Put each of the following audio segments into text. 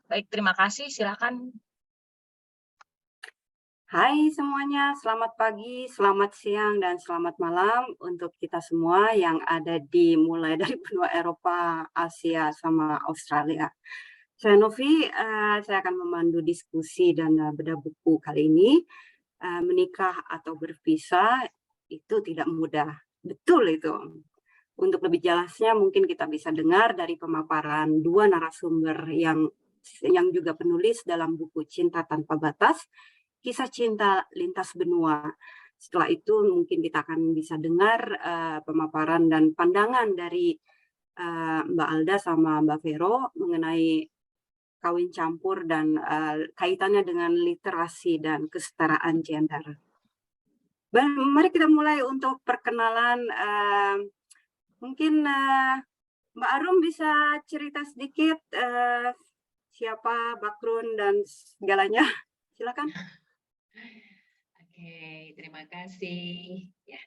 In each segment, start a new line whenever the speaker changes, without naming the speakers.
Baik, terima kasih. Silakan.
Hai semuanya, selamat pagi, selamat siang, dan selamat malam untuk kita semua yang ada mulai dari benua Eropa, Asia, sama Australia. Saya Novi, saya akan memandu diskusi dan bedah buku kali ini. Menikah atau berpisah itu tidak mudah, betul itu. Untuk lebih jelasnya mungkin kita bisa dengar dari pemaparan dua narasumber yang juga penulis dalam buku Cinta Tanpa Batas, Kisah Cinta Lintas Benua. Setelah itu mungkin kita akan bisa dengar pemaparan dan pandangan dari Mbak Alda sama Mbak Vero mengenai kawin campur dan kaitannya dengan literasi dan kesetaraan gender. Mari kita mulai untuk perkenalan. Mungkin Mbak Arum bisa cerita sedikit siapa, background, dan segalanya. Silakan.
Oke, terima kasih. Ya,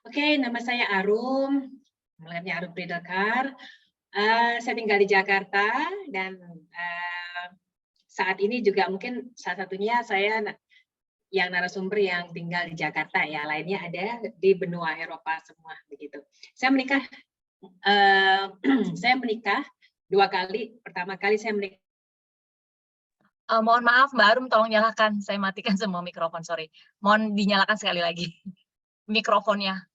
oke, nama saya Arum, namanya Arum Pridelkar. Saya tinggal di Jakarta dan saat ini juga mungkin salah satunya saya yang narasumber yang tinggal di Jakarta ya, lainnya ada di benua Eropa semua begitu. Saya menikah saya menikah 2 kali. Pertama kali saya menikah.
Mohon maaf Mbak Arum, tolong nyalakan. Saya matikan semua mikrofon, sorry. Mohon dinyalakan sekali lagi mikrofonnya.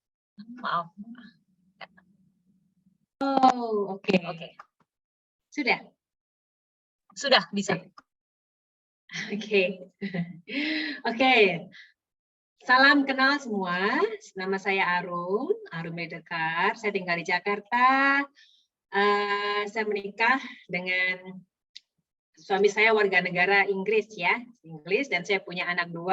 Maaf.
Oh, oke. Sudah?
Sudah, bisa.
Oke. Oke. Salam kenal semua. Nama saya Arum Pridelkar. Saya tinggal di Jakarta. Saya menikah dengan suami saya warga negara Inggris ya, Inggris, dan saya punya anak 2,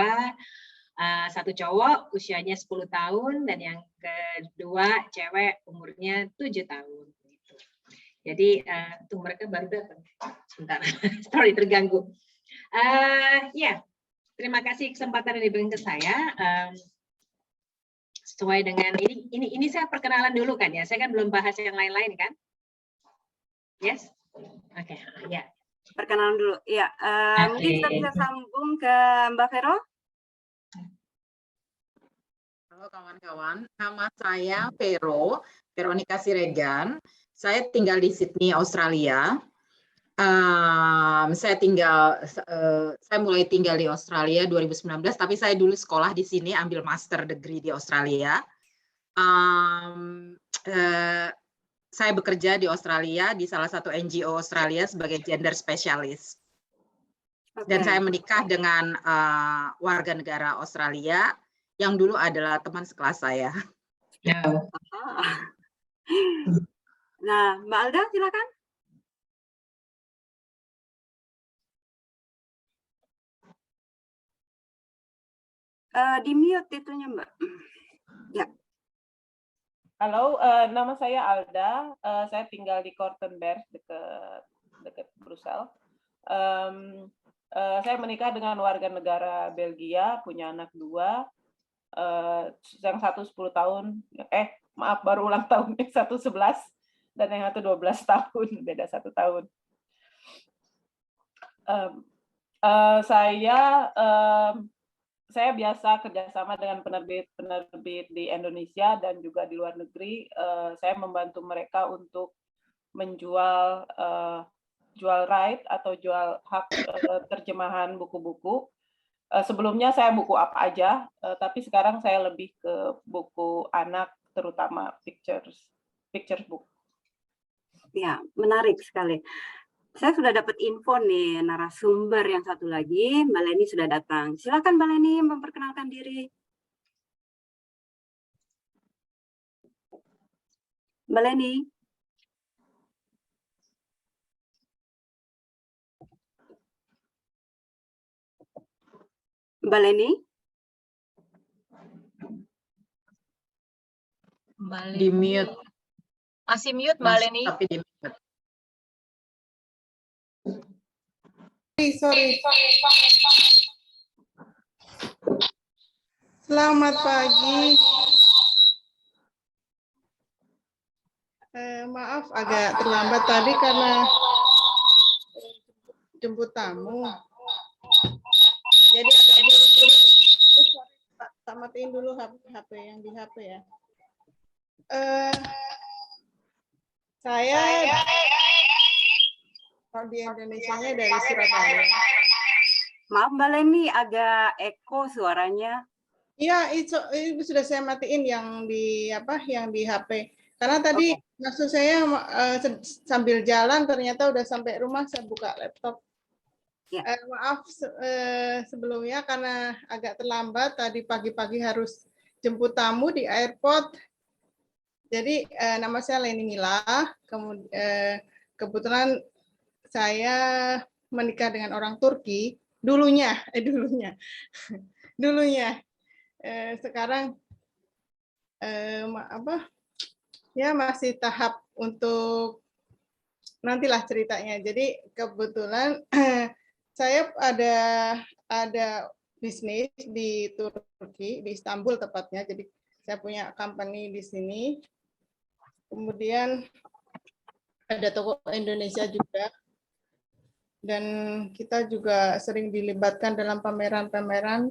satu cowok usianya 10 tahun dan yang kedua cewek umurnya 7 tahun. Jadi tuh mereka baru datang. Sebentar, sorry terganggu. Ya, terima kasih kesempatan yang diberikan ke saya. Sesuai dengan ini saya perkenalan dulu kan ya. Saya kan belum bahas yang lain-lain kan? Yes. Oke, ya.
Perkenalan dulu, ya. Mungkin kita bisa sambung ke Mbak Vero.
Halo kawan-kawan, nama saya Veronica Siregan. Saya tinggal di Sydney, Australia. Saya mulai tinggal di Australia 2019, tapi saya dulu sekolah di sini, ambil master degree di Australia. Saya bekerja di Australia di salah satu NGO Australia sebagai gender specialist. Dan saya menikah dengan warga negara Australia yang dulu adalah teman sekelas saya.
Nah, Mbak Alda silakan. Di mute itunya Mbak. Ya.
Halo, nama saya Alda. Saya tinggal di Kortenberg, dekat Brussel. Saya menikah dengan warga negara Belgia, punya anak 2. Yang satu 10 tahun, maaf baru ulang tahun, yang satu 11 dan yang satu 12 tahun, beda 1 tahun. Saya biasa kerjasama dengan penerbit di Indonesia dan juga di luar negeri. Saya membantu mereka untuk menjual jual right atau jual hak terjemahan buku-buku. Sebelumnya saya buku apa aja, tapi sekarang saya lebih ke buku anak, terutama pictures book.
Ya, menarik sekali. Saya sudah dapat info nih, narasumber yang satu lagi, Mbak Leni sudah datang. Silakan Mbak Leni memperkenalkan diri. Mbak Leni. Mbak Leni?
Di mute.
Masih mute Mbak Leni?
Tapi di mute.
Sorry. Selamat pagi. Maaf agak terlambat tadi karena jemput tamu. Jadi agak buru-buru. Sorry, tak matiin dulu HP yang di HP ya. Saya kalau di Indonesianya dari Surabaya.
Maaf Mbak Leni, agak eko suaranya.
Iya, itu sudah saya matiin yang di HP. Karena tadi maksud saya sambil jalan ternyata udah sampai rumah saya buka laptop.
Ya.
Maaf sebelumnya karena agak terlambat, tadi pagi-pagi harus jemput tamu di airport. Jadi nama saya Leni Mila, kemudian kebetulan saya menikah dengan orang Turki dulunya. Sekarang ya masih tahap untuk nantilah ceritanya. Jadi kebetulan saya ada bisnis di Turki, di Istanbul tepatnya. Jadi saya punya company di sini. Kemudian ada toko Indonesia juga. Dan kita juga sering dilibatkan dalam pameran-pameran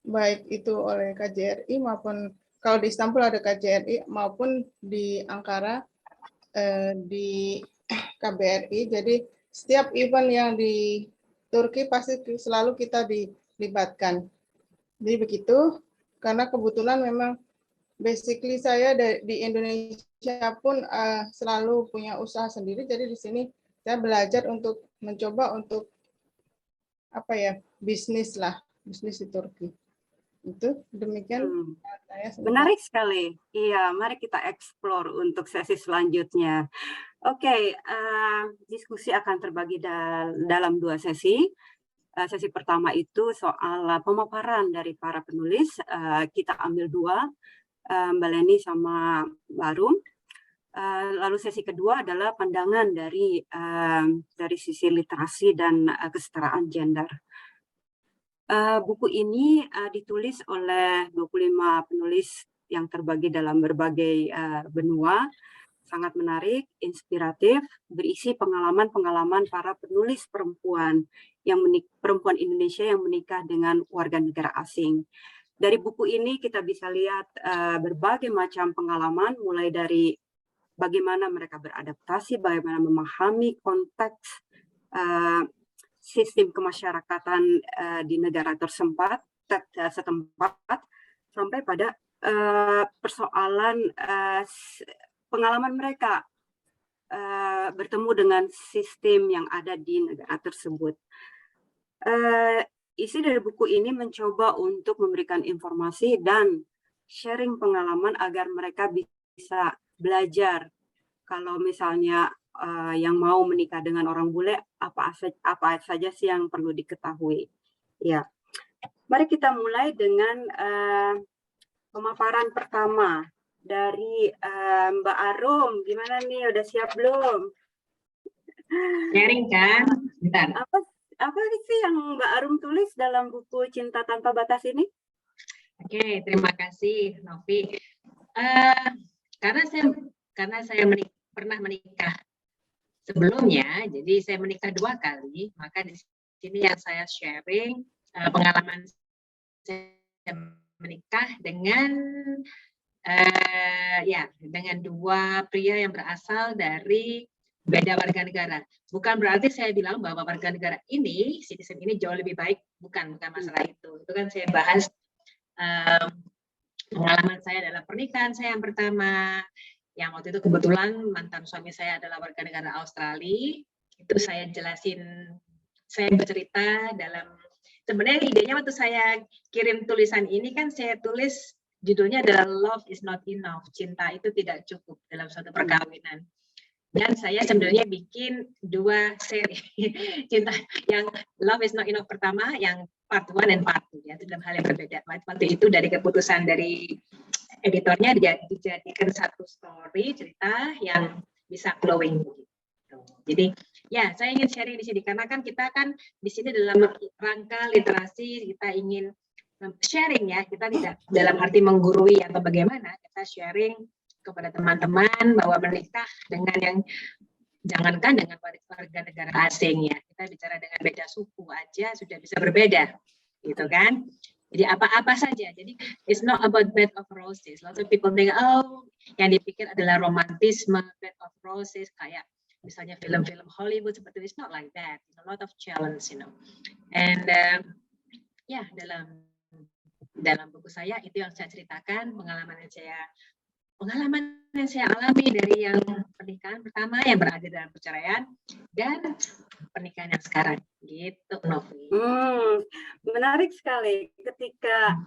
baik itu oleh KJRI maupun kalau di Istanbul ada KJRI maupun di Ankara di KBRI. Jadi setiap event yang di Turki pasti selalu kita dilibatkan. Jadi begitu, karena kebetulan memang basically saya di Indonesia pun selalu punya usaha sendiri. Jadi di sini saya belajar untuk mencoba untuk bisnis di Turki. Itu demikian.
Menarik sekali. Iya, mari kita explore untuk sesi selanjutnya. Oke, diskusi akan terbagi dalam 2 sesi. Sesi pertama itu soal pemaparan dari para penulis. Kita ambil 2, Mbak Leni sama Mbak Arum. Lalu sesi kedua adalah pandangan dari sisi literasi dan kesetaraan gender. Buku ini ditulis oleh 25 penulis yang terbagi dalam berbagai benua, sangat menarik, inspiratif, berisi pengalaman-pengalaman para penulis perempuan perempuan Indonesia yang menikah dengan warga negara asing. Dari buku ini kita bisa lihat berbagai macam pengalaman, mulai dari bagaimana mereka beradaptasi, bagaimana memahami konteks sistem kemasyarakatan di negara setempat, sampai pada persoalan pengalaman mereka bertemu dengan sistem yang ada di negara tersebut. Isi dari buku ini mencoba untuk memberikan informasi dan sharing pengalaman agar mereka bisa belajar kalau misalnya yang mau menikah dengan orang bule, apa saja sih yang perlu diketahui. Ya, mari kita mulai dengan pemaparan pertama dari Mbak Arum. Gimana nih, udah siap belum?
Sharing kan? Bentar.
Apa sih yang Mbak Arum tulis dalam buku Cinta Tanpa Batas ini?
Oke, terima kasih Novi. Karena saya pernah menikah sebelumnya, jadi saya menikah 2 kali, maka di sini yang saya sharing pengalaman saya menikah dengan dengan 2 pria yang berasal dari beda warga negara. Bukan berarti saya bilang bahwa warga negara ini, citizen ini jauh lebih baik, bukan masalah itu. Itu kan saya bahas pengalaman saya dalam pernikahan saya yang pertama. Yang waktu itu kebetulan mantan suami saya adalah warga negara Australia. Itu saya jelasin, saya bercerita dalam, sebenarnya idenya waktu saya kirim tulisan ini kan saya tulis judulnya adalah Love is not enough, cinta itu tidak cukup dalam suatu perkawinan. Dan saya sebenarnya bikin 2 seri cinta, yang Love is not enough pertama, yang part 1 dan part 2, ya, itu dalam hal yang berbeda. Waktu itu dari keputusan dari editornya dijadikan 1 story cerita yang bisa glowing gitu. Jadi ya, saya ingin sharing di sini karena kan kita kan di sini dalam rangka literasi, kita ingin sharing ya, kita tidak dalam arti menggurui atau bagaimana, kita sharing kepada teman-teman bahwa menikah dengan yang Jangankan dengan warga negara asing ya, kita bicara dengan beda suku aja sudah bisa berbeda, gitu kan? Jadi apa-apa saja. Jadi it's not about bed of roses. Lots of people think, oh, yang dipikir adalah romantisme, bed of roses, kayak misalnya film-film Hollywood seperti itu. It's not like that. It's a lot of challenge, you know. And ya dalam buku saya itu yang saya ceritakan pengalaman yang saya alami dari yang pernikahan pertama yang berakhir dalam perceraian dan pernikahan yang sekarang, gitu, Novi.
Menarik sekali ketika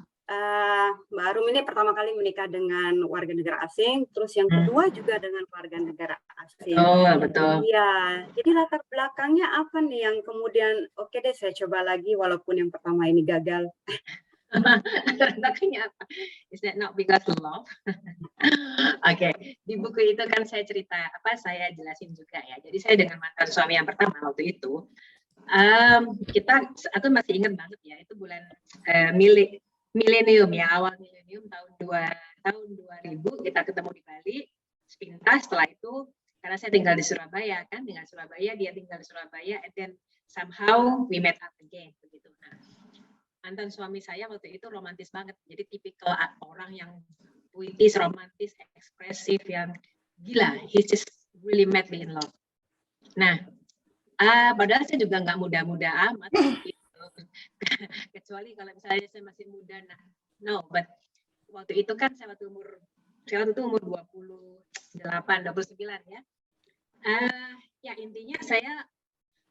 Mbak Arum ini pertama kali menikah dengan warga negara asing, terus yang kedua juga dengan warga negara asing.
Oh, betul.
Iya, jadi latar belakangnya apa nih yang kemudian oke deh saya coba lagi walaupun yang pertama ini gagal.
Latar belakangnya apa? Is that not because of love? Oke, di buku itu kan saya cerita saya jelasin juga ya. Jadi saya dengan mantan suami yang pertama waktu itu, aku masih ingat banget ya, itu bulan milenium ya, awal milenium tahun 2000 kita ketemu di Bali. Sepintas setelah itu, karena saya tinggal di Surabaya kan, dia tinggal di Surabaya, and then somehow we met up again begitu. Nah, mantan suami saya waktu itu romantis banget, jadi tipikal orang yang puitis, romantis, ekspresif, yang gila, he just really madly in love. Nah, padahal saya juga nggak muda-muda amat, gitu. Kecuali kalau misalnya saya masih muda, no, but waktu itu kan saya waktu itu umur 28, 29 ya. Ya intinya saya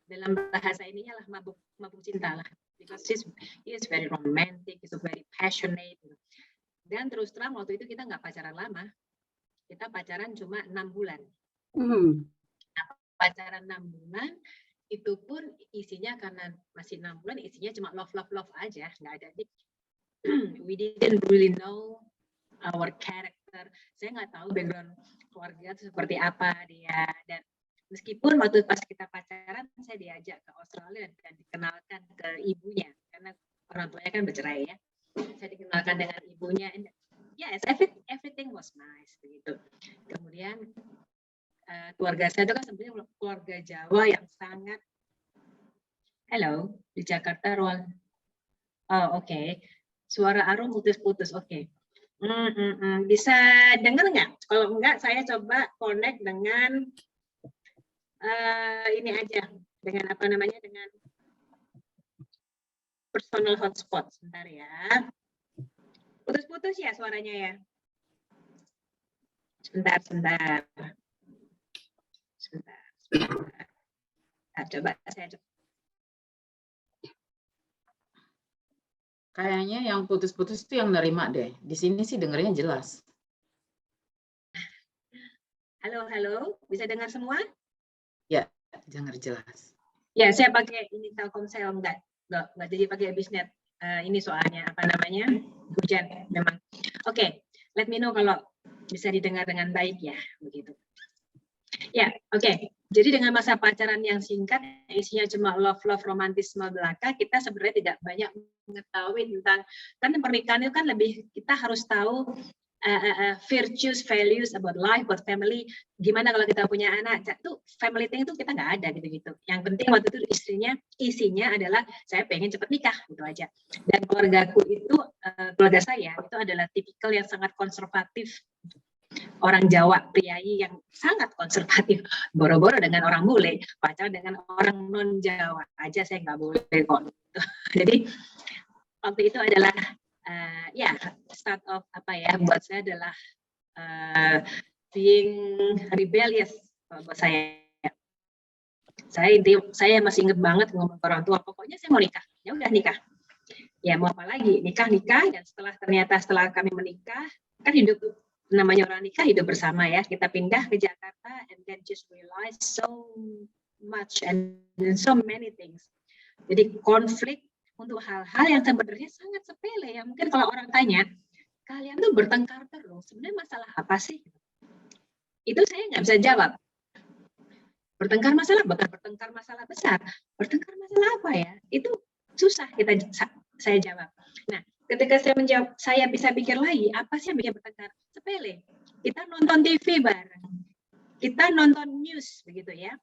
dalam bahasa ininya lah mabuk cinta lah. Because he is very romantic, he's very passionate. Dan terus terang waktu itu kita nggak pacaran lama, kita pacaran cuma 6 bulan. Nah, pacaran 6 bulan itu pun isinya karena masih 6 bulan isinya cuma love aja, nggak ada. We didn't really know our character. Saya nggak tahu background keluarga itu seperti apa dia. Dan meskipun waktu pas kita pacaran, saya diajak ke Australia dan dikenalkan ke ibunya, karena orang tuanya kan bercerai ya. Saya dikenalkan dengan ibunya, and yes, everything was nice begitu. Kemudian keluarga saya itu kan sebenarnya keluarga Jawa yang sangat, hello, di Jakarta ruang, oh oke, suara Arum putus-putus, oke. Bisa dengar nggak? Kalau enggak, saya coba connect dengan ini aja, dengan dengan personal hotspot. Sebentar ya. Putus-putus ya suaranya ya. Sebentar. Nah, coba saya coba.
Kayaknya yang putus-putus itu yang nerima deh. Di sini sih dengarnya jelas.
Halo, bisa dengar semua?
Ya, dengar jelas.
Ya, saya pakai ini Telkomsel, enggak jadi pakai Bisnet. Ini soalnya hujan memang. Oke, let me know kalau bisa didengar dengan baik ya, begitu. Ya, oke. Jadi dengan masa pacaran yang singkat, isinya cuma love, romantisme belaka, kita sebenarnya tidak banyak mengetahui tentang, kan pernikahan itu kan lebih, kita harus tahu virtues, values about life, about family. Gimana kalau kita punya anak? Tuh family thing itu kita nggak ada gitu-gitu. Yang penting waktu itu isinya adalah saya pengen cepat nikah gitu aja. Dan keluargaku itu, keluarga saya itu adalah tipikal yang sangat konservatif. Orang Jawa, priayi yang sangat konservatif, boro-boro dengan orang bule, pacaran dengan orang non Jawa aja saya nggak boleh kok. Jadi waktu itu adalah start of buat saya adalah being rebellious buat saya. Saya masih ingat banget ngomong ke orang tua, pokoknya saya mau nikah, ya udah nikah. Ya mau apa lagi, nikah dan setelah kami menikah kan hidup. Namanya orang nikah hidup bersama ya, kita pindah ke Jakarta and then just realize so much and so many things. Jadi konflik untuk hal-hal yang sebenarnya sangat sepele ya. Mungkin kalau orang tanya, kalian tuh bertengkar terus, sebenarnya masalah apa sih? Itu saya nggak bisa jawab. Bertengkar masalah, bukan bertengkar masalah besar. Bertengkar masalah apa ya? Itu susah saya jawab. Nah, ketika saya menjawab, saya bisa pikir lagi, apa sih yang bikin bertengkar? Sepele. Kita nonton TV bareng. kita nonton news begitu ya,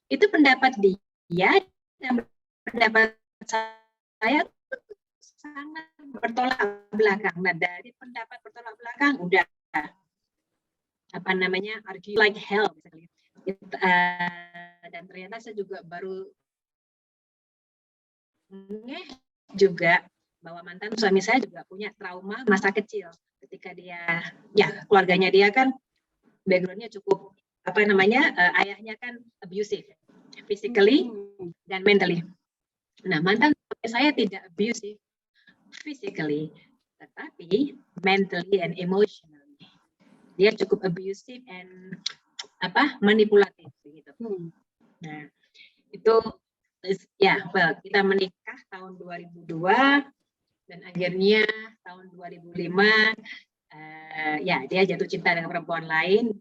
itu pendapat dia dan pendapat saya sangat bertolak belakang. Nah, dari pendapat bertolak belakang udah apa namanya, argue like hell misalnya. Dan ternyata saya juga baru juga bahwa mantan suami saya juga punya trauma masa kecil ketika dia, ya keluarganya dia kan backgroundnya cukup apa namanya, ayahnya kan abusive, physically dan mentally. Nah, mantan suami saya tidak abusive physically, tetapi mentally and emotionally dia cukup abusive and apa manipulatif begitu. Nah, itu ya, well, kita menikah tahun 2002 dan akhirnya tahun 2005 ya dia jatuh cinta dengan perempuan lain,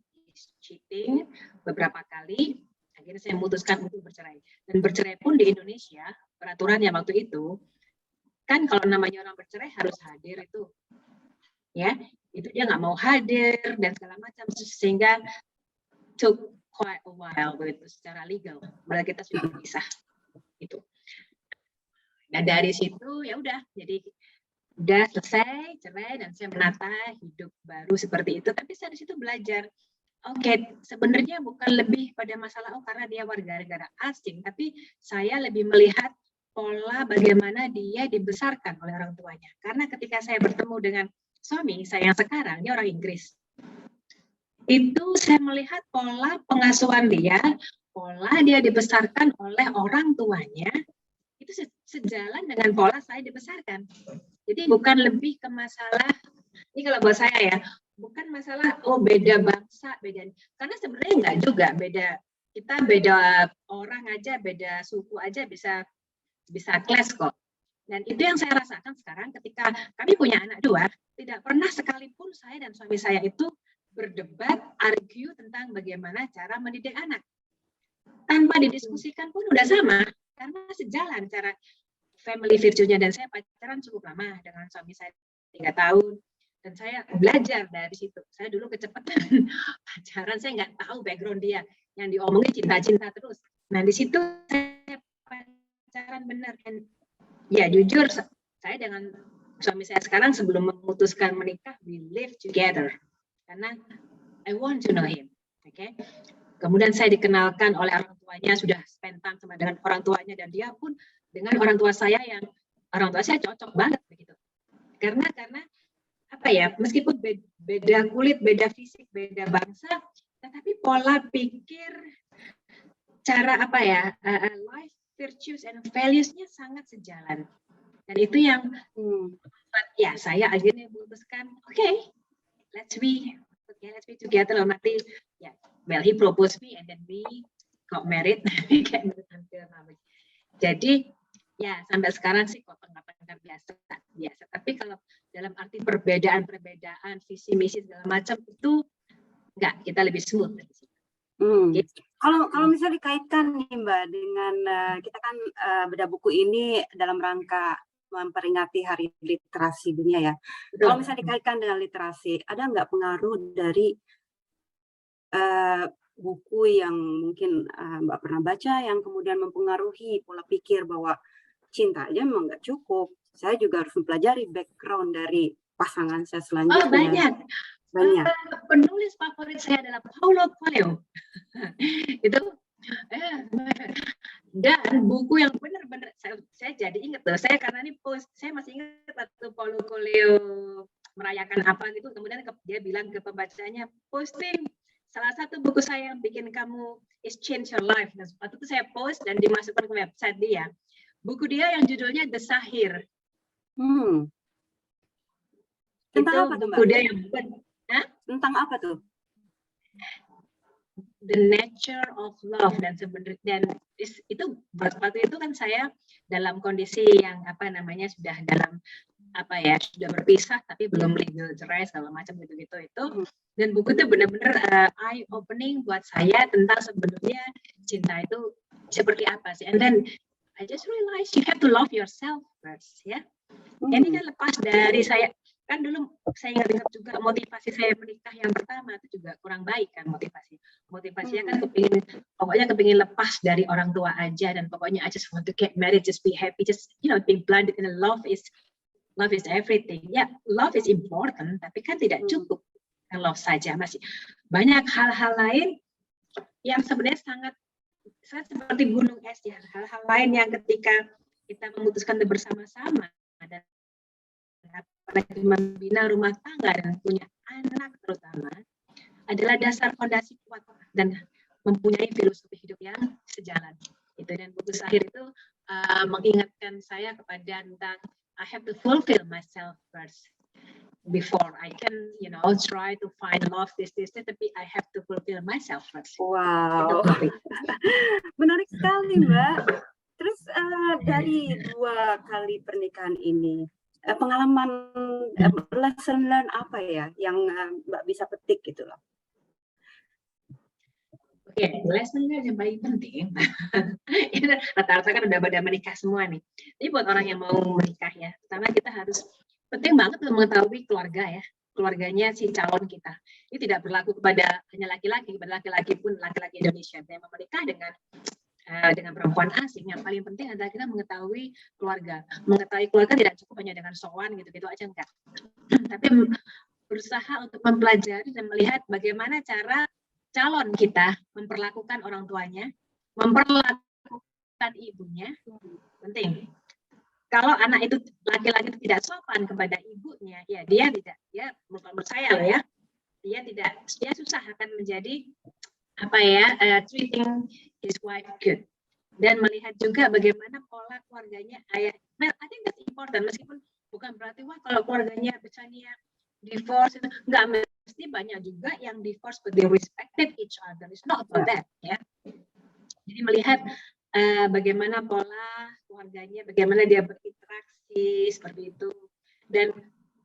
cheating beberapa kali, akhirnya saya memutuskan untuk bercerai. Dan bercerai pun di Indonesia peraturannya waktu itu kan kalau namanya orang bercerai harus hadir itu, ya itu dia nggak mau hadir dan segala macam, sehingga took quite a while begitu secara legal, malah kita sudah berpisah itu. Nah dari situ ya udah, jadi udah selesai cerai dan saya menata hidup baru seperti itu. Tapi saya di situ belajar, oke, sebenarnya bukan lebih pada masalah karena dia warga negara asing, tapi saya lebih melihat pola bagaimana dia dibesarkan oleh orang tuanya. Karena ketika saya bertemu dengan suami saya yang sekarang, dia orang Inggris, itu saya melihat pola pengasuhan dia, pola dia dibesarkan oleh orang tuanya, itu sejalan dengan pola saya dibesarkan. Jadi bukan lebih ke masalah, ini kalau buat saya ya, bukan masalah beda bangsa, beda, karena sebenarnya enggak juga, beda, kita beda orang aja, beda suku aja bisa clash kok. Dan itu yang saya rasakan sekarang ketika kami punya anak 2, tidak pernah sekalipun saya dan suami saya itu berdebat, argue tentang bagaimana cara mendidik anak. Tanpa didiskusikan pun udah sama, karena sejalan cara family virtue-nya. Dan saya pacaran cukup lama dengan suami saya 3 tahun, dan saya belajar dari situ. Saya dulu kecepatan pacaran, saya nggak tahu background dia, yang diomongin cinta-cinta terus. Nah di situ saya pacaran benar, dan ya jujur saya dengan suami saya sekarang sebelum memutuskan menikah, we live together karena I want to know him. Okay? Kemudian saya dikenalkan oleh orang tuanya, sudah spend time sama dengan orang tuanya, dan dia pun dengan orang tua saya yang orang tua saya cocok banget begitu. Karena apa ya, meskipun beda kulit, beda fisik, beda bangsa, tetapi pola pikir, cara apa ya, life virtues and values-nya sangat sejalan. Dan itu yang ya saya akhirnya memutuskan, let's be together. Nanti ya, well, he proposed me and then we got married. Jadi ya sampai sekarang sih kok tengah-tengah biasa. Tapi kalau dalam arti perbedaan visi misi segala macam itu enggak, kita lebih smooth dari situ.
Kalau misalnya dikaitkan nih Mbak dengan kita kan bedah buku ini dalam rangka memperingati Hari Literasi Dunia ya. Kalau misalnya dikaitkan dengan literasi, ada nggak pengaruh dari buku yang mungkin Mbak pernah baca yang kemudian mempengaruhi pola pikir bahwa cinta aja memang nggak cukup, saya juga harus mempelajari background dari pasangan saya selanjutnya.
Banyak. Penulis favorit saya adalah Paulo Coelho. Itu dan buku yang benar-benar saya jadi ingat tuh. Saya karena ini saya masih ingat waktu Paulo Coelho merayakan apa gitu, kemudian dia bilang ke pembacanya, posting salah satu buku saya yang bikin kamu is change your life. Nah, waktu itu saya post dan dimasukkan ke website dia. Buku dia yang judulnya The Sahir.
Tentang
itu
apa tuh, Mbak?
buku dia yang
tentang apa tuh?
The Nature of Love. Dan sebenarnya itu waktu itu kan saya dalam kondisi yang apa namanya sudah dalam apa ya, sudah berpisah tapi belum legal cerai segala macam gitu-gitu itu. Dan buku itu benar-benar eye opening buat saya tentang sebenarnya cinta itu seperti apa sih. And then I just realized you have to love yourself first, ya. Ini kan lepas dari saya, Kan dulu saya ingat juga motivasi saya menikah yang pertama itu juga kurang baik kan motivasinya kan kepingin lepas dari orang tua aja, dan pokoknya I just want to get married, just be happy, just being blinded in love is everything. Ya, love is important, tapi kan tidak cukup love saja, masih banyak hal-hal lain yang sebenarnya sangat seperti gunung es ya, hal-hal lain yang ketika kita memutuskan bersama-sama dan apalagi membina rumah tangga dan punya anak terutama adalah dasar fondasi kuat dan mempunyai filosofi hidup yang sejalan. Itu, dan buku akhir itu mengingatkan saya kepada tentang I have to fulfill myself first before I can try to find love this tapi I have to fulfill myself first.
Wow, menarik sekali Mbak. Terus dari 2 kali pernikahan ini, pengalaman lesson learn apa ya yang Mbak bisa petik gitu loh?
Oke, lesson learn yang paling penting, rata-rata kan udah pada menikah semua nih. Jadi buat orang yang mau menikah ya, pertama kita harus penting banget untuk mengetahui keluarganya si calon kita. Ini tidak berlaku kepada hanya laki-laki, kepada laki-laki pun laki-laki Indonesia yang mau menikah dengan perempuan asing. Yang paling penting adalah kita mengetahui keluarga. Mengetahui keluarga tidak cukup hanya dengan sowan gitu-gitu aja, enggak. Tapi berusaha untuk mempelajari dan melihat bagaimana cara calon kita memperlakukan orang tuanya, memperlakukan ibunya. Penting. Kalau anak itu laki-laki tidak sopan kepada ibunya, ya dia menurut saya loh ya, dia susah akan menjadi treating his wife good, dan melihat juga bagaimana pola keluarganya ayah. Nah, I think that's important, meskipun bukan berarti kalau keluarganya misalnya divorce itu enggak, mesti banyak juga yang divorce but they respected each other. It's not about that ya. Jadi melihat bagaimana pola keluarganya, bagaimana dia berinteraksi seperti itu, dan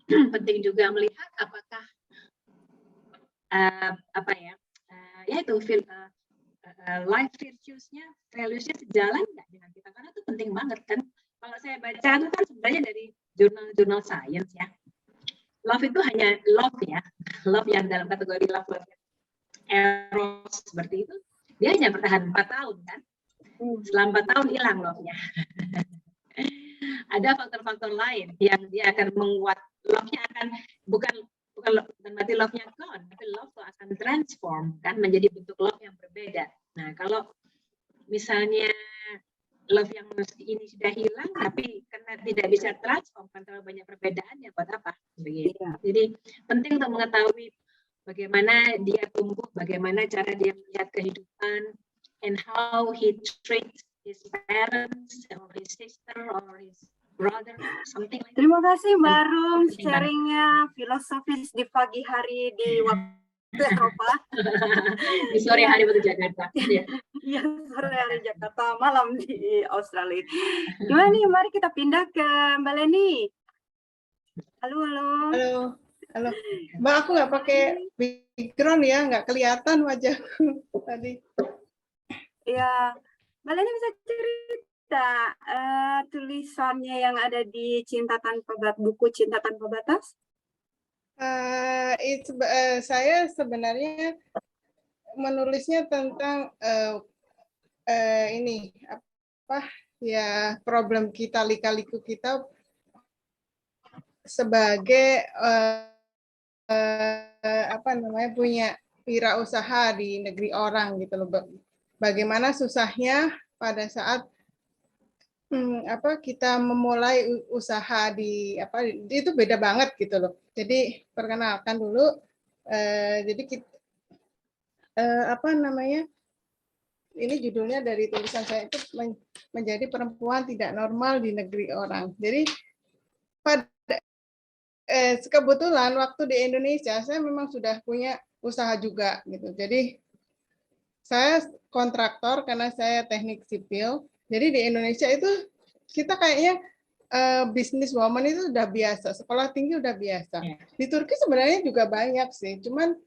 penting juga melihat apakah life values-nya sejalan nggak dengan kita, karena itu penting banget kan. Kalau saya baca itu kan sebenarnya dari jurnal science ya, love itu hanya love yang dalam kategori love eros seperti itu, dia hanya bertahan 4 tahun kan. Setelah 4 tahun hilang love-nya. Ada faktor-faktor lain yang dia akan menguat, love-nya akan bukan berarti love-nya gone, tapi love itu akan transform kan menjadi bentuk love yang berbeda. Nah, kalau misalnya love yang ini sudah hilang tapi karena tidak bisa transform, kan terlalu banyak perbedaan, ya buat apa? Begitu. Jadi penting untuk mengetahui bagaimana dia tumbuh, bagaimana cara dia melihat kehidupan, and how he treats his parents or his sister or his brother, something like that.
Terima kasih Mbak Rum sharingnya filosofis di pagi hari di waktu Eropa.
Di sore hari waktu Jakarta.
Iya, sore hari Jakarta, malam di Australia. Gimana nih, mari kita pindah ke Mbak Leni. Halo.
Mbak, aku nggak pakai background ya, nggak kelihatan wajahku tadi.
Ya, Mbak Leni bisa cerita tulisannya yang ada di buku Cinta Tanpa Batas?
Saya sebenarnya menulisnya tentang problem kita, lika-liku kita sebagai punya wirausaha di negeri orang gitu loh. Bagaimana susahnya pada saat kita memulai usaha itu beda banget gitu loh. Jadi perkenalkan dulu, jadi kita, ini judulnya dari tulisan saya itu menjadi perempuan tidak normal di negeri orang. Jadi kebetulan waktu di Indonesia saya memang sudah punya usaha juga gitu. Jadi saya kontraktor karena saya teknik sipil. Jadi di Indonesia itu kita kayaknya bisnis woman itu udah biasa, sekolah tinggi udah biasa. Di Turki sebenarnya juga banyak sih, cuman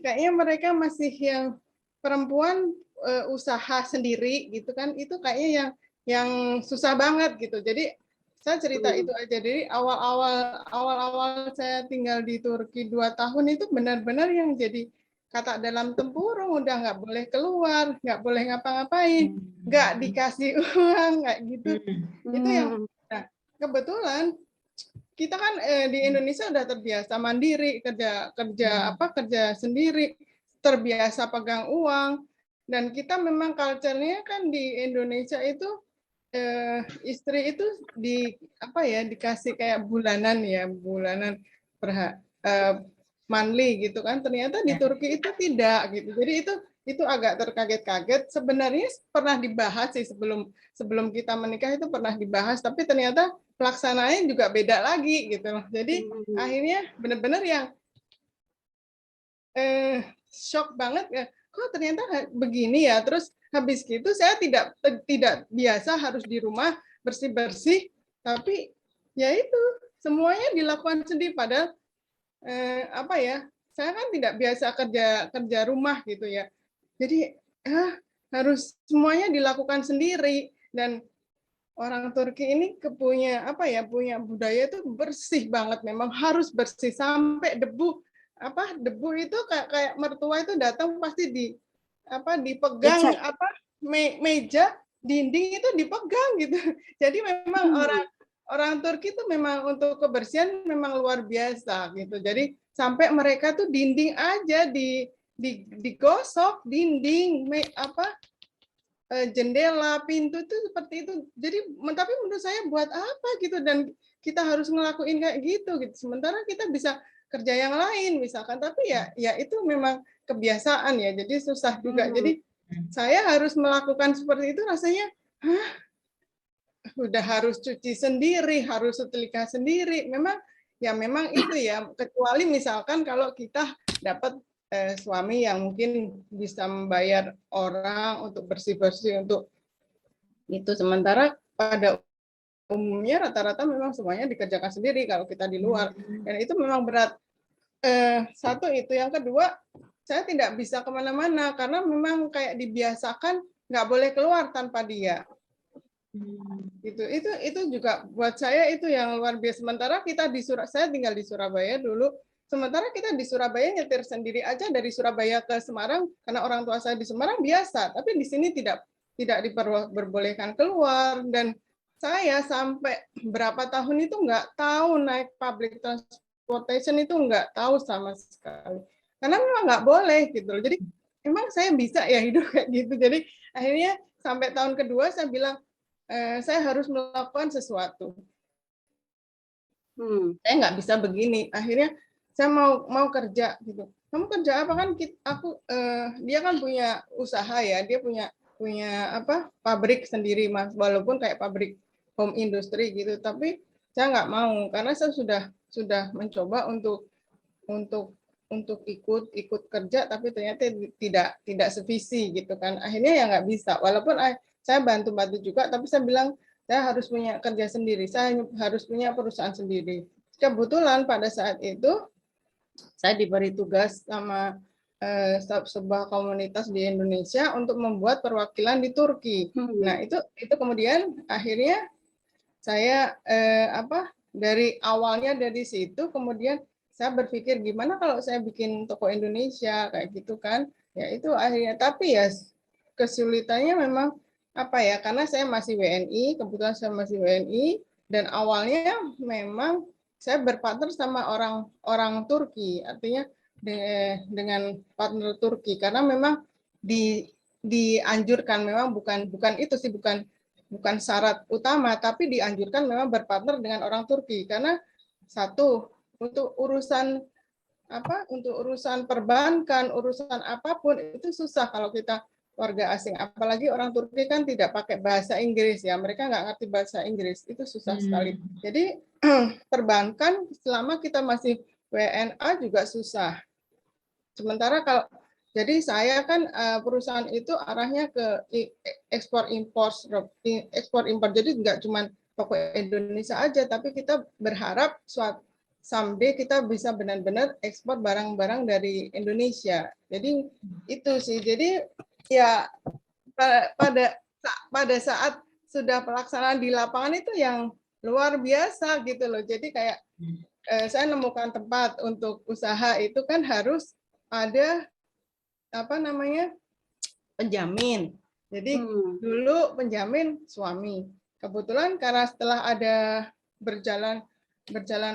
kayaknya mereka masih yang perempuan usaha sendiri gitu kan, itu kayaknya yang susah banget gitu. Jadi Saya cerita itu aja. Jadi awal-awal saya tinggal di Turki 2 tahun itu benar-benar yang jadi kata dalam tempurung, udah nggak boleh keluar, nggak boleh ngapa-ngapain, nggak dikasih uang, kayak gitu. Itu yang nah, kebetulan kita kan di Indonesia udah terbiasa mandiri, kerja sendiri, terbiasa pegang uang, dan kita memang culture-nya kan di Indonesia itu istri itu dikasih kayak bulanan monthly gitu kan. Ternyata di Turki itu tidak gitu. Jadi itu agak terkaget-kaget. Sebenarnya pernah dibahas sih sebelum kita menikah, itu pernah dibahas, tapi ternyata pelaksanaannya juga beda lagi gitu loh. Jadi akhirnya benar-benar yang shock banget ya, kok ternyata begini ya. Terus habis gitu saya tidak biasa harus di rumah bersih-bersih, tapi ya itu semuanya dilakukan sendiri. Padahal saya kan tidak biasa kerja rumah gitu ya. Jadi harus semuanya dilakukan sendiri. Dan orang Turki ini punya budaya itu bersih banget, memang harus bersih sampai debu itu kayak mertua itu datang pasti dipegang meja, dinding itu dipegang gitu. Jadi memang orang Turki itu memang untuk kebersihan memang luar biasa gitu. Jadi sampai mereka tuh dinding aja digosok, dinding jendela, pintu itu seperti itu. Jadi tapi menurut saya buat apa gitu, dan kita harus ngelakuin kayak gitu. Sementara kita bisa kerja yang lain misalkan, tapi ya itu memang kebiasaan ya. Jadi susah juga. Jadi saya harus melakukan seperti itu, rasanya udah harus cuci sendiri, harus setrika sendiri. Memang itu ya, kecuali misalkan kalau kita dapat suami yang mungkin bisa membayar orang untuk bersih-bersih untuk itu. Sementara pada umumnya rata-rata memang semuanya dikerjakan sendiri kalau kita di luar, dan itu memang berat. Satu itu, yang kedua, saya tidak bisa kemana-mana karena memang kayak dibiasakan nggak boleh keluar tanpa dia. Itu juga buat saya itu yang luar biasa. Sementara saya tinggal di Surabaya dulu. Sementara kita di Surabaya nyetir sendiri aja dari Surabaya ke Semarang, karena orang tua saya di Semarang biasa, tapi di sini tidak diperbolehkan keluar. Dan saya sampai berapa tahun itu nggak tahu naik public transportation, itu nggak tahu sama sekali, karena memang nggak boleh gitu loh. Jadi emang saya bisa ya hidup kayak gitu. Jadi akhirnya sampai tahun kedua saya bilang saya harus melakukan sesuatu. Saya nggak bisa begini. Akhirnya saya mau kerja gitu. Kamu kerja apa? Kan dia kan punya usaha ya, dia punya pabrik sendiri, Mas, walaupun kayak pabrik home industry gitu. Tapi saya nggak mau karena saya sudah mencoba untuk ikut kerja, tapi ternyata tidak sevisi gitu kan. Akhirnya ya nggak bisa. Walaupun saya bantu juga, tapi saya bilang saya harus punya kerja sendiri, saya harus punya perusahaan sendiri. Kebetulan pada saat itu saya diberi tugas sama sebuah komunitas di Indonesia untuk membuat perwakilan di Turki. Nah itu kemudian akhirnya saya dari awalnya dari situ, kemudian saya berpikir gimana kalau saya bikin toko Indonesia kayak gitu kan. Ya itu akhirnya, tapi ya kesulitannya memang karena saya masih WNI, kebetulan saya masih WNI, dan awalnya memang saya berpartner sama orang Turki, artinya dengan partner Turki, karena memang dianjurkan, memang bukan itu sih, bukan syarat utama, tapi dianjurkan memang berpartner dengan orang Turki, karena satu, untuk urusan perbankan, urusan apapun itu susah kalau kita warga asing, apalagi orang Turki kan tidak pakai bahasa Inggris ya, mereka nggak ngerti bahasa Inggris, itu susah sekali. Jadi perbankan selama kita masih WNA juga susah. Sementara jadi saya kan perusahaan itu arahnya ke ekspor impor, jadi nggak cuma toko Indonesia aja, tapi kita berharap someday kita bisa benar-benar ekspor barang-barang dari Indonesia. Jadi itu sih. Jadi ya pada saat sudah pelaksanaan di lapangan itu yang luar biasa gitu loh. Jadi kayak saya nemukan tempat untuk usaha itu kan harus ada apa namanya penjamin. Jadi dulu penjamin suami. Kebetulan karena setelah ada berjalan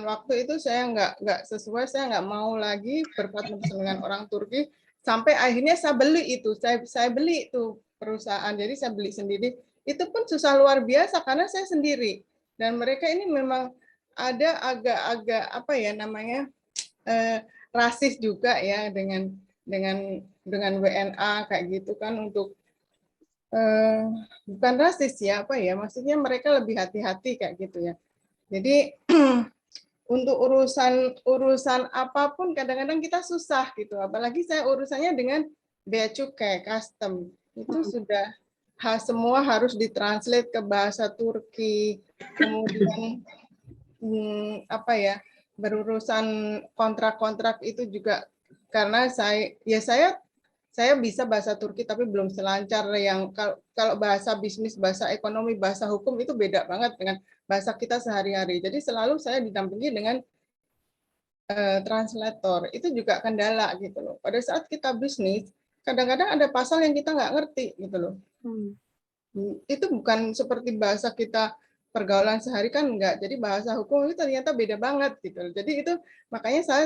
waktu itu saya nggak sesuai, saya nggak mau lagi berpartner dengan orang Turki sampai akhirnya saya beli itu, saya beli itu perusahaan, jadi saya beli sendiri. Itu pun susah luar biasa karena saya sendiri dan mereka ini memang ada agak-agak apa ya namanya rasis juga ya dengan WNA kayak gitu kan untuk bukan rasis ya apa ya maksudnya mereka lebih hati-hati kayak gitu ya. Jadi untuk urusan apapun kadang-kadang kita susah gitu. Apalagi saya urusannya dengan bea cukai, custom. Itu sudah semua harus ditranslate ke bahasa Turki. Kemudian apa ya? Berurusan kontrak-kontrak itu juga karena saya bisa bahasa Turki tapi belum selancar yang kalau bahasa bisnis, bahasa ekonomi, bahasa hukum itu beda banget dengan bahasa kita sehari-hari. Jadi selalu saya didampingi dengan translator. Itu juga kendala gitu loh. Pada saat kita bisnis, kadang-kadang ada pasal yang kita nggak ngerti gitu loh. Itu bukan seperti bahasa kita pergaulan sehari kan enggak. Jadi bahasa hukum itu ternyata beda banget gitu. Jadi itu makanya saya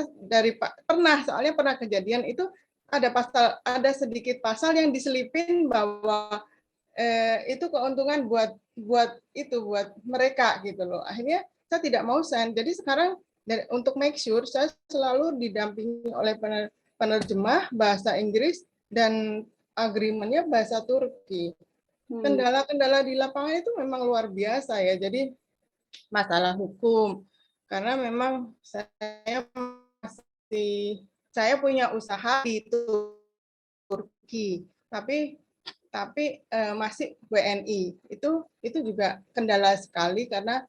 soalnya pernah kejadian itu ada sedikit pasal yang diselipin bahwa itu keuntungan buat mereka gitu loh. Akhirnya saya tidak mau sign. Jadi sekarang untuk make sure saya selalu didampingi oleh penerjemah bahasa Inggris dan agreement-nya bahasa Turki. Kendala-kendala di lapangan itu memang luar biasa ya. Jadi masalah hukum karena memang saya punya usaha di Turki, tapi masih WNI. Itu juga kendala sekali karena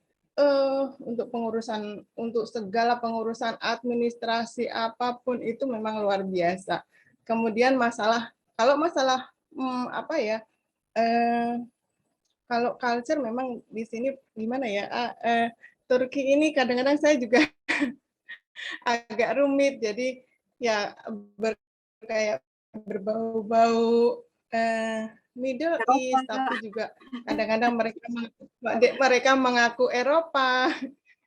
untuk segala pengurusan administrasi apapun itu memang luar biasa. Kemudian kalau masalah apa ya? Kalau culture memang di sini gimana ya? Turki ini kadang-kadang saya juga agak rumit, jadi ya kayak berbau-bau Middle East, tapi juga kadang-kadang mereka mengaku Eropa.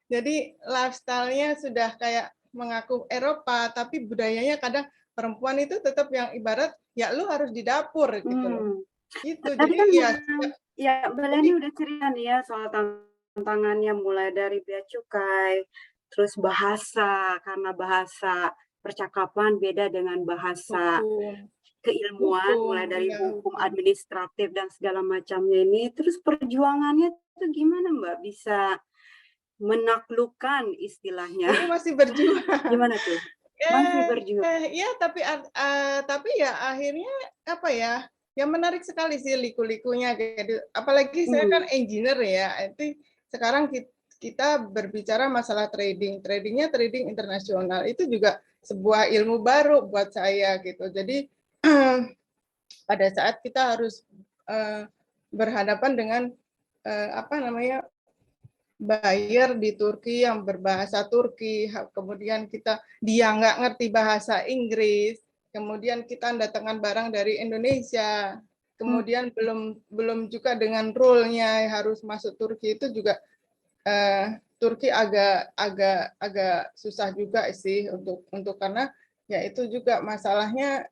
Jadi lifestyle-nya sudah kayak mengaku Eropa, tapi budayanya kadang perempuan itu tetap yang ibarat ya lu harus di dapur gitu loh. Gitu.
Tapi
jadi
kan ya Mbak Leni udah cerita nih ya soal tantangannya mulai dari bea cukai, terus bahasa karena bahasa percakapan beda dengan bahasa keilmuan, mulai dari hukum, administratif dan segala macamnya ini. Terus perjuangannya itu gimana Mbak bisa menaklukkan istilahnya?
Ini masih berjuang.
Gimana tuh? Masih berjuang.
Ya tapi ya akhirnya apa ya? Yang menarik sekali sih liku-likunya gitu. Apalagi saya kan engineer ya. Itu sekarang kita berbicara masalah trading. Tradingnya trading internasional. Itu juga sebuah ilmu baru buat saya gitu. Jadi pada saat kita harus berhadapan dengan apa namanya buyer di Turki yang berbahasa Turki, kemudian dia nggak ngerti bahasa Inggris, kemudian kita datangkan barang dari Indonesia, kemudian belum juga dengan rule-nya harus masuk Turki, itu juga Turki agak susah juga sih untuk karena ya itu juga masalahnya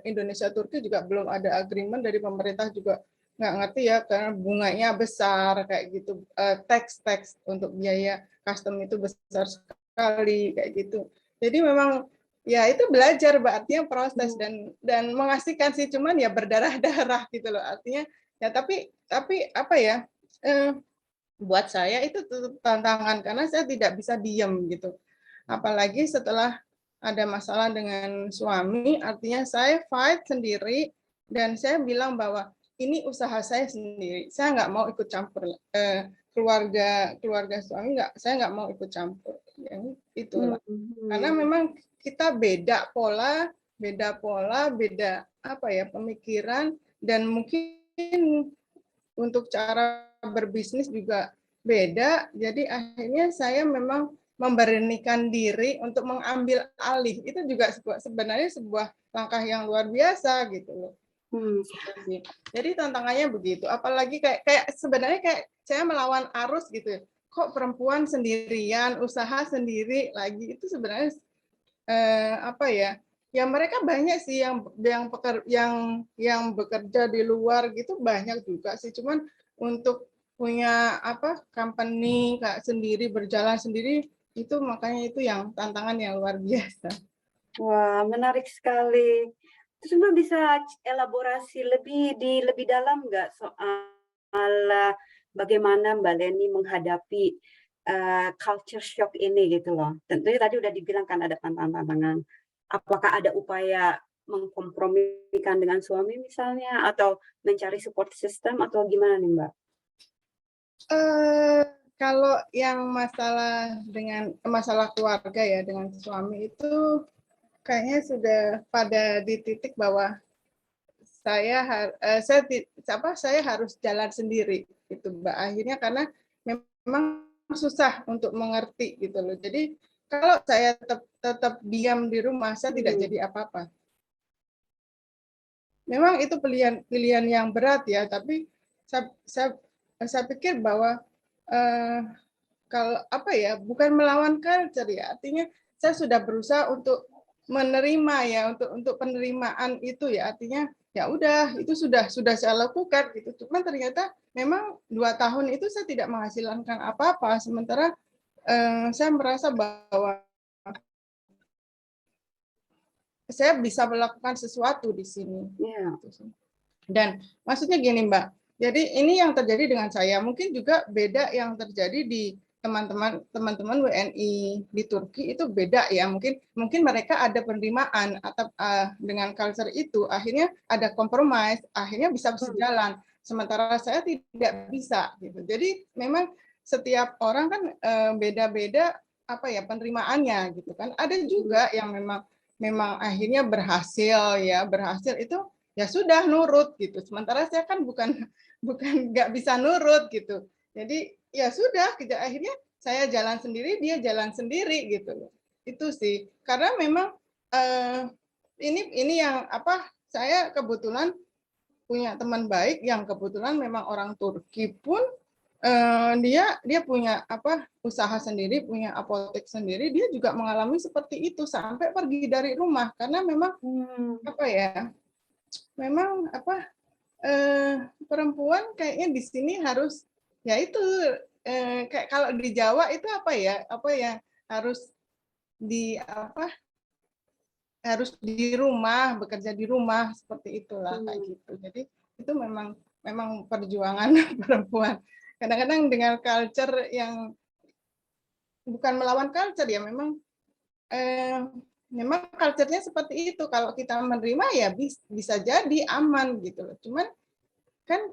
Indonesia Turki juga belum ada agreement dari pemerintah juga nggak ngerti ya karena bunganya besar kayak gitu, tax untuk biaya custom itu besar sekali kayak gitu. Jadi memang ya itu belajar artinya proses dan mengasihkan sih, cuman ya berdarah-darah gitu loh artinya ya tapi apa ya buat saya itu tetap tantangan karena saya tidak bisa diam gitu. Apalagi setelah ada masalah dengan suami, artinya saya fight sendiri dan saya bilang bahwa ini usaha saya sendiri. Saya nggak mau ikut campur keluarga suami saya nggak mau ikut campur. Yang itulah. Karena memang kita beda pola, beda apa ya pemikiran dan mungkin untuk cara berbisnis juga beda. Jadi akhirnya saya memang memberanikan diri untuk mengambil alih. Itu juga sebenarnya sebuah langkah yang luar biasa gitu loh. Jadi tantangannya begitu. Apalagi kayak sebenarnya kayak saya melawan arus gitu. Kok perempuan sendirian, usaha sendiri lagi, itu sebenarnya apa ya? Ya mereka banyak sih yang bekerja di luar gitu, banyak juga sih. Cuman untuk punya company sendiri, berjalan sendiri, itu makanya itu yang tantangan yang luar biasa.
Wah, menarik sekali. Terus Mbak bisa elaborasi lebih dalam nggak soal bagaimana Mbak Leni menghadapi culture shock ini gitu loh. Tentunya tadi udah dibilang kan ada tantangan-tantangan. Apakah ada upaya mengkompromikan dengan suami misalnya, atau mencari support system, atau gimana nih Mbak?
Kalau yang masalah keluarga ya dengan suami itu kayaknya sudah pada di titik bahwa saya harus jalan sendiri gitu Mbak. Akhirnya karena memang susah untuk mengerti gitu loh. Jadi kalau saya tetap diam di rumah, saya tidak jadi apa-apa. Memang itu pilihan yang berat ya, tapi saya pikir bahwa kalau bukan melawan culture ya, artinya saya sudah berusaha untuk menerima ya, untuk penerimaan itu ya, artinya ya udah itu sudah saya lakukan gitu. Cuma ternyata memang 2 tahun itu saya tidak menghasilkan apa-apa, sementara saya merasa bahwa saya bisa melakukan sesuatu di sini. Dan maksudnya gini Mbak, jadi ini yang terjadi dengan saya, mungkin juga beda yang terjadi di teman-teman WNI di Turki, itu beda ya, mungkin mereka ada penerimaan atau dengan culture itu, akhirnya ada kompromi, akhirnya bisa sejalan, sementara saya tidak bisa gitu. Jadi memang setiap orang kan beda-beda penerimaannya gitu kan. Ada juga yang memang akhirnya berhasil itu ya sudah nurut gitu. Sementara saya kan bukan nggak bisa nurut gitu. Jadi ya sudah, akhirnya saya jalan sendiri, dia jalan sendiri gitu. Itu sih. Karena memang ini yang saya kebetulan punya teman baik yang kebetulan memang orang Turki pun dia punya usaha sendiri, punya apotek sendiri, dia juga mengalami seperti itu sampai pergi dari rumah karena memang memang perempuan kayaknya di sini harus ya itu kayak kalau di Jawa itu harus di rumah, bekerja di rumah seperti itulah kayak gitu. Jadi itu memang perjuangan perempuan. Kadang-kadang dengan culture yang bukan melawan culture ya, memang culture-nya seperti itu. Kalau kita menerima ya bisa jadi aman gitu loh. Cuman kan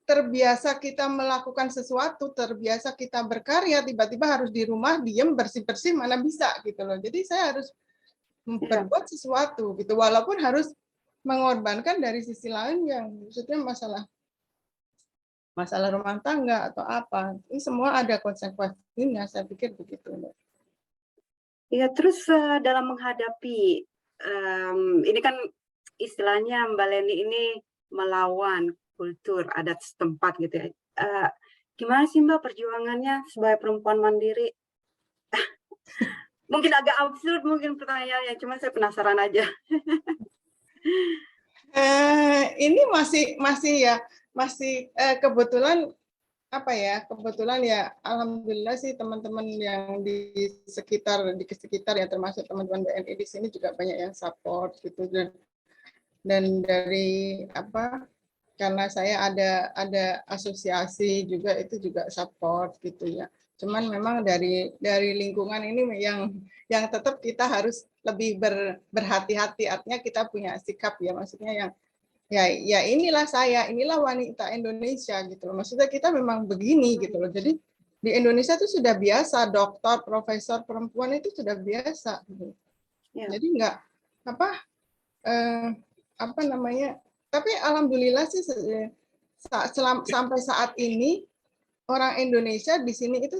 terbiasa kita melakukan sesuatu, terbiasa kita berkarya, tiba-tiba harus di rumah diem bersih-bersih, mana bisa gitu loh. Jadi saya harus berbuat sesuatu gitu, walaupun harus mengorbankan dari sisi lain yang maksudnya masalah rumah tangga atau apa. Ini semua ada konsekuensinya, saya pikir begitu.
Ya, terus dalam menghadapi ini kan istilahnya Mbak Leni ini melawan kultur adat setempat gitu ya. Gimana sih Mbak perjuangannya sebagai perempuan mandiri? Mungkin agak absurd mungkin pertanyaannya, cuma saya penasaran aja.
Ini masih kebetulan kebetulan ya alhamdulillah sih teman-teman yang di sekitar ya, termasuk teman-teman BNI di sini juga banyak yang support gitu, dan dari karena saya ada asosiasi juga, itu juga support gitu ya. Cuman memang dari lingkungan ini yang tetap kita harus lebih berhati-hati, artinya kita punya sikap ya, maksudnya yang ya inilah wanita Indonesia gitu loh. Maksudnya kita memang begini gitu loh. Jadi di Indonesia itu sudah biasa, dokter, profesor perempuan itu sudah biasa gitu. Jadi enggak tapi alhamdulillah sih sampai saat ini orang Indonesia di sini itu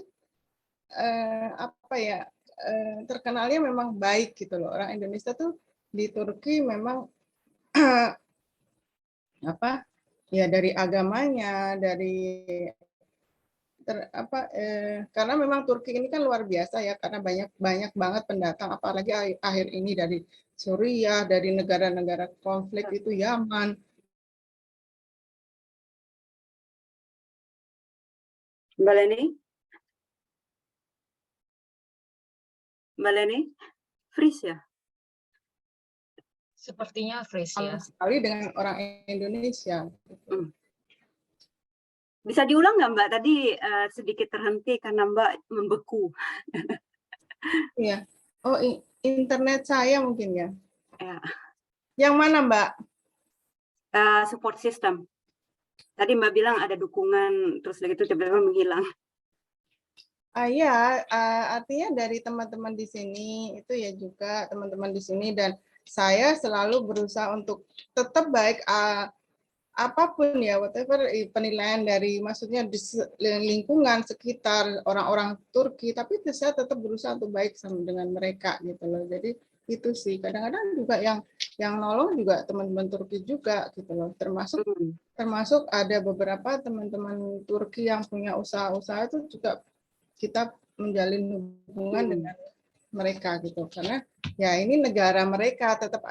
apa ya, terkenalnya memang baik gitu loh. Orang Indonesia tuh di Turki memang apa ya, dari agamanya, dari karena memang Turki ini kan luar biasa ya, karena banyak banget pendatang, apalagi akhir ini dari Suriah, dari negara-negara konflik itu, Yaman.
Mbak Leni, freeze ya?
Sepertinya freeze ya.
Sekali dengan orang Indonesia.
Bisa diulang nggak Mbak? Tadi sedikit terhenti karena Mbak membeku.
Iya. Oh, internet saya mungkin ya.
Ya.
Yang mana Mbak?
Support system. Tadi Mbak bilang ada dukungan, terus begitu tiba-tiba menghilang.
Ya, artinya dari teman-teman di sini itu ya juga teman-teman di sini, dan saya selalu berusaha untuk tetap baik, apapun ya, whatever penilaian dari, maksudnya di lingkungan sekitar orang-orang Turki, tapi saya tetap berusaha untuk baik sama dengan mereka gitu loh. Jadi itu sih, kadang-kadang juga yang nolong juga teman-teman Turki juga gitu loh, termasuk ada beberapa teman-teman Turki yang punya usaha-usaha itu juga kita menjalin hubungan dengan mereka gitu, karena ya ini negara mereka, tetap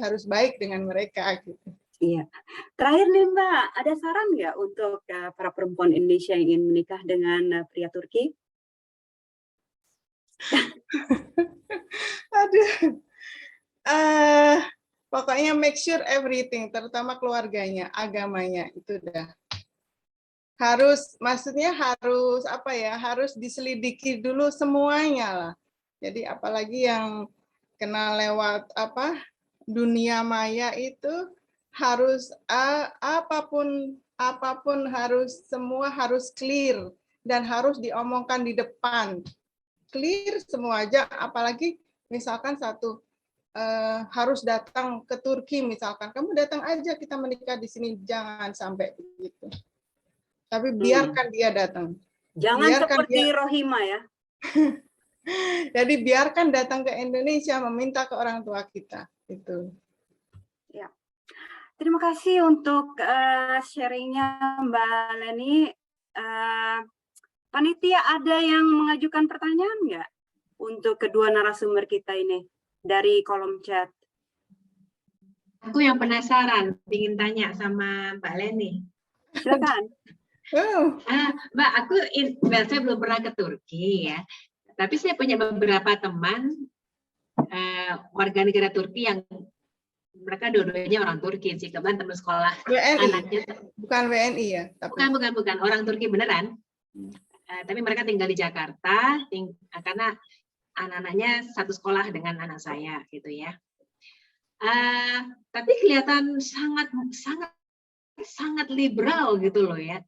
harus baik dengan mereka gitu.
Iya. Terakhir nih Mbak, ada saran nggak untuk para perempuan Indonesia yang ingin menikah dengan pria Turki?
Aduh. Pokoknya make sure everything, terutama keluarganya, agamanya, itu udah harus, maksudnya harus apa ya, harus diselidiki dulu semuanya lah. Jadi apalagi yang kenal lewat apa dunia maya itu harus apapun harus, semua harus clear dan harus diomongkan di depan, clear semua aja. Apalagi misalkan satu harus datang ke Turki, misalkan kamu datang aja kita menikah di sini, jangan sampai begitu. Tapi biarkan dia datang.
Jangan
biarkan
seperti Rohima ya.
Jadi biarkan datang ke Indonesia meminta ke orang tua kita. Itu.
Ya. Terima kasih untuk sharingnya Mbak Leni. Panitia ada yang mengajukan pertanyaan nggak untuk kedua narasumber kita ini dari kolom chat?
Aku yang penasaran, ingin tanya sama Mbak Leni.
Silakan.
Mbak, saya belum pernah ke Turki ya, tapi saya punya beberapa teman warga negara Turki yang mereka dua-duanya orang Turki sih, kebetulan teman sekolah
WNI,
anaknya.
Bukan WNI ya? Tapi...
Bukan orang Turki beneran. Tapi mereka tinggal di Jakarta karena anak-anaknya satu sekolah dengan anak saya gitu ya. Tapi kelihatan sangat liberal gitu loh ya.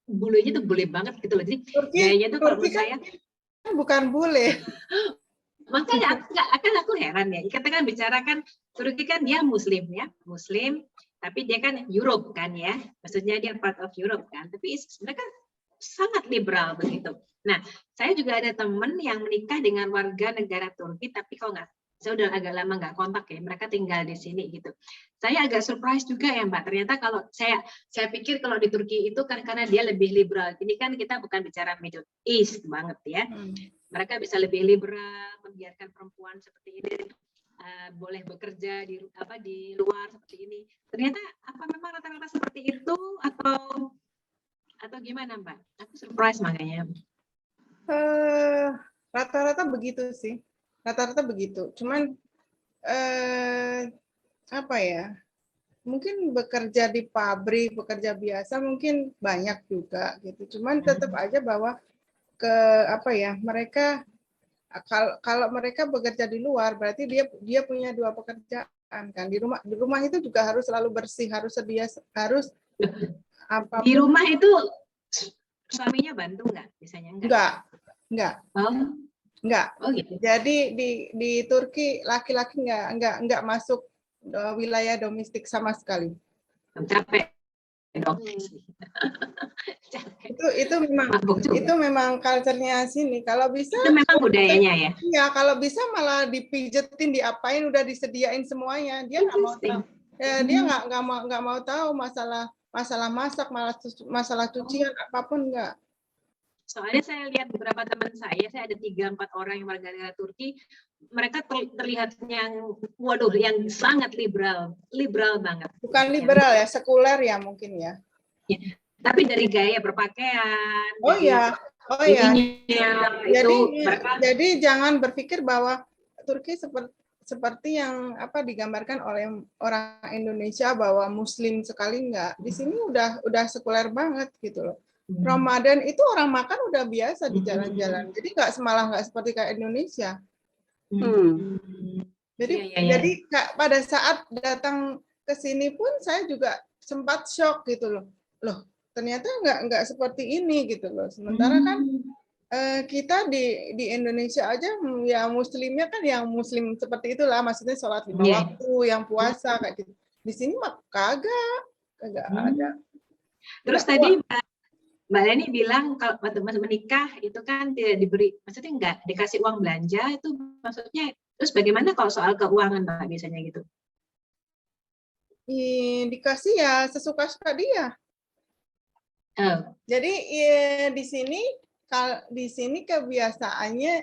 Bulunya tuh bule banget gitu loh. Jadi gayanya tuh kalau menurut saya
bukan bule.
Makanya aku heran ya. Kita kan bicara kan Turki kan dia Muslim ya, Muslim, tapi dia kan Europe kan ya. Maksudnya dia part of Europe kan. Tapi mereka sangat liberal begitu. Nah, saya juga ada teman yang menikah dengan warga negara Turki, tapi kok nggak, saya udah agak lama nggak kontak ya. Mereka tinggal di sini gitu. Saya agak surprise juga ya Mbak. Ternyata kalau saya pikir kalau di Turki itu kan karena dia lebih liberal. Ini kan kita bukan bicara Middle East banget ya. Mereka bisa lebih liberal, membiarkan perempuan seperti ini boleh bekerja di luar seperti ini. Ternyata apa memang rata-rata seperti itu atau gimana Mbak? Aku surprise makanya.
Rata-rata begitu sih. Rata-rata begitu. Cuman apa ya? Mungkin bekerja di pabrik, bekerja biasa mungkin banyak juga gitu. Cuman tetap aja bahwa mereka kalau mereka bekerja di luar berarti dia punya dua pekerjaan kan. Di rumah itu juga harus selalu bersih, harus
di rumah itu suaminya bantu nggak biasanya?
Enggak.
Oh.
Enggak.
Oh gitu.
Jadi di Turki laki-laki enggak masuk wilayah domestik sama sekali.
Capek dong.
Itu memang
Mabuk juga.
itu memang culture-nya sini. Kalau bisa
Itu memang budayanya ya.
ya kalau bisa malah dipijetin, diapain, udah disediain semuanya. Dia nggak mau tahu. Dia nggak mau tahu masalah masak, masalah cucian apapun nggak.
Soalnya saya lihat beberapa teman saya ada 3-4 orang yang warga negara Turki, mereka terlihat yang, waduh, yang sangat liberal banget.
Bukan liberal ya, sekuler ya mungkin ya.
Tapi dari gaya berpakaian.
Oh iya,
Itu mereka.
Jadi jangan berpikir bahwa Turki seperti yang digambarkan oleh orang Indonesia bahwa Muslim sekali enggak. Di sini udah sekuler banget gitu loh. Ramadan itu orang makan udah biasa di jalan-jalan. Jadi nggak seperti kayak Indonesia. Jadi pada saat datang ke sini pun saya juga sempat shock gitu loh. Loh, ternyata nggak seperti ini gitu loh. Sementara kan kita di Indonesia aja ya muslimnya kan yang muslim seperti itulah, maksudnya sholat 5 waktu, yang puasa kayak gitu. Di sini mah kagak ada.
Terus tadi Mbak Leni bilang kalau waktu mas menikah itu kan tidak diberi, maksudnya nggak dikasih uang belanja, itu maksudnya terus bagaimana kalau soal keuangan Mbak biasanya gitu?
Dikasih ya sesuka-suka dia. Jadi di sini kebiasaannya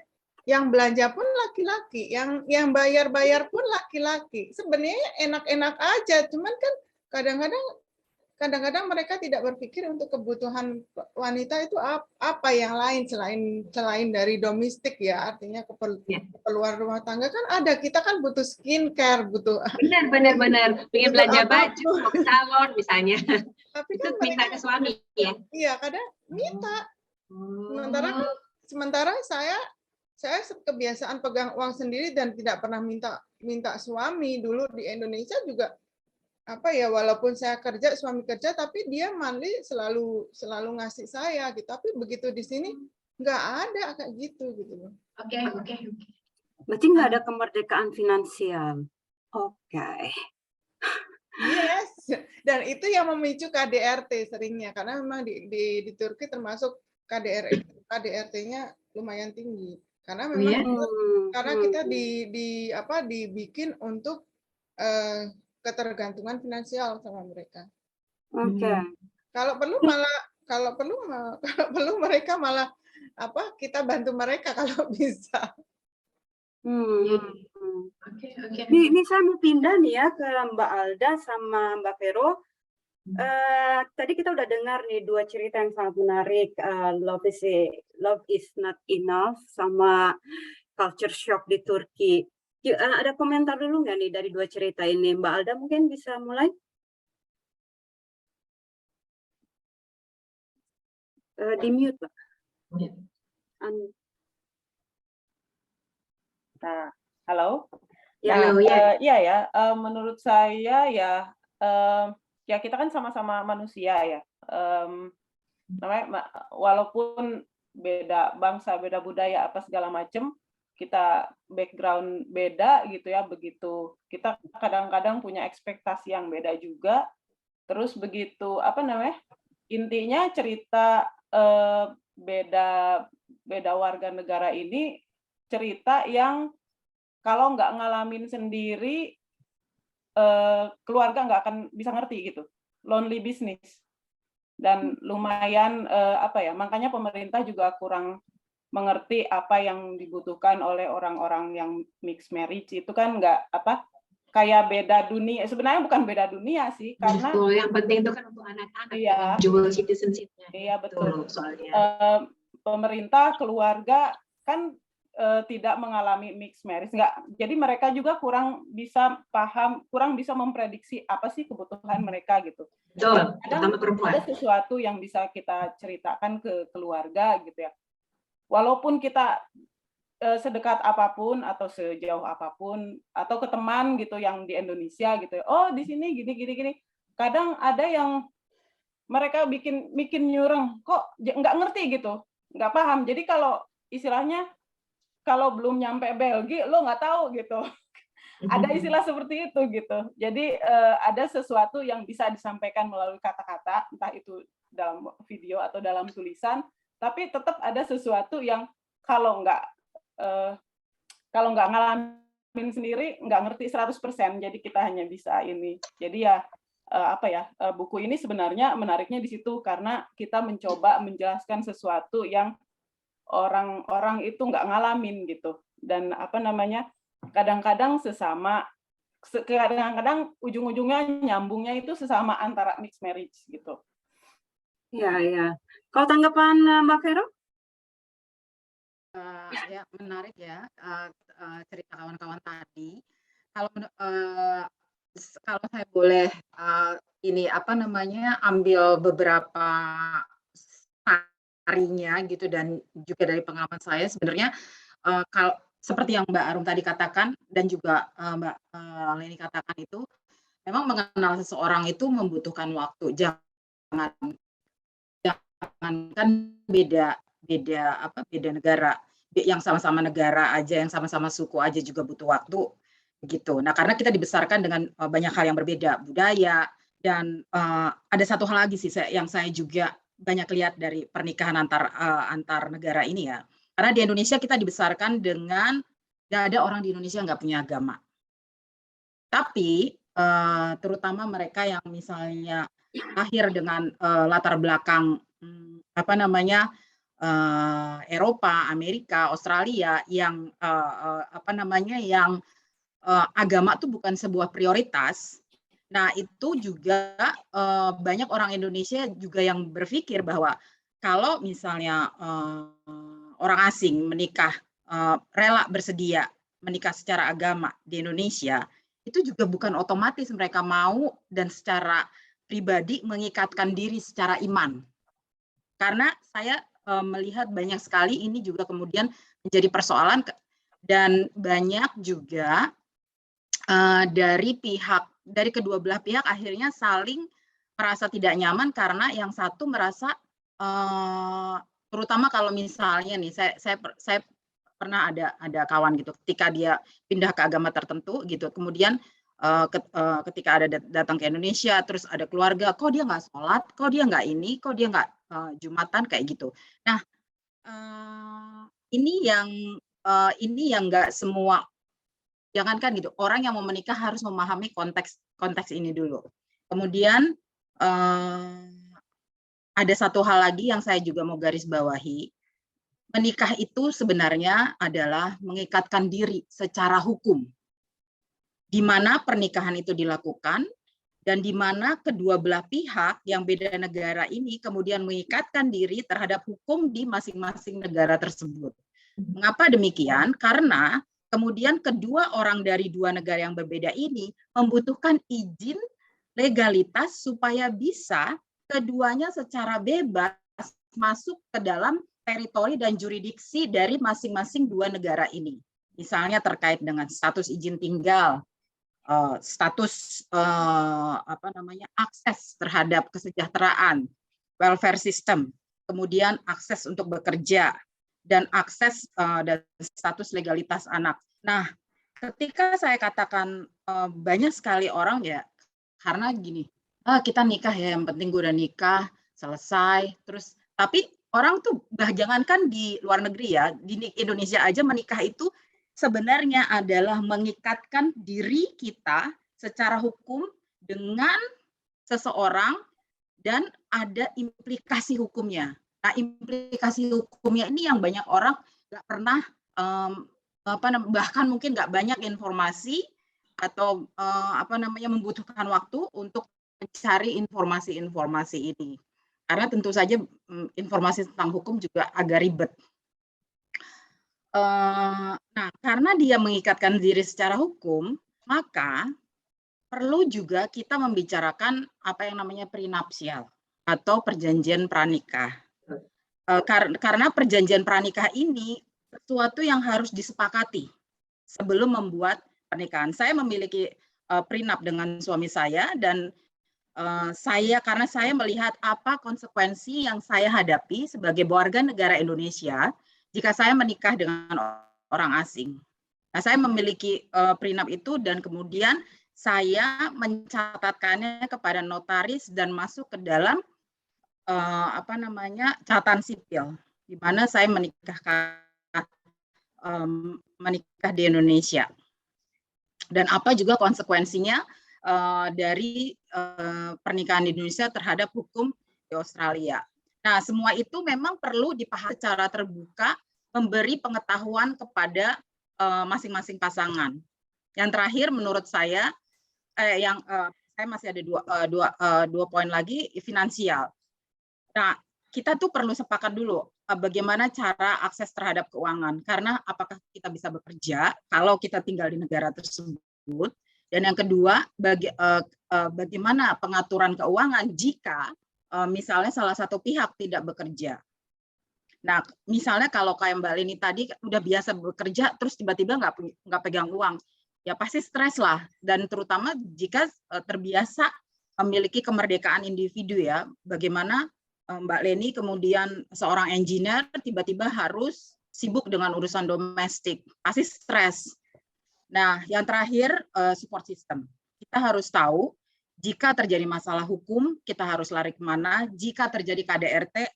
yang belanja pun laki-laki, yang bayar pun laki-laki. Sebenarnya enak-enak aja, cuman kan kadang-kadang mereka tidak berpikir untuk kebutuhan wanita itu apa yang lain selain dari domestik ya, artinya keperluan rumah tangga kan ada. Kita kan butuh skincare, butuh
benar pengen belanja baju, mau ke salon misalnya.
Tapi
itu
kan
minta ke suami ya.
Iya, kadang minta. Sementara saya kebiasaan pegang uang sendiri dan tidak pernah minta suami. Dulu di Indonesia juga walaupun saya kerja, suami kerja, tapi dia mandi selalu ngasih saya gitu. Tapi begitu di sini nggak ada kayak gitu loh.
Oke.
Berarti nggak ada kemerdekaan finansial. Oke.
Yes, dan itu yang memicu KDRT seringnya, karena memang di Turki termasuk KDRT-nya lumayan tinggi. Karena memang karena kita dibikin untuk ketergantungan finansial sama mereka.
Oke.
Kalau perlu mereka malah kita bantu mereka kalau bisa.
Oke.
Ini saya mau pindah nih ya ke Mbak Alda sama Mbak Vero. Tadi kita udah dengar nih 2 cerita yang sangat menarik, Love is Not Enough sama culture shock di Turki. Ada komentar dulu nggak nih dari 2 cerita ini? Mbak Alda mungkin bisa mulai? Di mute, Pak.
Nah, halo.
Ya,
Iya ya. Menurut saya ya kita kan sama-sama manusia ya. Namanya walaupun beda bangsa, beda budaya apa segala macam, kita background beda gitu ya, begitu kita kadang-kadang punya ekspektasi yang beda juga. Terus begitu intinya cerita beda warga negara ini cerita yang kalau nggak ngalamin sendiri keluarga nggak akan bisa ngerti gitu. Lonely business. Dan lumayan makanya pemerintah juga kurang mengerti apa yang dibutuhkan oleh orang-orang yang mixed marriage. Itu kan nggak kayak beda dunia. Sebenarnya bukan beda dunia sih, karena
yang penting itu kan untuk anak-anak, dual citizenship-nya.
Iya, betul.
Soalnya
pemerintah, keluarga kan tidak mengalami mixed marriage, jadi mereka juga kurang bisa paham, kurang bisa memprediksi apa sih kebutuhan mereka gitu.
Betul, terutama perempuan.
Ada sesuatu yang bisa kita ceritakan ke keluarga gitu ya. Walaupun kita sedekat apapun atau sejauh apapun atau ke teman gitu yang di Indonesia gitu, oh di sini gini. Kadang ada yang mereka bikin nyureng, kok nggak ngerti gitu, nggak paham. Jadi kalau istilahnya kalau belum nyampe Belgia lo nggak tahu gitu. Ada istilah seperti itu gitu. Jadi ada sesuatu yang bisa disampaikan melalui kata-kata, entah itu dalam video atau dalam tulisan, tapi tetap ada sesuatu yang kalau nggak ngalamin sendiri nggak ngerti 100%. Jadi kita hanya bisa ini. Jadi ya buku ini sebenarnya menariknya di situ karena kita mencoba menjelaskan sesuatu yang orang-orang itu nggak ngalamin gitu. Dan kadang-kadang kadang-kadang ujung-ujungnya nyambungnya itu sesama antara mixed marriage gitu.
Ya. Kalau tanggapan Mbak Vero?
Ya menarik ya cerita kawan-kawan tadi. Kalau saya boleh ambil beberapa harinya gitu dan juga dari pengalaman saya sebenarnya kalau seperti yang Mbak Arum tadi katakan dan juga Mbak Leni katakan itu memang mengenal seseorang itu membutuhkan waktu. Jangankan beda negara, yang sama-sama negara aja, yang sama-sama suku aja juga butuh waktu gitu. Nah, karena kita dibesarkan dengan banyak hal yang berbeda, budaya, dan ada satu hal lagi sih yang saya juga banyak lihat dari pernikahan antar negara ini ya. Karena di Indonesia kita dibesarkan dengan nggak ada orang di Indonesia nggak punya agama. Tapi terutama mereka yang misalnya lahir dengan latar belakang Eropa, Amerika, Australia yang agama itu bukan sebuah prioritas. Nah, itu juga banyak orang Indonesia juga yang berpikir bahwa kalau misalnya orang asing menikah, rela bersedia menikah secara agama di Indonesia, itu juga bukan otomatis mereka mau dan secara pribadi mengikatkan diri secara iman. Karena saya melihat banyak sekali ini juga kemudian menjadi persoalan dan banyak juga dari kedua belah pihak akhirnya saling merasa tidak nyaman karena yang satu merasa terutama kalau misalnya nih saya pernah ada kawan gitu ketika dia pindah ke agama tertentu gitu kemudian ketika ada datang ke Indonesia terus ada keluarga kok dia nggak sholat kok dia nggak ini kok dia nggak Jumatan kayak gitu. Nah ini yang nggak semua jangankan gitu orang yang mau menikah harus memahami konteks ini dulu. Kemudian ada satu hal lagi yang saya juga mau garis bawahi. Menikah itu sebenarnya adalah mengikatkan diri secara hukum. Di mana pernikahan itu dilakukan dan di mana kedua belah pihak yang beda negara ini kemudian mengikatkan diri terhadap hukum di masing-masing negara tersebut. Mengapa demikian? Karena kemudian kedua orang dari dua negara yang berbeda ini membutuhkan izin legalitas supaya bisa keduanya secara bebas masuk ke dalam teritori dan jurisdiksi dari masing-masing dua negara ini. Misalnya terkait dengan status izin tinggal, status akses terhadap kesejahteraan, welfare system, kemudian akses untuk bekerja, dan akses dan status legalitas anak. Nah, ketika saya katakan banyak sekali orang ya, karena gini, kita nikah ya, yang penting gue udah nikah, selesai, terus tapi orang tuh jangankan di luar negeri ya, di Indonesia aja menikah itu sebenarnya adalah mengikatkan diri kita secara hukum dengan seseorang dan ada implikasi hukumnya. Nah, implikasi hukumnya ini yang banyak orang nggak pernah, bahkan mungkin nggak banyak informasi atau membutuhkan waktu untuk mencari informasi-informasi ini. Karena tentu saja informasi tentang hukum juga agak ribet. Nah, karena dia mengikatkan diri secara hukum, maka perlu juga kita membicarakan apa yang namanya prenupsial atau perjanjian pranikah. Karena perjanjian pranikah ini sesuatu yang harus disepakati sebelum membuat pernikahan. Saya memiliki prenup dengan suami saya dan karena saya melihat apa konsekuensi yang saya hadapi sebagai warga negara Indonesia jika saya menikah dengan orang asing. Nah, saya memiliki prenup itu dan kemudian saya mencatatkannya kepada notaris dan masuk ke dalam catatan sipil, di mana saya menikah di Indonesia, dan apa juga konsekuensinya dari pernikahan di Indonesia terhadap hukum di Australia. Nah, semua itu memang perlu dipahami secara terbuka, memberi pengetahuan kepada masing-masing pasangan. Yang terakhir, menurut saya, saya masih ada dua poin lagi, finansial. Nah, kita tuh perlu sepakat dulu bagaimana cara akses terhadap keuangan, karena apakah kita bisa bekerja kalau kita tinggal di negara tersebut, dan yang kedua, bagaimana pengaturan keuangan jika misalnya salah satu pihak tidak bekerja. Nah, misalnya kalau kayak Mbak Leni tadi udah biasa bekerja, terus tiba-tiba nggak pegang uang, ya pasti stres lah. Dan terutama jika terbiasa memiliki kemerdekaan individu ya, bagaimana Mbak Leni kemudian seorang engineer tiba-tiba harus sibuk dengan urusan domestik, pasti stres. Nah, yang terakhir support system. Kita harus tahu jika terjadi masalah hukum, kita harus lari kemana. Jika terjadi KDRT,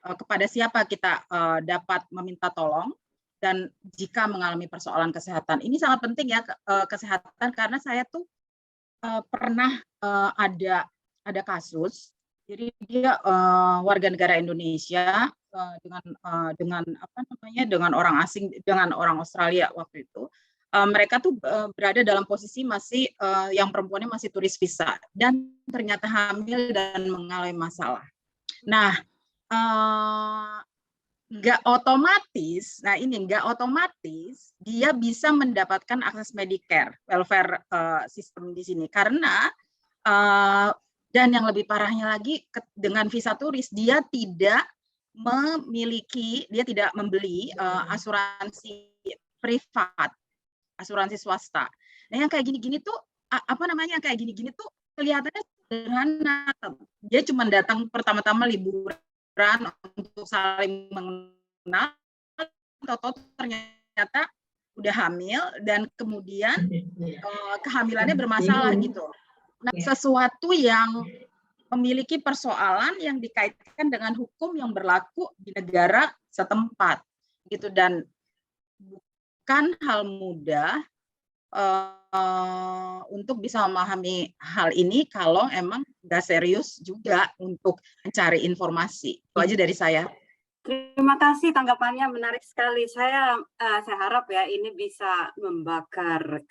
kepada siapa kita dapat meminta tolong. Dan jika mengalami persoalan kesehatan, ini sangat penting ya, kesehatan, karena saya tuh pernah ada kasus. Jadi dia warga negara Indonesia dengan orang asing, dengan orang Australia waktu itu. Mereka tuh berada dalam posisi masih yang perempuannya masih turis visa dan ternyata hamil dan mengalami masalah. Nah, nggak otomatis dia bisa mendapatkan akses Medicare, welfare system di sini, karena dan yang lebih parahnya lagi, dengan visa turis dia tidak membeli asuransi privat, asuransi swasta. Nah, yang kayak gini-gini tuh kelihatannya sederhana. Dia cuma datang pertama-tama liburan untuk saling mengenal, atau ternyata udah hamil dan kemudian kehamilannya bermasalah gitu. Nah, sesuatu yang memiliki persoalan yang dikaitkan dengan hukum yang berlaku di negara setempat gitu, dan bukan hal mudah untuk bisa memahami hal ini kalau emang nggak serius juga untuk mencari informasi. Itu aja dari saya.
Terima kasih, tanggapannya menarik sekali. Saya harap ya ini bisa membakar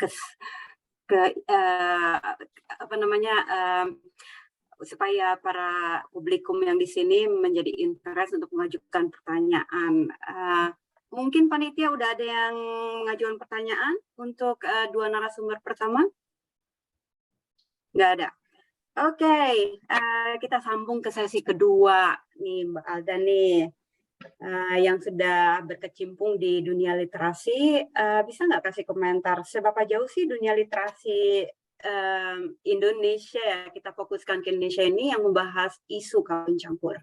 supaya para publikum yang di sini menjadi interest untuk mengajukan pertanyaan. Mungkin panitia udah ada yang mengajukan pertanyaan untuk dua narasumber pertama? Nggak ada. Oke, kita sambung ke sesi kedua nih, Mbak Alda nih, yang sudah berkecimpung di dunia literasi. Bisa nggak kasih komentar seberapa jauh sih dunia literasi Indonesia, ya, kita fokuskan ke Indonesia ini, yang membahas isu kawin campur?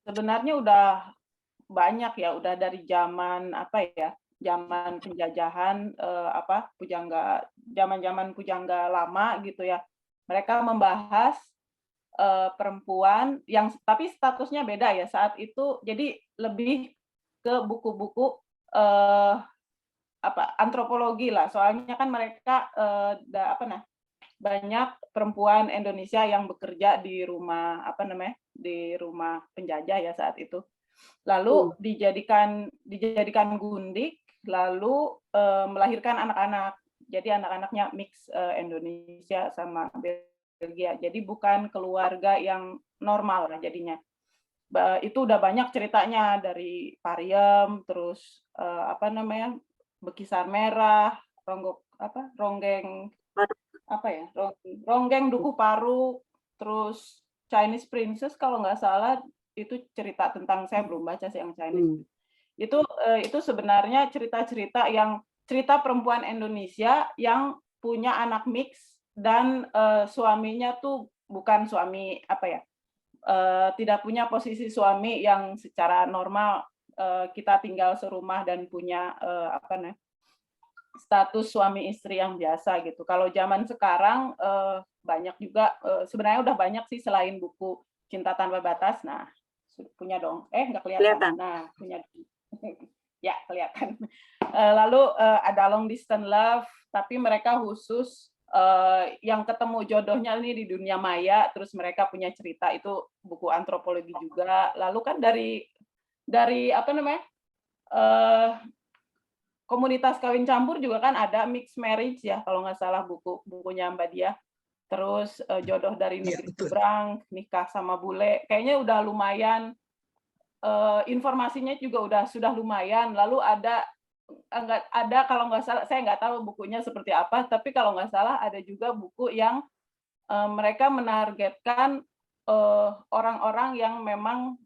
Sebenarnya udah banyak ya, udah dari zaman zaman penjajahan zaman pujangga lama gitu ya. Mereka membahas perempuan yang tapi statusnya beda ya saat itu, jadi lebih ke buku-buku antropologi lah, soalnya kan mereka banyak perempuan Indonesia yang bekerja di rumah penjajah ya saat itu, lalu dijadikan gundik, lalu melahirkan anak-anak, jadi anak-anaknya mix Indonesia sama Belgia, jadi bukan keluarga yang normal lah jadinya. Itu udah banyak ceritanya, dari Pariem, terus Bekisar Merah, Ronggeng Dukuh Paru, terus Chinese Princess kalau nggak salah, itu cerita tentang, saya belum baca sih yang Chinese. Itu sebenarnya cerita-cerita perempuan Indonesia yang punya anak mix dan suaminya tuh bukan suami tidak punya posisi suami yang secara normal kita tinggal serumah dan punya status suami istri yang biasa gitu. Kalau zaman sekarang banyak juga, sebenarnya udah banyak sih, selain buku Cinta Tanpa Batas. Nah, punya dong. Nggak kelihatan.
Kelihatan.
Nah, punya. Ya, kelihatan. Lalu ada Long Distance Love, tapi mereka khusus yang ketemu jodohnya ini di dunia maya, terus mereka punya cerita, itu buku antropologi juga. Lalu kan dari apa namanya, komunitas kawin campur juga kan ada mixed marriage ya, kalau nggak salah bukunya Mbak Dia. Terus jodoh dari negeri seberang, nikah sama bule, kayaknya udah lumayan. Informasinya juga sudah lumayan. Lalu ada kalau nggak salah, saya nggak tahu bukunya seperti apa, tapi kalau nggak salah ada juga buku yang mereka menargetkan orang-orang yang memang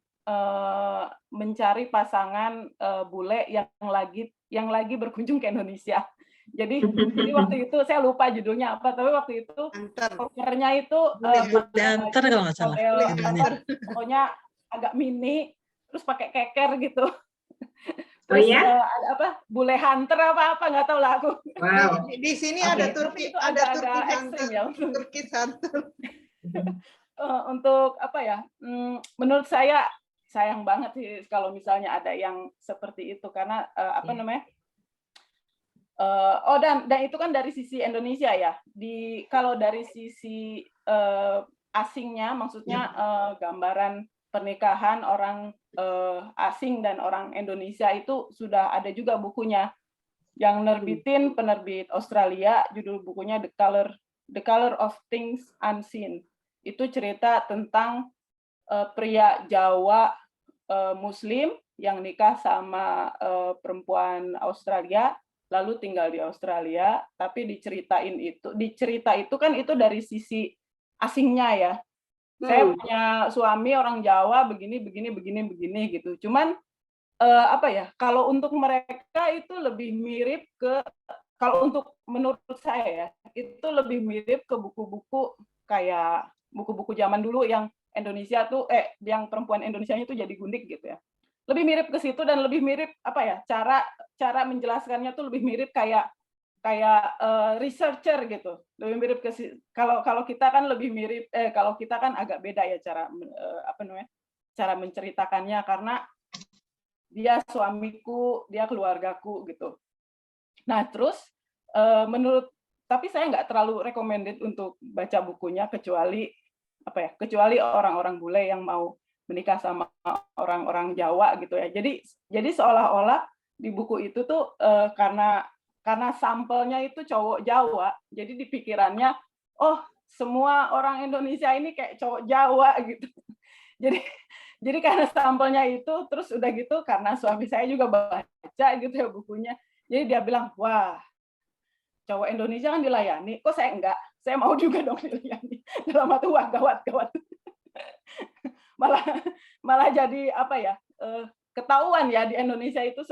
mencari pasangan bule yang lagi berkunjung ke Indonesia. Jadi waktu itu saya lupa judulnya apa, tapi waktu itu covernya itu
Diantar kalau nggak salah.
pokoknya agak mini, terus pakai keker gitu.
Oh ya?
Ada apa? Bule hunter apa nggak tahu lah aku.
Wow.
Di sini ada Turki,
Itu
ada
agak
Turki
ekstrim ya.
Turkish Hunter.
Untuk apa ya? Menurut saya sayang banget sih kalau misalnya ada yang seperti itu, karena apa namanya? Dan itu kan dari sisi Indonesia ya. Kalau dari sisi asingnya, maksudnya gambaran pernikahan orang asing dan orang Indonesia itu sudah ada juga bukunya. Yang nerbitin penerbit Australia, judul bukunya The Color of Things Unseen. Itu cerita tentang pria Jawa Muslim yang nikah sama perempuan Australia, lalu tinggal di Australia, tapi dicerita itu kan itu dari sisi asingnya ya. Saya punya suami orang Jawa begini gitu. Cuman apa ya? Kalau untuk mereka itu lebih mirip kalau untuk menurut saya ya, itu lebih mirip ke buku-buku kayak buku-buku zaman dulu yang Indonesia tuh yang perempuan Indonesianya tuh jadi gundik gitu ya. Lebih mirip ke situ dan lebih mirip apa ya? Cara menjelaskannya tuh lebih mirip kayak researcher gitu, lebih mirip ke kalau kita kan lebih mirip kalau kita kan agak beda ya cara cara menceritakannya, karena dia suamiku, dia keluargaku gitu. Nah terus tapi saya nggak terlalu recommended untuk baca bukunya kecuali orang-orang bule yang mau menikah sama orang-orang Jawa gitu ya. Jadi seolah-olah di buku itu tuh karena sampelnya itu cowok Jawa, jadi di pikirannya, oh semua orang Indonesia ini kayak cowok Jawa gitu. Jadi karena sampelnya itu, terus udah gitu karena suami saya juga baca gitu ya bukunya, jadi dia bilang, wah cowok Indonesia kan dilayani, kok saya enggak, saya mau juga dong dilayani. Dalam waktu wah gawat. malah jadi apa ya? Ketahuan ya di Indonesia itu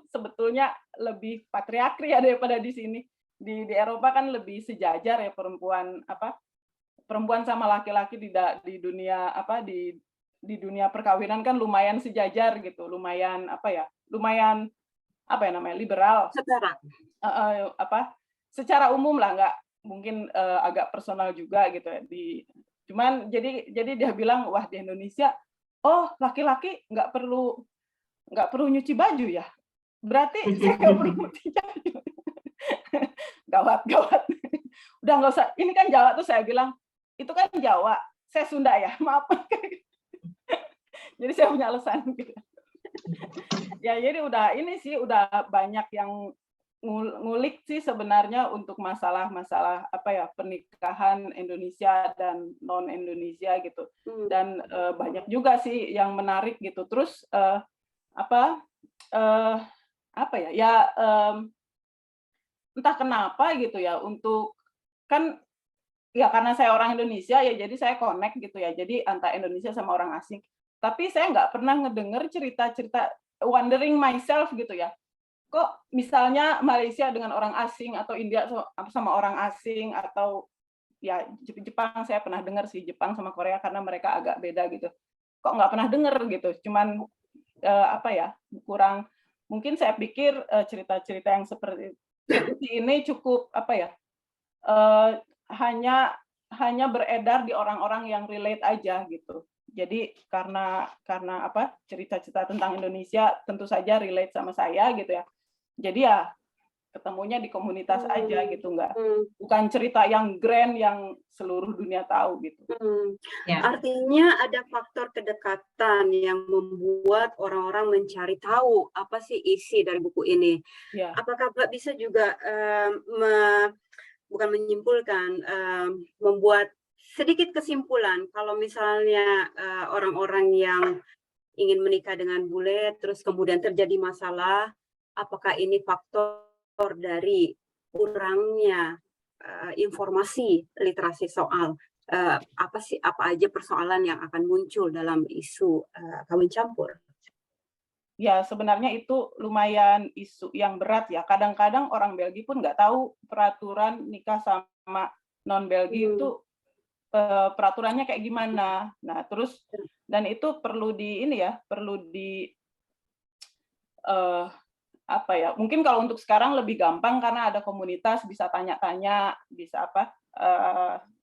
sebetulnya lebih patriarki ya daripada di sini. Di Eropa kan lebih sejajar ya perempuan sama laki-laki di dunia di dunia perkawinan kan lumayan sejajar gitu, lumayan liberal. Secara umum lah, nggak mungkin agak personal juga gitu ya. Cuman jadi dia bilang, wah di Indonesia oh laki-laki nggak perlu nyuci baju ya, berarti saya nggak perlu nyuci baju. Gawat. Udah nggak usah, ini kan Jawa tuh saya bilang, itu kan Jawa, saya Sunda ya, maaf. Jadi saya punya alasan gitu. Ya jadi udah banyak yang ngulik sih sebenarnya untuk masalah pernikahan Indonesia dan non Indonesia gitu, dan banyak juga sih yang menarik gitu. Terus entah kenapa gitu ya, untuk kan ya karena saya orang Indonesia ya, jadi saya connect gitu ya, jadi antara Indonesia sama orang asing. Tapi saya nggak pernah ngedenger cerita-cerita, wondering myself gitu ya, kok misalnya Malaysia dengan orang asing atau India sama orang asing, atau ya Jepang saya pernah dengar sih, Jepang sama Korea karena mereka agak beda gitu, kok nggak pernah dengar gitu. Cuman kurang, mungkin saya pikir cerita-cerita yang seperti ini cukup hanya hanya beredar di orang-orang yang relate aja gitu. Jadi karena apa, cerita-cerita tentang Indonesia tentu saja relate sama saya gitu ya. Jadi ya ketemunya di komunitas aja gitu, bukan cerita yang grand yang seluruh dunia tahu gitu.
Ya.
Artinya ada faktor kedekatan yang membuat orang-orang mencari tahu apa sih isi dari buku ini.
Ya.
Apakah Mbak bisa juga bukan menyimpulkan, membuat sedikit kesimpulan kalau misalnya orang-orang yang ingin menikah dengan bule terus kemudian terjadi masalah, apakah ini faktor dari kurangnya informasi literasi soal apa aja persoalan yang akan muncul dalam isu kawin campur?
Ya, sebenarnya itu lumayan isu yang berat ya. Kadang-kadang orang Belgia pun nggak tahu peraturan nikah sama non-Belgia itu peraturannya kayak gimana. Nah, terus dan itu perlu di ini ya, perlu di apa ya? Mungkin kalau untuk sekarang lebih gampang karena ada komunitas, bisa tanya-tanya, bisa apa?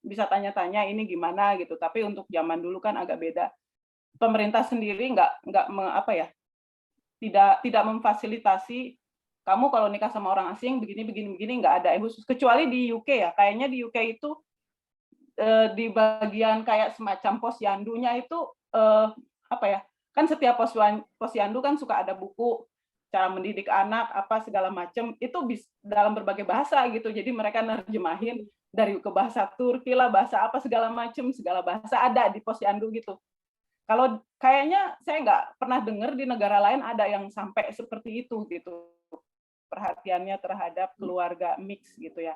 Bisa tanya-tanya ini gimana gitu. Tapi untuk zaman dulu kan agak beda. Pemerintah sendiri nggak apa ya? Tidak memfasilitasi kamu kalau nikah sama orang asing begini nggak ada khusus, kecuali di UK ya, kayaknya di UK itu di bagian kayak semacam posyandunya itu apa ya, kan setiap posyandu kan suka ada buku cara mendidik anak apa segala macam, itu dalam berbagai bahasa gitu, jadi mereka nerjemahin dari ke bahasa Turki lah, bahasa apa segala macam, segala bahasa ada di posyandu gitu. Kalau kayaknya saya nggak pernah dengar di negara lain ada yang sampai seperti itu gitu, perhatiannya terhadap keluarga mix gitu ya.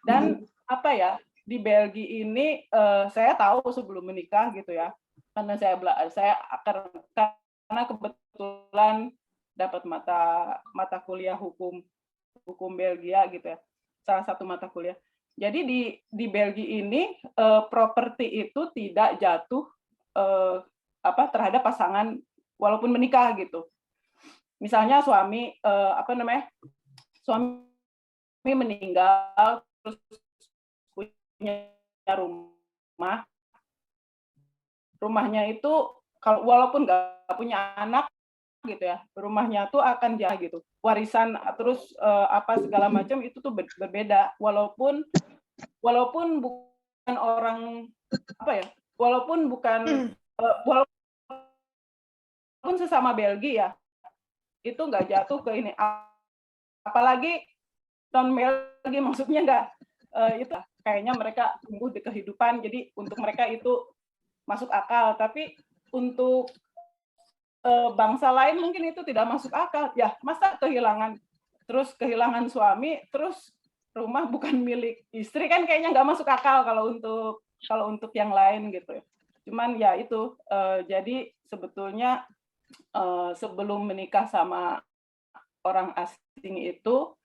Dan apa ya, di Belgia ini saya tahu sebelum menikah gitu ya, karena karena kebetulan dapat mata kuliah hukum Belgia gitu ya, salah satu mata kuliah. Jadi di Belgia ini properti itu tidak jatuh terhadap pasangan walaupun menikah gitu. Misalnya suami meninggal terus punya rumahnya itu kalau walaupun nggak punya anak gitu ya, rumahnya tuh akan jadi gitu, warisan terus segala macam itu tuh berbeda, walaupun bukan orang walaupun sesama Belgia ya, itu nggak jatuh ke ini, apalagi non Belgia, maksudnya nggak itu kayaknya mereka tumbuh di kehidupan, jadi untuk mereka itu masuk akal, tapi untuk bangsa lain mungkin itu tidak masuk akal ya, masa kehilangan suami terus rumah bukan milik istri, kan kayaknya nggak masuk akal kalau untuk yang lain gitu. Cuman ya itu jadi sebetulnya sebelum menikah sama orang asing itu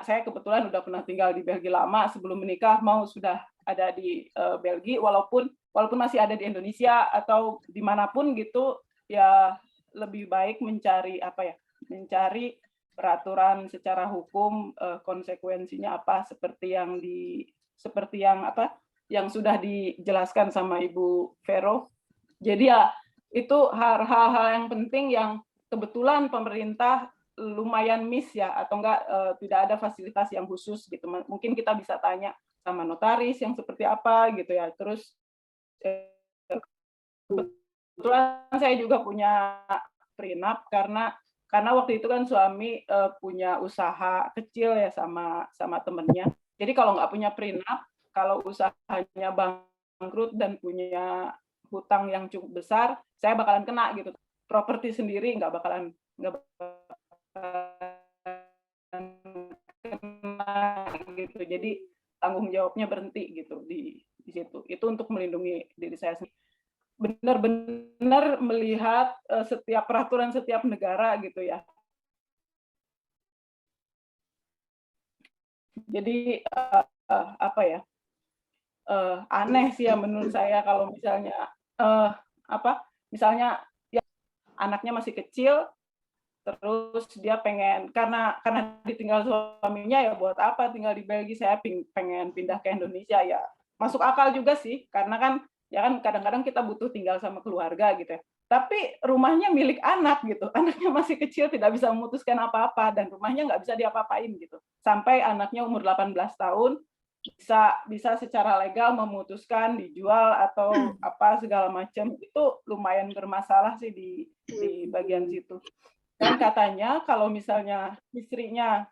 saya kebetulan udah pernah tinggal di Belgia lama, sebelum menikah sudah ada di Belgia, walaupun masih ada di Indonesia atau dimanapun gitu ya, lebih baik mencari peraturan secara hukum, konsekuensinya apa, seperti yang sudah dijelaskan sama Ibu Vero. Jadi ya itu hal-hal yang penting yang kebetulan pemerintah lumayan miss ya, atau enggak tidak ada fasilitas yang khusus gitu. Mungkin kita bisa tanya sama notaris yang seperti apa gitu ya. Terus kebetulan saya juga punya prenup karena waktu itu kan suami punya usaha kecil ya sama temennya. Jadi kalau nggak punya prenup, kalau usahanya bangkrut dan punya hutang yang cukup besar, saya bakalan kena gitu. Properti sendiri nggak bakalan kena gitu. Jadi tanggung jawabnya berhenti gitu di situ. Itu untuk melindungi diri saya sendiri. Benar-benar melihat setiap peraturan setiap negara gitu ya. Jadi aneh sih ya menurut saya kalau misalnya misalnya ya, anaknya masih kecil Terus dia pengen karena ditinggal suaminya, ya buat apa tinggal di Belgia, saya pengen pindah ke Indonesia. Ya masuk akal juga sih, karena kan ya kan kadang-kadang kita butuh tinggal sama keluarga gitu ya. Tapi rumahnya milik anak gitu, anaknya masih kecil, tidak bisa memutuskan apa-apa, dan rumahnya nggak bisa diapa-apain gitu. Sampai anaknya umur 18 tahun bisa secara legal memutuskan dijual atau apa segala macam. Itu lumayan bermasalah sih di bagian situ. Dan katanya kalau misalnya istrinya,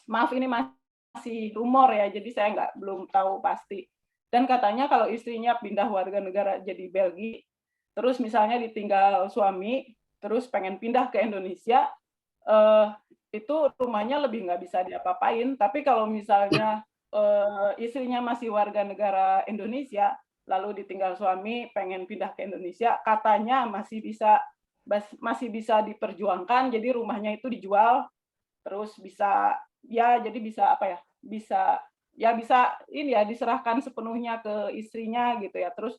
maaf ini masih rumor ya, jadi saya belum tahu pasti. Dan katanya kalau istrinya pindah warga negara jadi Belgia, terus misalnya ditinggal suami, terus pengen pindah ke Indonesia, itu rumahnya lebih nggak bisa diapa-apain. Tapi kalau misalnya istrinya masih warga negara Indonesia, lalu ditinggal suami pengen pindah ke Indonesia, katanya masih bisa diperjuangkan, jadi rumahnya itu dijual, terus bisa ini ya diserahkan sepenuhnya ke istrinya gitu ya, terus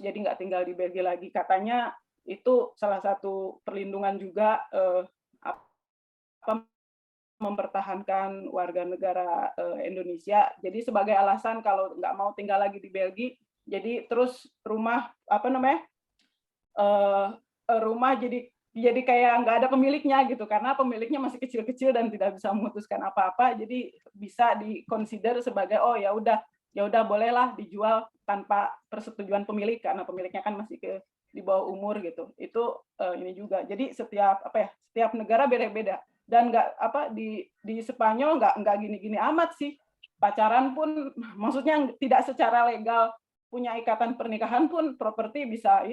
jadi nggak tinggal di Belgia lagi. Katanya itu salah satu perlindungan juga, mempertahankan warga negara Indonesia. Jadi sebagai alasan kalau nggak mau tinggal lagi di Belgia, jadi terus rumah rumah jadi kayak nggak ada pemiliknya gitu, karena pemiliknya masih kecil-kecil dan tidak bisa memutuskan apa-apa, jadi bisa dikonsider sebagai ya udah bolehlah dijual tanpa persetujuan pemilik, karena pemiliknya kan masih di bawah umur gitu. Itu ini juga. Jadi setiap negara beda-beda, dan di Spanyol nggak gini-gini amat sih. Pacaran pun maksudnya tidak secara legal punya ikatan pernikahan pun properti bisa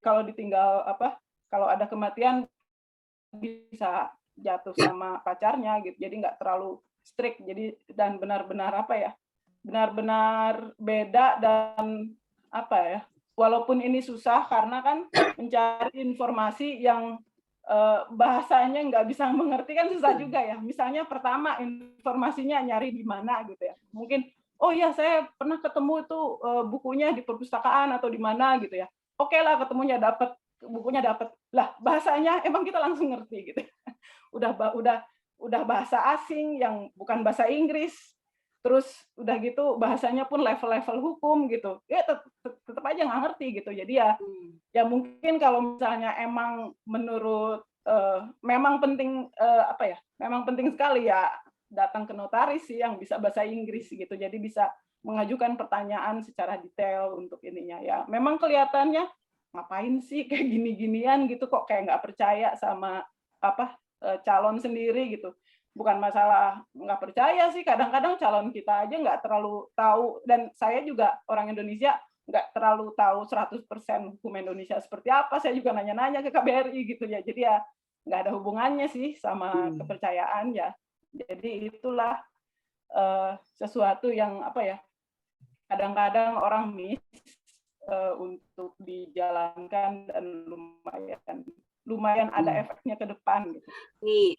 kalau ditinggal kalau ada kematian bisa jatuh sama pacarnya gitu. Jadi nggak terlalu strict. Jadi dan benar-benar benar-benar beda. Dan walaupun ini susah karena kan mencari informasi yang bahasanya nggak bisa mengerti kan susah juga ya. Misalnya pertama informasinya nyari di mana gitu ya. Mungkin saya pernah ketemu itu bukunya di perpustakaan atau di mana gitu ya. Oke lah, bukunya dapat lah, bahasanya emang kita langsung ngerti gitu. udah bahasa asing yang bukan bahasa Inggris, terus udah gitu bahasanya pun level-level hukum gitu, ya tetap aja nggak ngerti gitu. Jadi ya mungkin kalau misalnya emang menurut memang penting memang penting sekali ya datang ke notaris sih yang bisa bahasa Inggris gitu, jadi bisa mengajukan pertanyaan secara detail untuk ininya. Ya memang kelihatannya ngapain sih kayak gini-ginian gitu, kok kayak nggak percaya sama calon sendiri gitu. Bukan masalah nggak percaya sih, kadang-kadang calon kita aja nggak terlalu tahu, dan saya juga orang Indonesia nggak terlalu tahu 100% hukum Indonesia seperti apa. Saya juga nanya-nanya ke KBRI gitu ya, jadi ya nggak ada hubungannya sih sama kepercayaan ya. Jadi itulah sesuatu yang kadang-kadang orang miss untuk dijalankan, dan lumayan ada efeknya ke depan gitu.
Nih,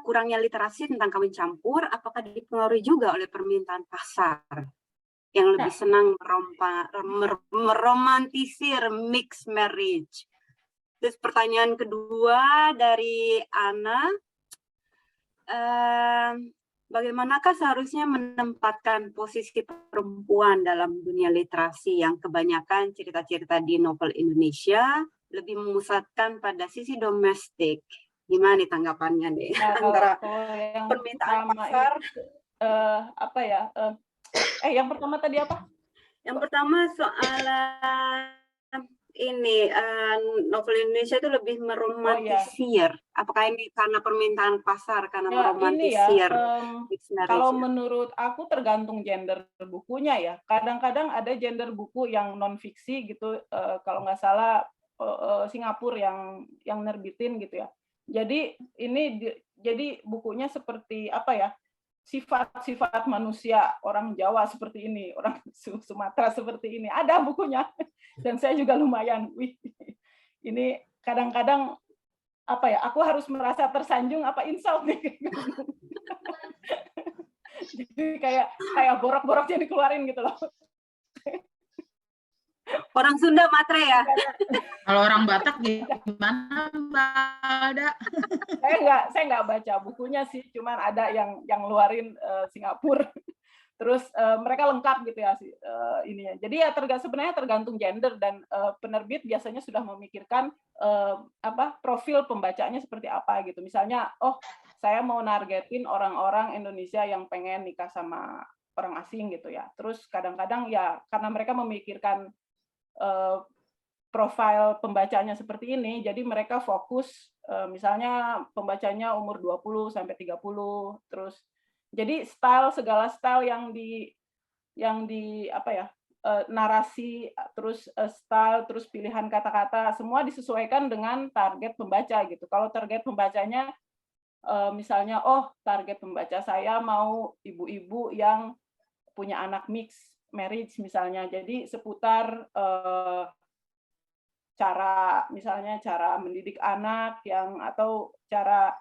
kurangnya literasi tentang kawin campur, apakah dipengaruhi juga oleh permintaan pasar yang lebih senang meromantisir mixed marriage? Terus pertanyaan kedua dari Ana, bagaimanakah seharusnya menempatkan posisi perempuan dalam dunia literasi yang kebanyakan cerita-cerita di novel Indonesia lebih memusatkan pada sisi domestik? Gimana nih tanggapannya deh? Antara permintaan pasar,
yang pertama tadi apa?
Yang pertama soal ini novel Indonesia itu lebih meromantisir. Apakah ini karena permintaan pasar, karena meromantisir?
Kalau menurut aku tergantung gender bukunya ya. Kadang-kadang ada gender buku yang non fiksi gitu. Kalau nggak salah Singapura yang nerbitin gitu ya. Jadi jadi bukunya seperti sifat-sifat manusia orang Jawa seperti ini, orang Sumatera seperti ini. Ada bukunya, dan saya juga lumayan. Ini kadang-kadang aku harus merasa tersanjung insult nih. Jadi kayak borok-boroknya dikeluarin gitu loh.
Orang Sunda matre ya.
Kalau orang Batak gimana, Mbak Alda?
Saya nggak baca bukunya sih, cuman ada yang ngeluarin Singapura. Terus mereka lengkap gitu ya ininya. Jadi ya sebenarnya tergantung gender, dan penerbit biasanya sudah memikirkan profil pembacanya seperti apa gitu. Misalnya, oh saya mau nargetin orang-orang Indonesia yang pengen nikah sama orang asing gitu ya. Terus kadang-kadang ya karena mereka memikirkan profil pembacanya seperti ini, jadi mereka fokus misalnya pembacanya umur 20 sampai 30, terus jadi segala style yang di apa ya, narasi, terus style, terus pilihan kata-kata, semua disesuaikan dengan target pembaca gitu. Kalau target pembacanya misalnya, oh target pembaca saya mau ibu-ibu yang punya anak mix marriage misalnya, jadi seputar misalnya cara mendidik anak atau cara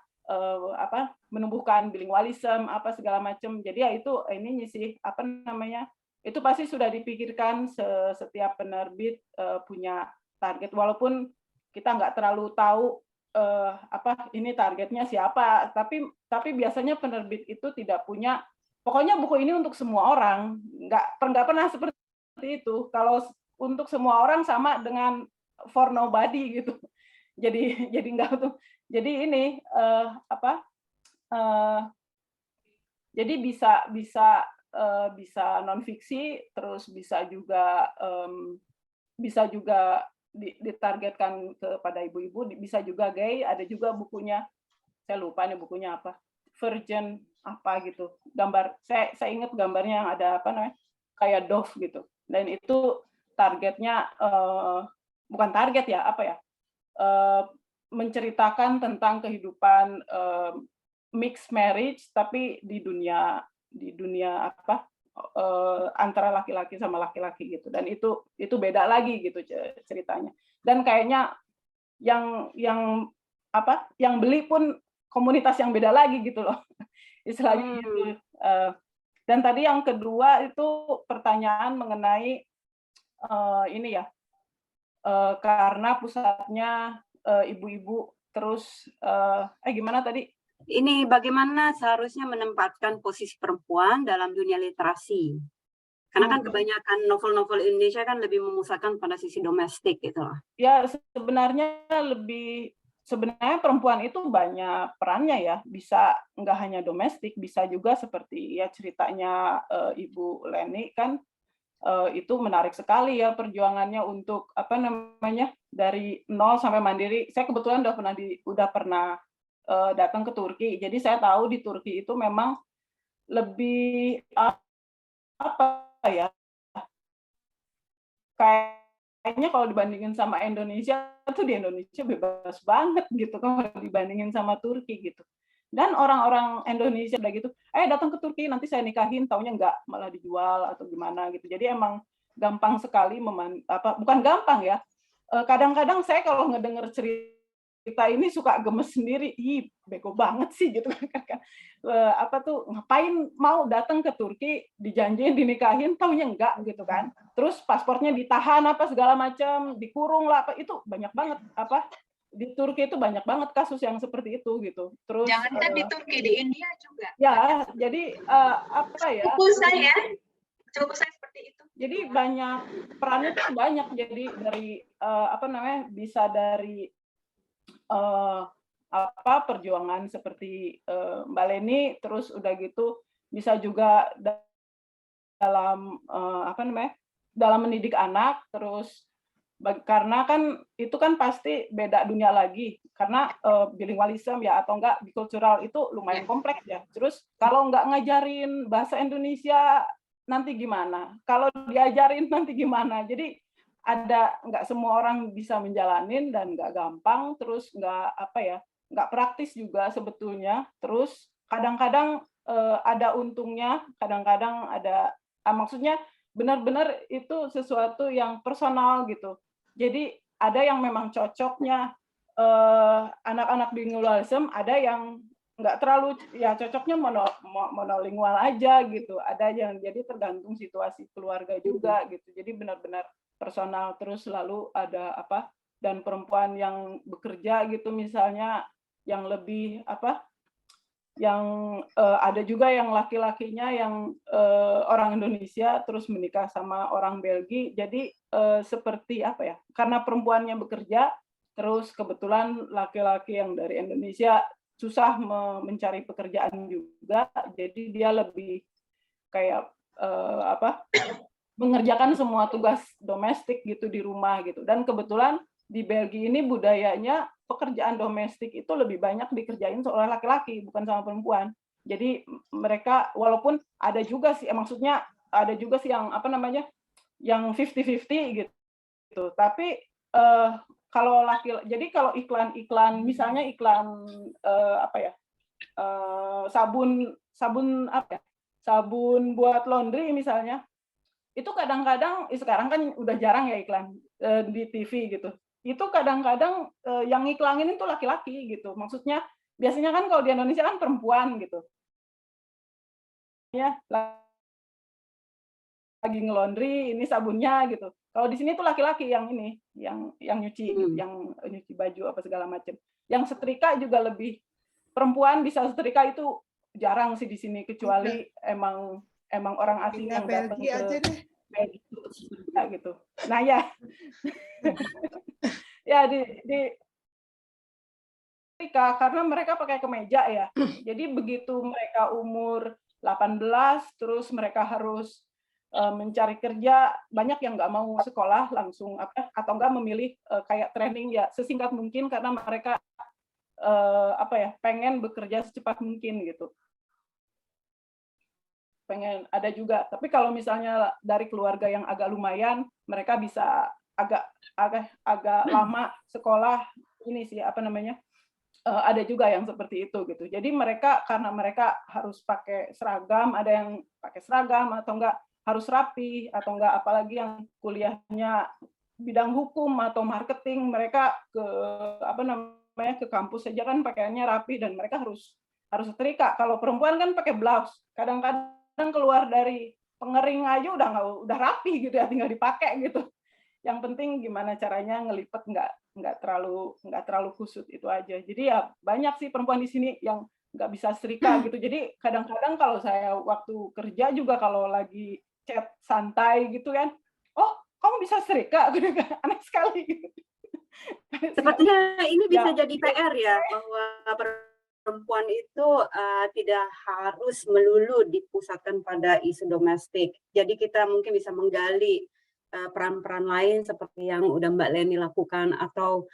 menumbuhkan bilingualisme segala macam. Jadi ya itu ini sih itu pasti sudah dipikirkan setiap penerbit punya target, walaupun kita nggak terlalu tahu ini targetnya siapa, tapi biasanya penerbit itu tidak punya, pokoknya buku ini untuk semua orang, nggak pernah seperti itu. Kalau untuk semua orang sama dengan for nobody gitu. Jadi nggak tuh. Jadi ini jadi bisa non fiksi, terus bisa juga ditargetkan kepada ibu-ibu, bisa juga gay, ada juga bukunya, saya lupa nih bukunya apa, Virgin apa gitu, gambar saya ingat gambarnya yang ada kayak dove gitu, dan itu targetnya bukan target ya menceritakan tentang kehidupan mixed marriage tapi di dunia antara laki-laki sama laki-laki gitu, dan itu beda lagi gitu ceritanya, dan kayaknya yang beli pun komunitas yang beda lagi gitu loh istilahnya gitu. Dan tadi yang kedua itu pertanyaan mengenai ini ya, karena pusatnya ibu-ibu, terus gimana tadi?
Ini bagaimana seharusnya menempatkan posisi perempuan dalam dunia literasi? Karena kan kebanyakan novel-novel Indonesia kan lebih memusatkan pada sisi domestik gitu loh.
Ya sebenarnya perempuan itu banyak perannya ya, bisa nggak hanya domestik, bisa juga seperti ya ceritanya Ibu Leni kan, itu menarik sekali ya perjuangannya untuk dari nol sampai mandiri. Saya kebetulan udah pernah datang ke Turki, jadi saya tahu di Turki itu memang lebih kayaknya kalau dibandingin sama Indonesia tuh, di Indonesia bebas banget gitu kalau dibandingin sama Turki gitu. Dan orang-orang Indonesia udah gitu, datang ke Turki nanti saya nikahin, taunya enggak, malah dijual atau gimana gitu. Jadi emang gampang sekali bukan gampang ya. Kadang-kadang saya kalau ngedenger cerita ini suka gemes sendiri, ih bego banget sih gitu kan. Ngapain mau datang ke Turki, dijanjiin dinikahin, taunya enggak gitu kan. Terus paspornya ditahan segala macam, dikurung lah itu banyak banget di Turki itu banyak banget kasus yang seperti itu gitu. Terus
jangankan di Turki, di India juga.
Ya, jadi
Buku saya seperti itu.
Jadi banyak perannya tuh banyak. Jadi dari bisa dari perjuangan seperti Mbak Leni, terus udah gitu bisa juga dalam dalam mendidik anak, terus karena kan itu kan pasti beda dunia lagi, karena bilingualisme ya atau enggak bicultural itu lumayan kompleks ya. Terus kalau enggak ngajarin bahasa Indonesia nanti gimana? Kalau diajarin nanti gimana? Jadi enggak semua orang bisa menjalanin, dan enggak gampang, terus enggak praktis juga sebetulnya. Terus kadang-kadang ada untungnya, kadang-kadang ada maksudnya benar-benar itu sesuatu yang personal gitu. Jadi ada yang memang cocoknya anak-anak bilingualisme, ada yang nggak terlalu ya cocoknya monolingual aja gitu. Ada yang jadi tergantung situasi keluarga juga gitu. Jadi benar-benar personal, terus lalu ada apa, dan perempuan yang bekerja gitu misalnya yang lebih apa, yang ada juga yang laki-lakinya yang orang Indonesia terus menikah sama orang Belgia. Jadi seperti apa ya? Karena perempuannya bekerja, terus kebetulan laki-laki yang dari Indonesia susah mencari pekerjaan juga, jadi dia lebih kayak apa? mengerjakan semua tugas domestik gitu di rumah gitu. Dan kebetulan di Belgia ini budayanya pekerjaan domestik itu lebih banyak dikerjain oleh laki-laki, bukan sama perempuan. Jadi mereka walaupun ada juga sih, maksudnya ada juga sih yang apa namanya, yang 50-50 gitu. Tapi kalau jadi kalau iklan-iklan, misalnya iklan apa ya, sabun apa ya, sabun buat laundry misalnya, itu kadang-kadang sekarang kan udah jarang ya iklan di TV gitu. Itu kadang-kadang yang ngiklanin itu laki-laki gitu. Maksudnya biasanya kan kalau di Indonesia kan perempuan gitu. Ya, lagi ngelondri, ini sabunnya gitu. Kalau di sini tuh laki-laki yang ini, yang nyuci gitu, yang nyuci baju apa segala macam. Yang setrika juga lebih, perempuan bisa setrika itu jarang sih di sini, kecuali emang orang asing yang datang ke Belgia gitu. Nah ya, ya di Amerika karena mereka pakai kemeja ya. Jadi begitu mereka umur 18, terus mereka harus mencari kerja, banyak yang nggak mau sekolah langsung apa, atau nggak memilih kayak training ya sesingkat mungkin karena mereka apa ya, pengen bekerja secepat mungkin gitu. Pengen ada juga, tapi kalau misalnya dari keluarga yang agak lumayan, mereka bisa agak lama sekolah ini sih apa namanya, ada juga yang seperti itu gitu. Jadi mereka karena mereka harus pakai seragam, ada yang pakai seragam atau enggak harus rapi, atau enggak apalagi yang kuliahnya bidang hukum atau marketing, mereka ke apa namanya, ke kampus saja kan pakaiannya rapi dan mereka harus setrika. Kalau perempuan kan pakai blouse, kadang-kadang keluar dari pengering aja udah rapi gitu ya, tinggal dipakai gitu. Yang penting gimana caranya ngelipet nggak terlalu kusut, itu aja. Jadi ya banyak sih perempuan di sini yang nggak bisa setrika gitu. Jadi kadang-kadang kalau saya waktu kerja juga kalau lagi chat santai gitu kan, oh kamu bisa setrika, aneh sekali.
Sepertinya ini bisa
Ya.
jadi PR ya, bahwa perempuan itu tidak harus melulu dipusatkan pada isu domestik. Jadi kita mungkin bisa menggali peran-peran lain seperti yang udah Mbak Leni lakukan, atau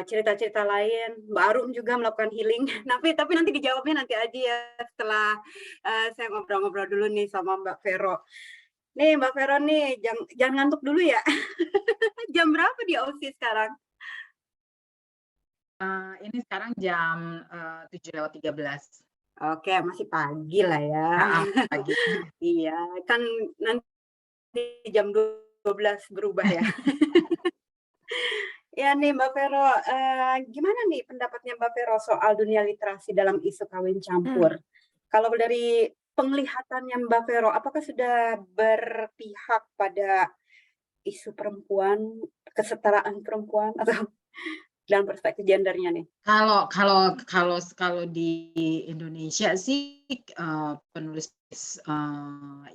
cerita-cerita lain. Mbak Arum juga melakukan healing. Tapi nanti dijawabnya nanti aja ya, setelah saya ngobrol-ngobrol dulu nih sama Mbak Vero. Nih Mbak Vero nih, jangan ngantuk dulu ya. Jam berapa di Aussie sekarang?
Ini sekarang jam 7:13.
Oke, masih pagi lah ya.
Pagi.
Iya, kan nanti jam 12 berubah ya. Ya nih Mbak Vero, gimana nih pendapatnya Mbak Vero soal dunia literasi dalam isu kawin campur? Kalau dari penglihatannya Mbak Vero, apakah sudah berpihak pada isu perempuan, kesetaraan perempuan, atau dalam perspektif gendernya nih?
Kalau di Indonesia sih penulis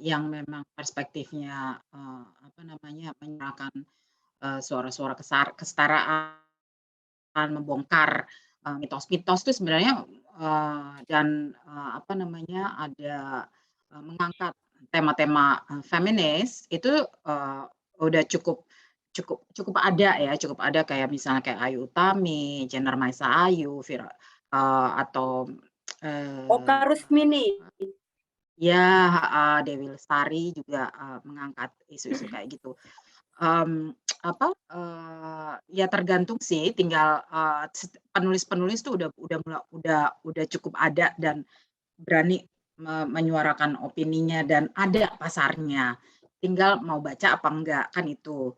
yang memang perspektifnya apa namanya, menyuarakan suara-suara kesetaraan, membongkar mitos-mitos itu sebenarnya dan apa namanya, ada mengangkat tema-tema feminis itu udah cukup ada kayak misalnya kayak Ayu Utami, Jenar Maesa Ayu, atau
Oka Rusmini.
ya Dewi Lestari juga mengangkat isu-isu kayak gitu. Ya tergantung sih, tinggal penulis-penulis tuh udah cukup ada dan berani menyuarakan opininya dan ada pasarnya. Tinggal mau baca apa enggak, kan itu.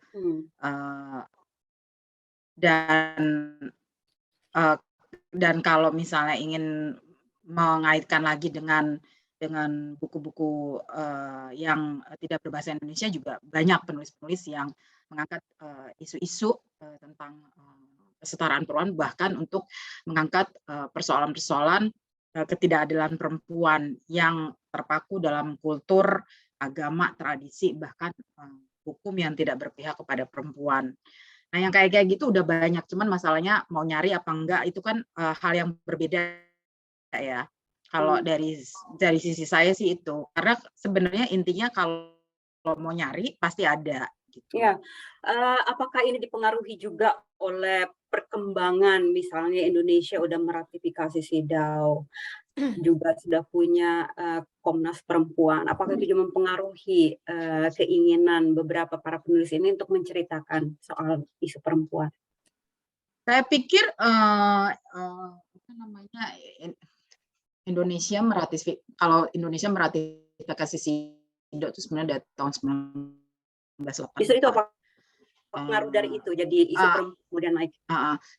Dan kalau misalnya ingin mengaitkan lagi dengan dengan buku-buku yang tidak berbahasa Indonesia juga banyak penulis-penulis yang mengangkat isu-isu tentang kesetaraan perempuan, bahkan untuk mengangkat persoalan-persoalan ketidakadilan perempuan yang terpaku dalam kultur, agama, tradisi, bahkan hukum yang tidak berpihak kepada perempuan. Nah, yang kayak gitu udah banyak, cuman masalahnya mau nyari apa enggak itu kan hal yang berbeda ya. Kalau dari sisi saya sih itu, karena sebenarnya intinya kalau mau nyari pasti ada. Gitu.
Ya, apakah ini dipengaruhi juga oleh perkembangan, misalnya Indonesia udah meratifikasi CEDAW, juga sudah punya Komnas Perempuan. Apakah itu juga mempengaruhi keinginan beberapa para penulis ini untuk menceritakan soal isu perempuan?
Saya pikir Indonesia kalau Indonesia meratifikasi CEDAW itu sebenarnya dari tahun 1980.
Itu apa pengaruh dari itu jadi isu perempuan kemudian naik?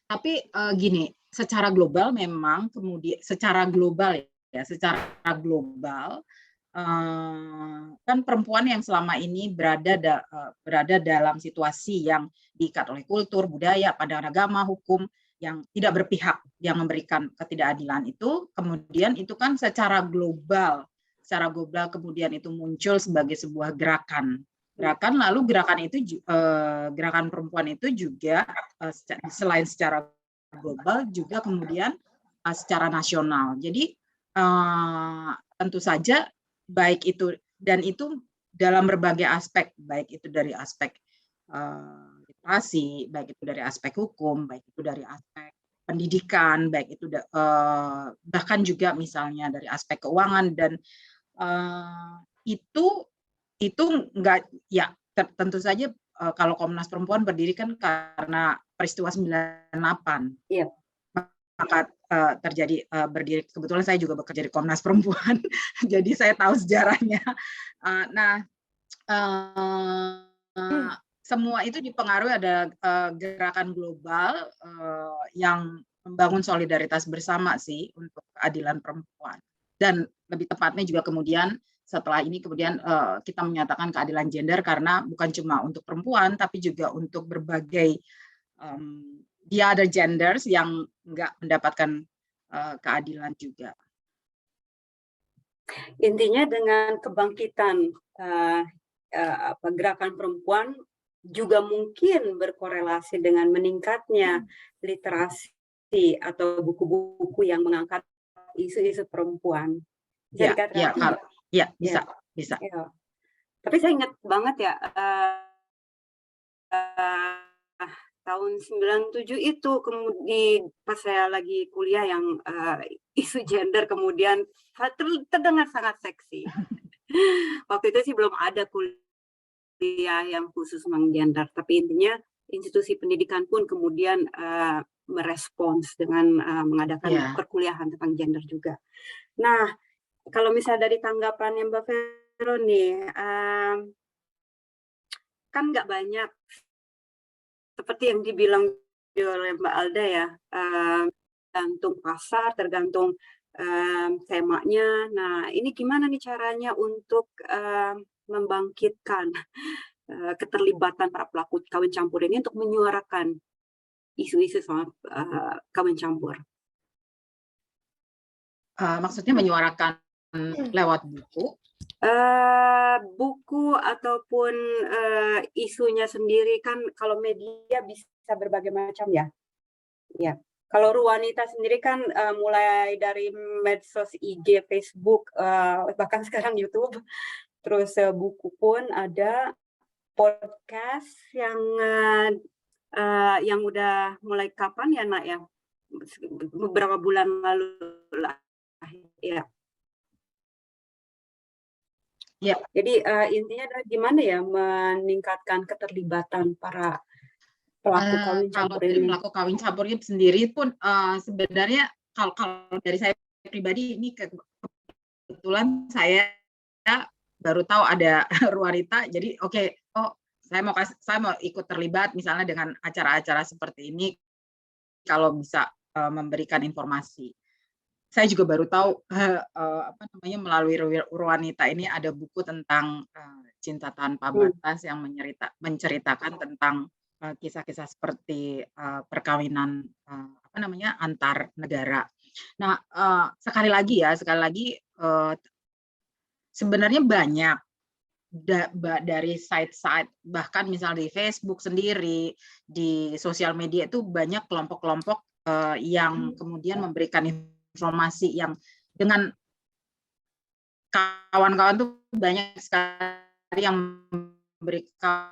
Tapi gini, secara global memang kemudian secara global kan perempuan yang selama ini berada dalam situasi yang diikat oleh kultur, budaya, pandangan agama, hukum yang tidak berpihak, yang memberikan ketidakadilan itu, kemudian itu kan secara global kemudian itu muncul sebagai sebuah gerakan, lalu gerakan perempuan itu juga selain secara global juga kemudian secara nasional. Jadi tentu saja baik itu dan itu dalam berbagai aspek, baik itu dari aspek literasi, baik itu dari aspek hukum, baik itu dari aspek pendidikan, baik itu bahkan juga misalnya dari aspek keuangan, dan itu enggak ya tentu saja kalau Komnas Perempuan berdiri kan karena peristiwa 98.
Iya.
Maka terjadi berdiri, kebetulan saya juga bekerja di Komnas Perempuan, jadi saya tahu sejarahnya. Semua itu dipengaruhi ada gerakan global yang membangun solidaritas bersama sih untuk keadilan perempuan, dan lebih tepatnya juga kemudian setelah ini kemudian kita menyatakan keadilan gender karena bukan cuma untuk perempuan tapi juga untuk berbagai the other genders yang nggak mendapatkan keadilan juga.
Intinya dengan kebangkitan gerakan perempuan juga mungkin berkorelasi dengan meningkatnya literasi atau buku-buku yang mengangkat isu-isu perempuan.
Bisa.
Ya. Tapi saya ingat banget ya, tahun 97 itu kemudian pas saya lagi kuliah yang isu gender kemudian terdengar sangat seksi. Waktu itu sih belum ada kuliah yang khusus tentang gender, tapi intinya institusi pendidikan pun kemudian merespons dengan mengadakan perkuliahan tentang gender juga. Nah, kalau misalnya dari tanggapannya Mbak Vero nih, kan nggak banyak seperti yang dibilang oleh Mbak Alda ya, tergantung pasar, tergantung temanya. Nah, ini gimana nih caranya untuk membangkitkan keterlibatan para pelaku kawin campur ini untuk menyuarakan isu-isu soal kawin campur?
Maksudnya menyuarakan lewat buku?
Buku ataupun isunya sendiri kan kalau media bisa berbagai macam ya. Ya. Kalau Ruwanita sendiri kan mulai dari medsos IG, Facebook, bahkan sekarang YouTube, terus buku pun ada, podcast yang udah mulai kapan ya Nak ya? Beberapa bulan lalu lah. Ya. Ya. Jadi intinya adalah gimana ya meningkatkan keterlibatan para pelaku kawin campur ini.
Pelaku kawin campur sendiri pun sebenarnya kalau dari saya pribadi ini kebetulan saya baru tahu ada Ruwanita, jadi saya mau ikut terlibat misalnya dengan acara-acara seperti ini kalau bisa memberikan informasi. saya juga baru tahu apa namanya melalui Ruanita ini ada buku tentang cinta tanpa batas yang menceritakan tentang kisah-kisah seperti perkawinan apa namanya antar negara. Nah, sekali lagi sebenarnya banyak dari site-site, bahkan misalnya di Facebook sendiri, di sosial media itu banyak kelompok-kelompok yang kemudian memberikan informasi yang dengan kawan-kawan tuh banyak sekali yang memberikan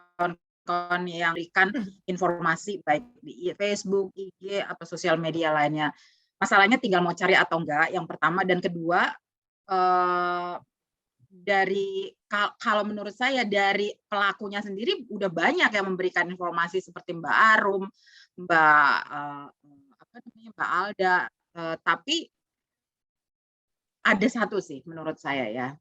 informasi baik di Facebook, IG atau sosial media lainnya. Masalahnya tinggal mau cari atau enggak, yang pertama, dan kedua dari kalau menurut saya dari pelakunya sendiri udah banyak yang memberikan informasi seperti Mbak Arum, Mbak Alda, tapi ada satu sih menurut saya ya.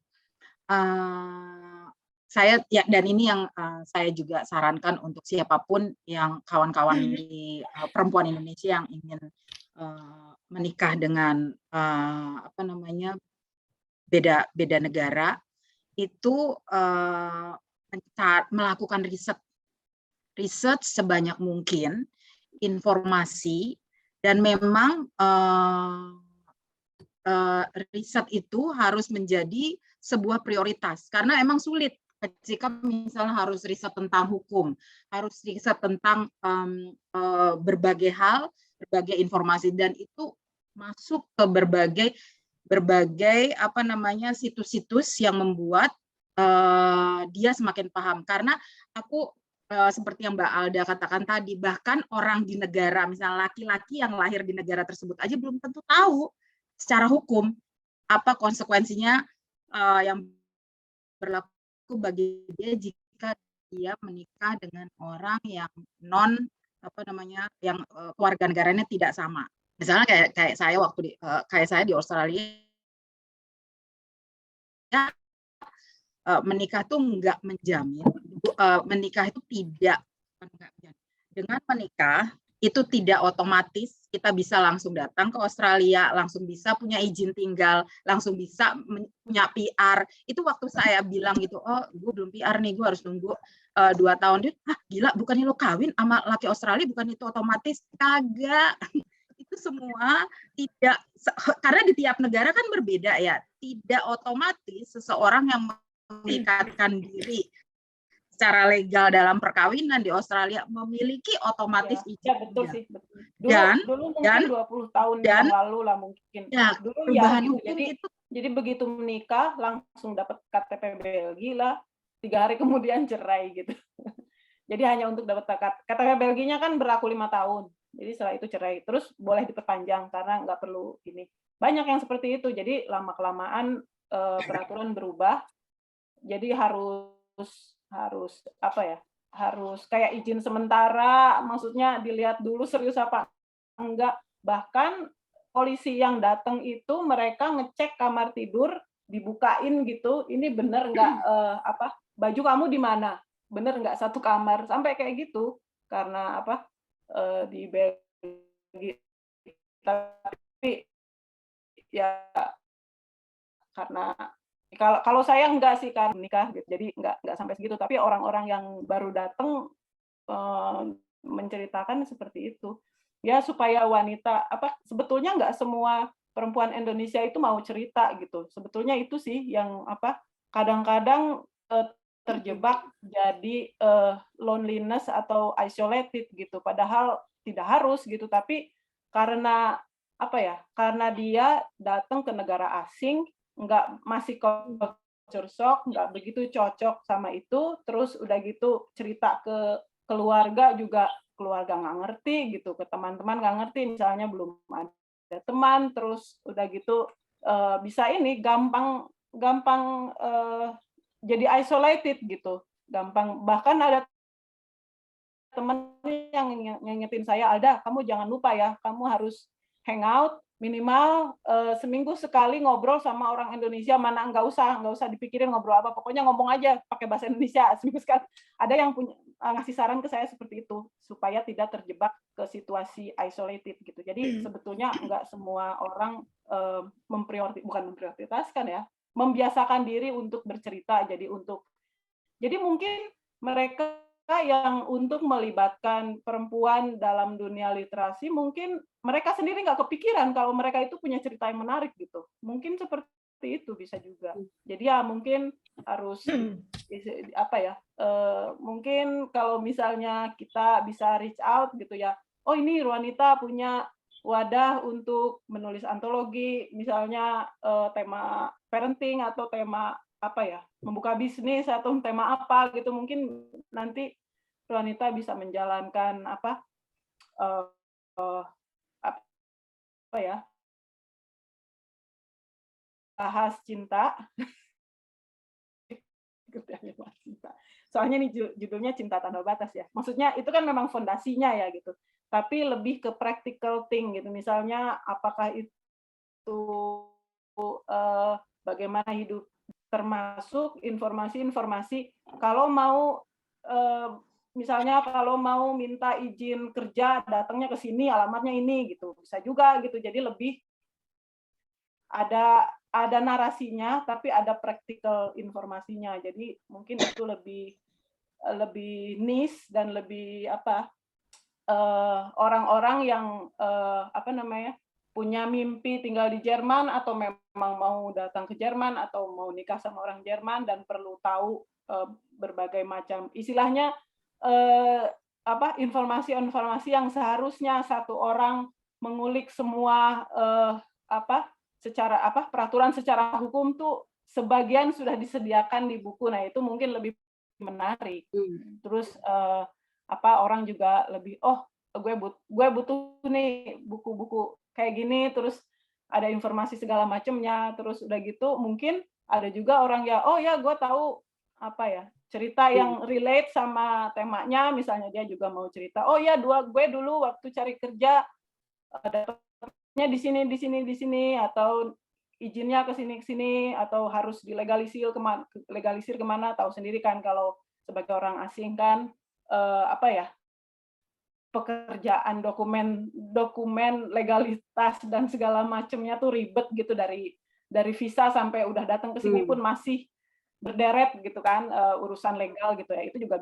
Saya ya, dan ini yang saya juga sarankan untuk siapapun yang kawan-kawan di perempuan Indonesia yang ingin menikah dengan apa namanya beda negara, itu melakukan riset sebanyak mungkin informasi, dan memang riset itu harus menjadi sebuah prioritas karena emang sulit ketika misalnya harus riset tentang hukum, harus riset tentang berbagai hal, berbagai informasi, dan itu masuk ke berbagai apa namanya situs-situs yang membuat dia semakin paham. Karena aku seperti yang Mbak Alda katakan tadi, bahkan orang di negara, misalnya laki-laki yang lahir di negara tersebut aja belum tentu tahu secara hukum apa konsekuensinya yang berlaku bagi dia jika dia menikah dengan orang yang yang keluarga negaranya tidak sama. Misalnya kayak saya waktu kayak saya di Australia, menikah tuh nggak menjamin, menikah itu tidak, dengan menikah itu tidak otomatis kita bisa langsung datang ke Australia, langsung bisa punya izin tinggal, langsung bisa punya PR. Itu waktu saya bilang gitu, oh gue belum PR nih, gue harus nunggu 2 tahun. Dia, gila, bukannya lo kawin sama laki Australia, bukan itu otomatis? Kagak. Itu semua tidak, karena di tiap negara kan berbeda ya, tidak otomatis seseorang yang mengikatkan diri secara legal dalam perkawinan di Australia memiliki otomatis izin.
Ya, betul sih. Betul. Dulu mungkin 20 tahun yang lalu lah mungkin.
Ya,
dulu
perubahan
ya,
hukum itu.
Jadi begitu menikah langsung dapat KTP Belgia lah, 3 hari kemudian cerai gitu. Jadi hanya untuk dapat KTP Belgianya kan berlaku 5 tahun. Jadi setelah itu cerai. Terus boleh diperpanjang karena nggak perlu ini. Banyak yang seperti itu. Jadi lama-kelamaan peraturan berubah. Jadi harus apa ya, harus kayak izin sementara, maksudnya dilihat dulu serius apa enggak. Bahkan polisi yang datang itu mereka ngecek kamar tidur, dibukain gitu, ini bener nggak baju kamu di mana, bener nggak satu kamar, sampai kayak gitu. Karena di Belgia, tapi ya karena kalau saya enggak sih kan menikah gitu, jadi enggak sampai segitu, tapi orang-orang yang baru datang menceritakan seperti itu ya, supaya wanita sebetulnya enggak semua perempuan Indonesia itu mau cerita gitu, sebetulnya itu sih yang kadang-kadang terjebak jadi loneliness atau isolated gitu, padahal tidak harus gitu, tapi karena karena dia datang ke negara asing, masih culture shock, nggak begitu cocok sama itu, terus udah gitu cerita ke keluarga juga, keluarga nggak ngerti gitu, ke teman-teman nggak ngerti, misalnya belum ada teman, terus udah gitu bisa ini gampang jadi isolated gitu, gampang. Bahkan ada teman yang ngingetin saya, Alda, kamu jangan lupa ya, kamu harus hang out minimal seminggu sekali ngobrol sama orang Indonesia, mana nggak usah dipikirin ngobrol apa, pokoknya ngomong aja pakai bahasa Indonesia seminggu sekali. Ada yang punya ngasih saran ke saya seperti itu supaya tidak terjebak ke situasi isolated gitu. Jadi sebetulnya nggak semua orang bukan memprioritaskan ya, membiasakan diri untuk bercerita. Jadi mungkin mereka yang untuk melibatkan perempuan dalam dunia literasi, mungkin mereka sendiri nggak kepikiran kalau mereka itu punya cerita yang menarik gitu. Mungkin seperti itu bisa juga. Jadi ya mungkin harus mungkin kalau misalnya kita bisa reach out gitu ya. Oh ini Ruanita punya wadah untuk menulis antologi, misalnya tema parenting atau tema membuka bisnis atau tema apa gitu, mungkin nanti Ruanita bisa menjalankan bahas cinta. Soalnya ini judulnya Cinta Tanpa Batas ya. Maksudnya itu kan memang fondasinya ya gitu. Tapi lebih ke practical thing gitu. Misalnya apakah itu bagaimana hidup, termasuk informasi-informasi kalau mau misalnya kalau mau minta izin kerja datangnya ke sini, alamatnya ini gitu. Bisa juga gitu. Jadi lebih ada narasinya tapi ada practical informasinya. Jadi mungkin itu lebih niche dan lebih orang-orang yang punya mimpi tinggal di Jerman atau memang mau datang ke Jerman atau mau nikah sama orang Jerman dan perlu tahu berbagai macam istilahnya informasi-informasi yang seharusnya satu orang mengulik semua peraturan secara hukum tuh sebagian sudah disediakan di buku. Nah, itu mungkin lebih menarik. Terus orang juga lebih gue butuh nih buku-buku kayak gini, terus ada informasi segala macamnya, terus udah gitu mungkin ada juga orang gue tahu cerita yang relate sama temanya, misalnya dia juga mau cerita gue dulu waktu cari kerja dapatnya di sini atau izinnya ke sini atau harus dilegalisir kemana, tahu sendiri kan kalau sebagai orang asing kan pekerjaan dokumen legalitas dan segala macamnya tuh ribet gitu, dari visa sampai udah datang ke sini pun masih berderet gitu kan, urusan legal gitu ya. Itu juga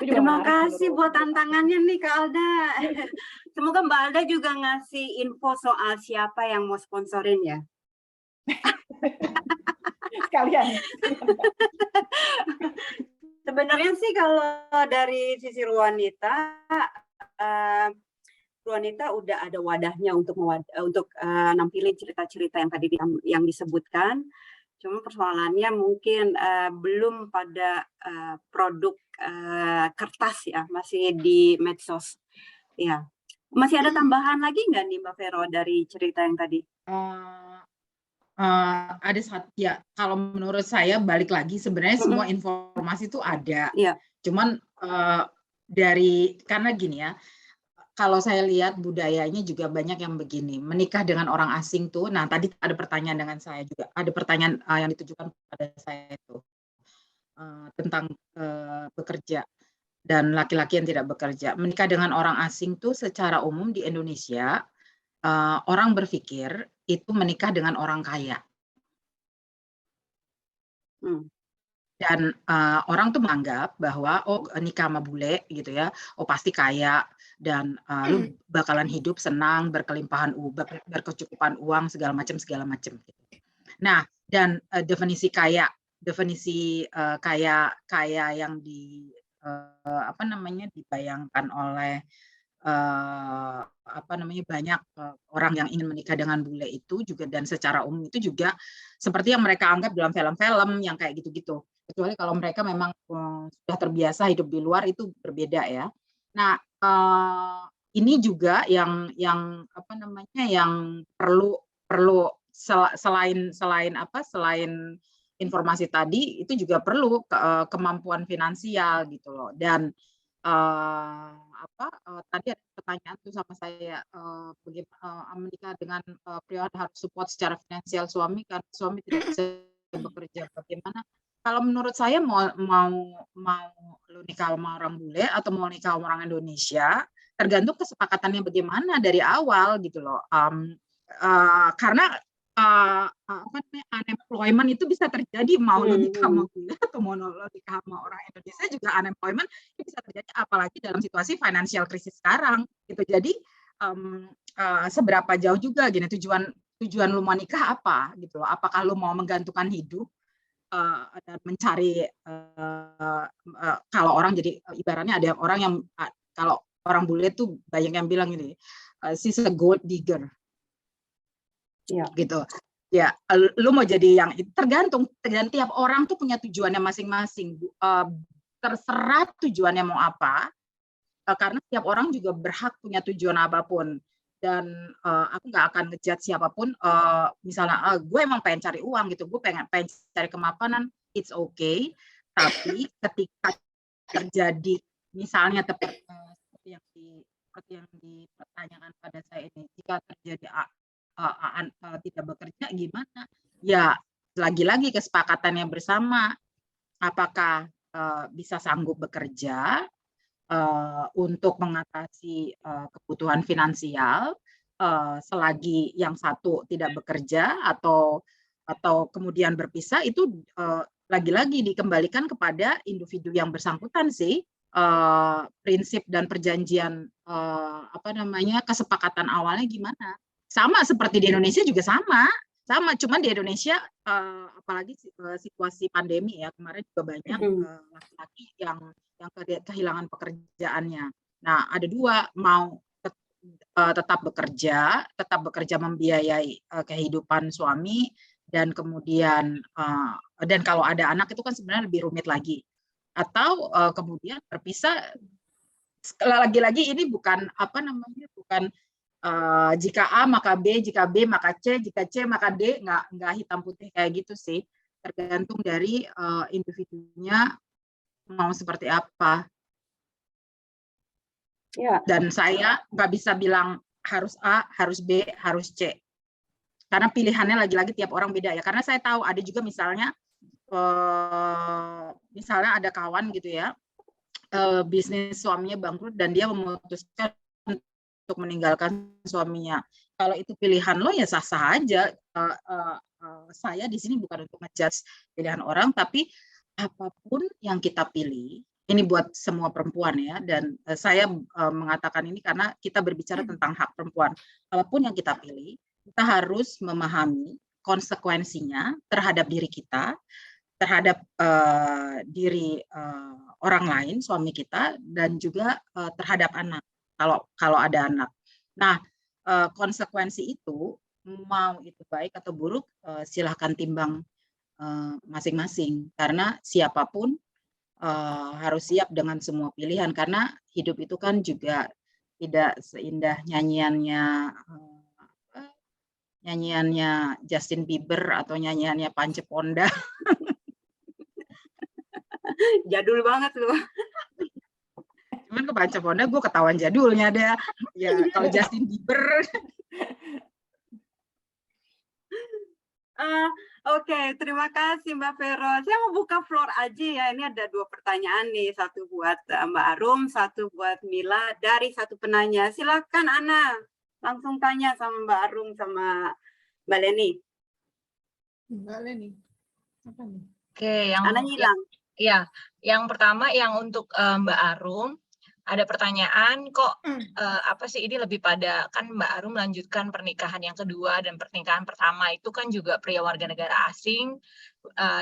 Terima kasih buat tantangannya nih Kak Alda. Semoga Mbak Alda juga ngasih info soal siapa yang mau sponsorin ya.
Sekalian.
Sebenarnya sih kalau dari sisi Ruanita udah ada wadahnya untuk nampilin cerita-cerita yang tadi yang disebutkan. Cuma persoalannya mungkin belum pada produk kertas ya, masih di medsos. Ya, masih ada tambahan lagi nggak nih Mbak Vero dari cerita yang tadi?
Ada satu ya. Kalau menurut saya balik lagi sebenarnya semua informasi itu ada.
Yeah.
Cuman karena gini ya. Kalau saya lihat budayanya juga banyak yang begini, menikah dengan orang asing tuh. Nah, tadi ada pertanyaan dengan saya juga, ada pertanyaan yang ditujukan kepada saya itu tentang bekerja dan laki-laki yang tidak bekerja. Menikah dengan orang asing tuh secara umum di Indonesia orang berpikir itu menikah dengan orang kaya. Dan orang tuh menganggap bahwa nikah sama bule gitu ya, pasti kaya dan lu bakalan hidup senang, berkecukupan uang segala macam gitu. Nah, dan definisi kaya yang dibayangkan oleh banyak orang yang ingin menikah dengan bule itu juga, dan secara umum itu juga seperti yang mereka anggap dalam film-film yang kayak gitu-gitu. Kecuali kalau mereka memang sudah terbiasa hidup di luar, itu berbeda ya. Nah, ini juga yang perlu selain informasi tadi, itu juga perlu kemampuan finansial gitu loh. Dan tadi ada pertanyaan tuh sama saya, bagaimana menikah dengan pria harus support secara finansial suami karena suami tidak bisa bekerja. Bagaimana? Kalau menurut saya mau lu nikah sama orang bule atau mau nikah sama orang Indonesia, tergantung kesepakatannya bagaimana dari awal gitu loh. Karena apa namanya, unemployment itu bisa terjadi mau lu nikah sama bule atau mau lu nikah sama orang Indonesia juga unemployment itu bisa terjadi, apalagi dalam situasi financial krisis sekarang gitu. Jadi seberapa jauh juga gini tujuan lu mau nikah apa gitu loh. Apakah lu mau menggantungkan hidup dan mencari kalau orang jadi ibaratnya ada orang yang kalau orang bule tuh banyak yang bilang ini she's a gold digger.
Iya.
Gitu. Ya, lu mau jadi yang tergantung dan tiap orang tuh punya tujuannya masing-masing. Terserah tujuannya mau apa. Karena tiap orang juga berhak punya tujuan apapun. Dan aku nggak akan ngejudge siapapun. Misalnya, gue emang pengen cari uang gitu, gue pengen cari kemapanan, it's okay. Tapi ketika terjadi, misalnya seperti yang dipertanyakan pada saya ini, jika terjadi tidak bekerja gimana? Ya lagi-lagi kesepakatannya bersama. Apakah bisa sanggup bekerja untuk mengatasi kebutuhan finansial selagi yang satu tidak bekerja atau kemudian berpisah, itu lagi-lagi dikembalikan kepada individu yang bersangkutan sih. Prinsip dan perjanjian kesepakatan awalnya gimana. Sama seperti di Indonesia juga sama, cuman di Indonesia apalagi situasi pandemi ya, kemarin juga banyak laki-laki yang kehilangan pekerjaannya. Nah, ada dua, mau tetap bekerja membiayai kehidupan suami, dan kemudian dan kalau ada anak itu kan sebenarnya lebih rumit lagi, atau kemudian berpisah. Lagi-lagi ini bukan bukan jika A maka B, jika B maka C, jika C maka D, nggak hitam putih kayak gitu sih. Tergantung dari individunya mau seperti apa.
Ya.
Dan saya nggak bisa bilang harus A, harus B, harus C. Karena pilihannya lagi-lagi tiap orang beda ya. Karena saya tahu ada juga misalnya ada kawan gitu ya, bisnis suaminya bangkrut dan dia memutuskan untuk meninggalkan suaminya. Kalau itu pilihan lo ya sah-sah aja. Saya di sini bukan untuk ngejudge pilihan orang, tapi apapun yang kita pilih, ini buat semua perempuan ya, dan saya mengatakan ini karena kita berbicara tentang hak perempuan. Apapun yang kita pilih, kita harus memahami konsekuensinya terhadap diri kita, terhadap diri orang lain, suami kita, dan juga terhadap anak. Kalau ada anak. Nah, konsekuensi itu, mau itu baik atau buruk, silahkan timbang masing-masing. Karena siapapun harus siap dengan semua pilihan. Karena hidup itu kan juga tidak seindah nyanyiannya Justin Bieber atau nyanyiannya Panca Ponda.
Jadul banget loh.
Cuman ke Panca Ponda gue ketahuan jadulnya deh. Ya kalau Justin Bieber.
Oke, terima kasih Mbak Vero. Saya mau buka floor aja ya. Ini ada 2 pertanyaan nih, satu buat Mbak Arum, satu buat Mila dari satu penanya. Silakan Ana, langsung tanya sama Mbak Arum sama Mbak Leni.
Mbak Leni, apa nih?
Oke,
Ana hilang.
Ya, yang pertama yang untuk Mbak Arum, ada pertanyaan kok apa sih ini lebih pada, kan Mbak Arum melanjutkan pernikahan yang kedua dan pernikahan pertama itu kan juga pria warga negara asing,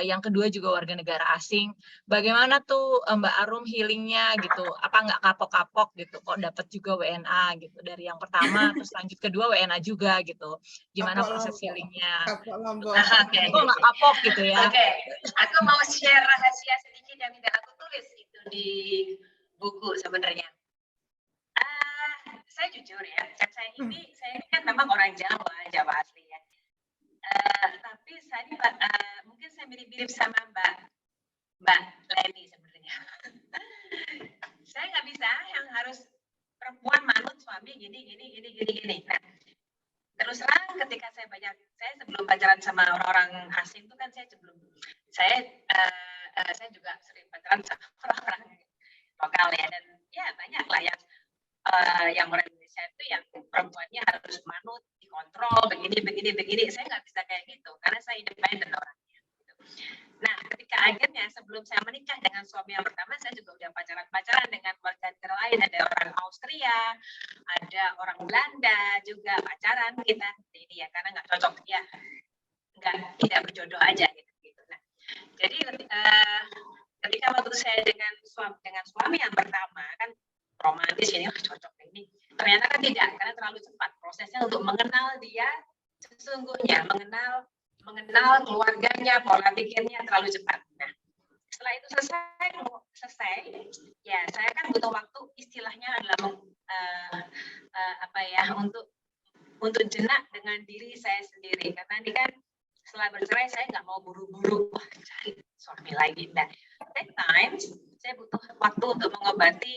yang kedua juga warga negara asing. Bagaimana tuh Mbak Arum healingnya gitu? Apa nggak kapok-kapok gitu? Kok dapat juga WNA gitu dari yang pertama terus lanjut kedua WNA juga gitu? Gimana proses healingnya?
Oke.
Kok nggak kapok gitu ya?
Oke, aku mau share rahasia sedikit yang tidak aku tulis itu di buku sebenarnya. Saya jujur ya, saya ini kan memang orang Jawa asli ya. Tapi saya ini mungkin saya mirip-mirip sama Mbak Leni sebenarnya. Saya nggak bisa yang harus gini. Nah, terus terang ketika saya sebelum pacaran sama orang-orang asing itu kan saya juga sering pacaran sama orang-orang lokal ya, dan ya banyak lah yang orang Indonesia itu yang perempuannya harus manut, dikontrol, begini. Saya nggak bisa kayak gitu karena saya independen orangnya. Gitu. Nah, ketika akhirnya sebelum saya menikah dengan suami yang pertama, saya juga udah pacaran dengan warga negara lain, ada orang Austria, ada orang Belanda juga pacaran kita. Ini ya karena nggak cocok ya, tidak berjodoh aja gitu. Nah, jadi ketika waktu saya dengan suami yang pertama kan romantis ini cocok ini, ternyata kan tidak, karena terlalu cepat prosesnya untuk mengenal dia sesungguhnya, mengenal keluarganya, pola pikirnya terlalu cepat. Nah, setelah itu selesai, ya saya kan butuh waktu, istilahnya adalah untuk jenak dengan diri saya sendiri, karena ini kan setelah bercerai saya nggak mau buru-buru cari suami lagi. Nah, that time saya butuh waktu untuk mengobati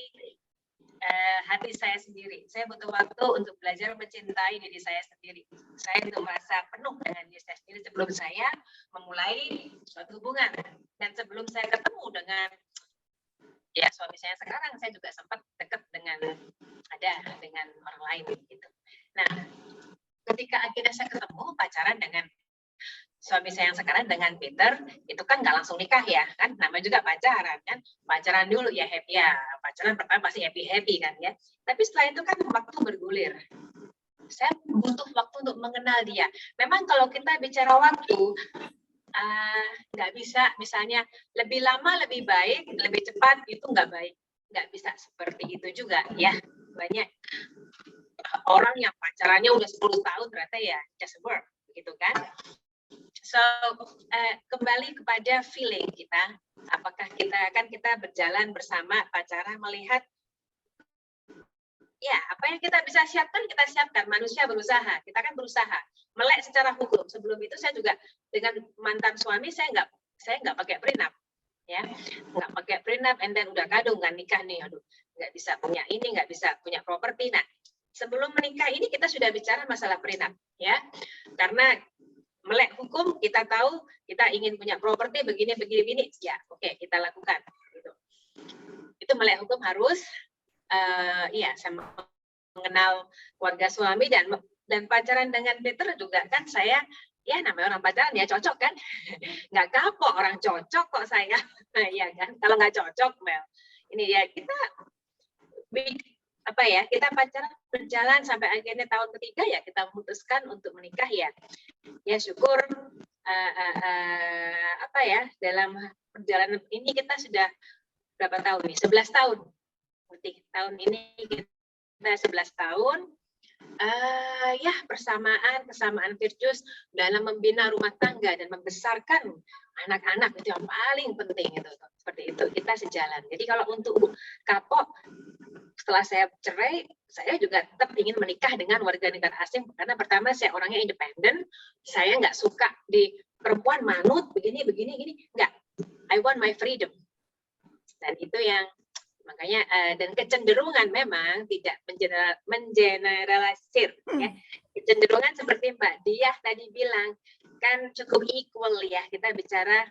hati saya sendiri. Saya butuh waktu untuk belajar mencintai diri saya sendiri. Saya untuk merasa penuh dengan diri saya sendiri sebelum saya memulai suatu hubungan. Dan sebelum saya ketemu dengan suami saya sekarang, saya juga sempat dekat dengan orang lain gitu. Nah, ketika akhirnya saya ketemu pacaran dengan suami saya yang sekarang dengan Peter, itu kan nggak langsung nikah ya, kan namanya juga pacaran kan, pacaran dulu ya happy ya, pacaran pertama pasti happy kan ya, tapi setelah itu kan waktu bergulir, saya butuh waktu untuk mengenal dia. Memang kalau kita bicara waktu, nggak bisa misalnya lebih lama lebih baik, lebih cepat itu nggak baik, nggak bisa seperti itu juga ya. Banyak orang yang pacarannya udah 10 tahun ternyata ya just work gitu kan. So, kembali kepada feeling kita, apakah kita berjalan bersama pacaran melihat ya apa yang kita bisa siapkan, manusia berusaha, kita kan berusaha melek secara hukum. Sebelum itu saya juga dengan mantan suami saya nggak pakai prenup ya, nggak pakai prenup, and then udah kado nggak nikah nih, aduh nggak bisa punya ini, nggak bisa punya properti. Nah, sebelum menikah ini kita sudah bicara masalah prenup ya, karena melek hukum, kita tahu kita ingin punya properti begini ya, oke, kita lakukan gitu. Itu melek hukum harus saya mengenal keluarga suami dan pacaran dengan Peter juga kan saya ya namanya orang pacaran ya cocok kan, nggak kapok orang cocok kok saya ya kan, kalau nggak cocok ini ya kita pacaran berjalan sampai akhirnya tahun ketiga ya kita memutuskan untuk menikah ya syukur dalam perjalanan ini kita sudah berapa tahun nih, 11 tahun berarti tahun ini kita 11 tahun kesamaan virtues dalam membina rumah tangga dan membesarkan anak-anak, itu yang paling penting itu seperti itu, kita sejalan. Jadi kalau untuk kapok setelah saya cerai, saya juga tetap ingin menikah dengan warga negara asing karena pertama saya orangnya independen, saya nggak suka di perempuan manut begini nggak, I want my freedom. Dan itu yang makanya dan kecenderungan memang tidak mengeneralisir ya, kecenderungan seperti Mbak Diah tadi bilang kan cukup equal ya, kita bicara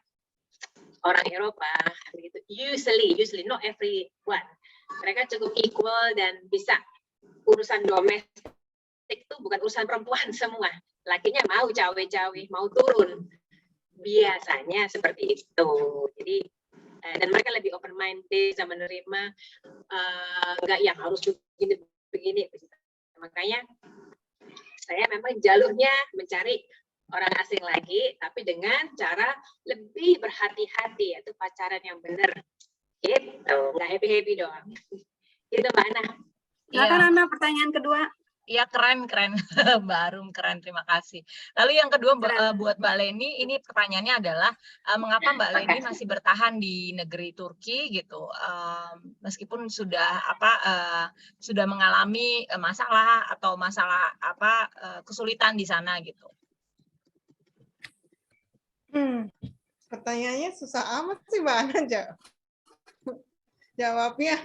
orang Eropa begitu, usually not everyone, mereka cukup equal dan bisa urusan domestik itu bukan urusan perempuan semua, lakinya mau cawe-cawe, mau turun, biasanya seperti itu. Jadi dan mereka lebih open minded, bisa menerima nggak yang harus begini. Makanya saya memang jalurnya mencari orang asing lagi, tapi dengan cara lebih berhati-hati, yaitu pacaran yang benar gitu, nggak happy doang gitu Mbak Ana.
Silakan Ana, pertanyaan kedua.
Iya, keren Mbak Arum, keren, terima kasih. Lalu yang kedua buat Mbak Leni, ini pertanyaannya adalah mengapa Mbak Leni masih bertahan di negeri Turki gitu, meskipun sudah mengalami masalah kesulitan di sana gitu.
Pertanyaannya susah amat sih Mbak Ana jawabnya.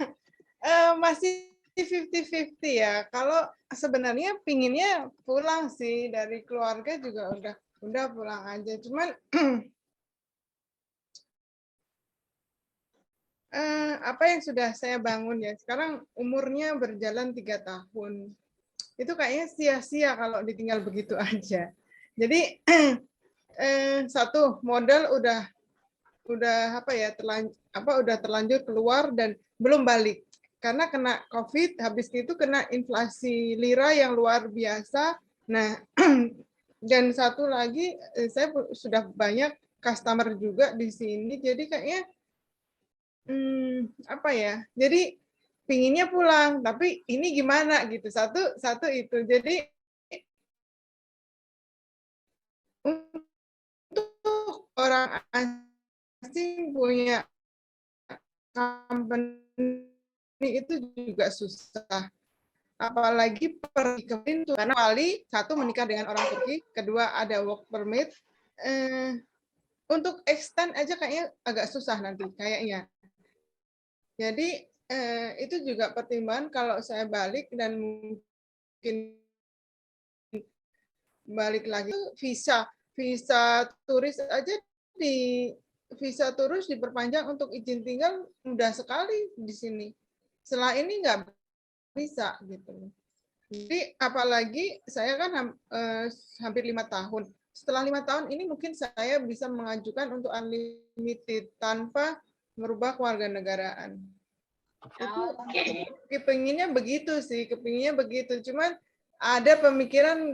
Masih 50-50 ya. Kalau sebenarnya pinginnya pulang sih, dari keluarga juga udah pulang aja. Cuman apa yang sudah saya bangun ya, sekarang umurnya berjalan 3 tahun. Itu kayaknya sia-sia kalau ditinggal begitu aja. Jadi satu modal udah apa ya, udah terlanjur keluar dan belum balik. Karena kena COVID, habis itu kena inflasi lira yang luar biasa. Nah, dan satu lagi, saya sudah banyak customer juga di sini, jadi kayaknya apa ya? Jadi pinginnya pulang, tapi ini gimana gitu. Satu itu. Jadi untuk orang asing punya company itu juga susah. Apalagi pergi ke pintu, karena kali satu menikah dengan orang Turki, kedua ada work permit. Untuk extend aja kayaknya agak susah nanti kayaknya. Jadi itu juga pertimbangan kalau saya balik dan mungkin balik lagi visa turis aja visa turis diperpanjang untuk izin tinggal mudah sekali di sini. Setelah ini nggak bisa gitu. Jadi apalagi saya kan hampir 5 tahun. Setelah 5 tahun ini mungkin saya bisa mengajukan untuk unlimited tanpa merubah kewarganegaraan. Itu kepinginnya begitu sih, kepinginnya begitu. Cuman ada pemikiran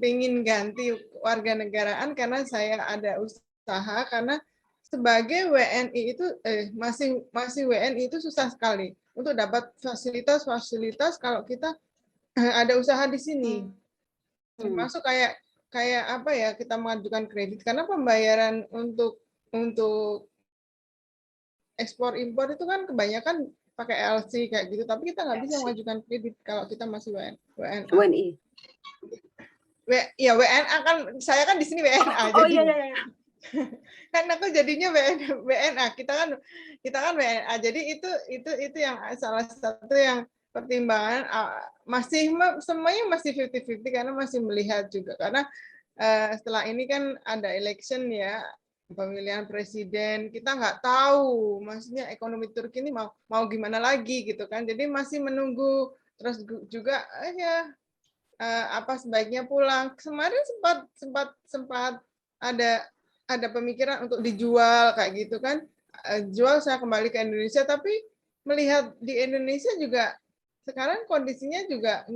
pengen ganti warganegaraan karena saya ada usaha, karena sebagai WNI itu masih WNI itu susah sekali untuk dapat fasilitas kalau kita ada usaha di sini. Termasuk kayak apa ya, kita mengajukan kredit karena pembayaran untuk ekspor impor itu kan kebanyakan pakai LC kayak gitu, tapi kita nggak bisa mengajukan kredit kalau kita masih WNI. Ya WNA kan, saya kan di sini WNA.
Oh
jadi,
iya.
kan aku jadinya WNA, kita kan WNA. Jadi itu yang salah satu yang pertimbangan, semuanya masih 50-50 karena masih melihat juga, karena setelah ini kan ada election ya, pemilihan presiden, kita nggak tahu maksudnya ekonomi Turki ini mau gimana lagi gitu kan. Jadi masih menunggu. Terus juga apa sebaiknya pulang. Kemarin sempat ada pemikiran untuk dijual kayak gitu kan. Jual, saya kembali ke Indonesia, tapi melihat di Indonesia juga sekarang kondisinya juga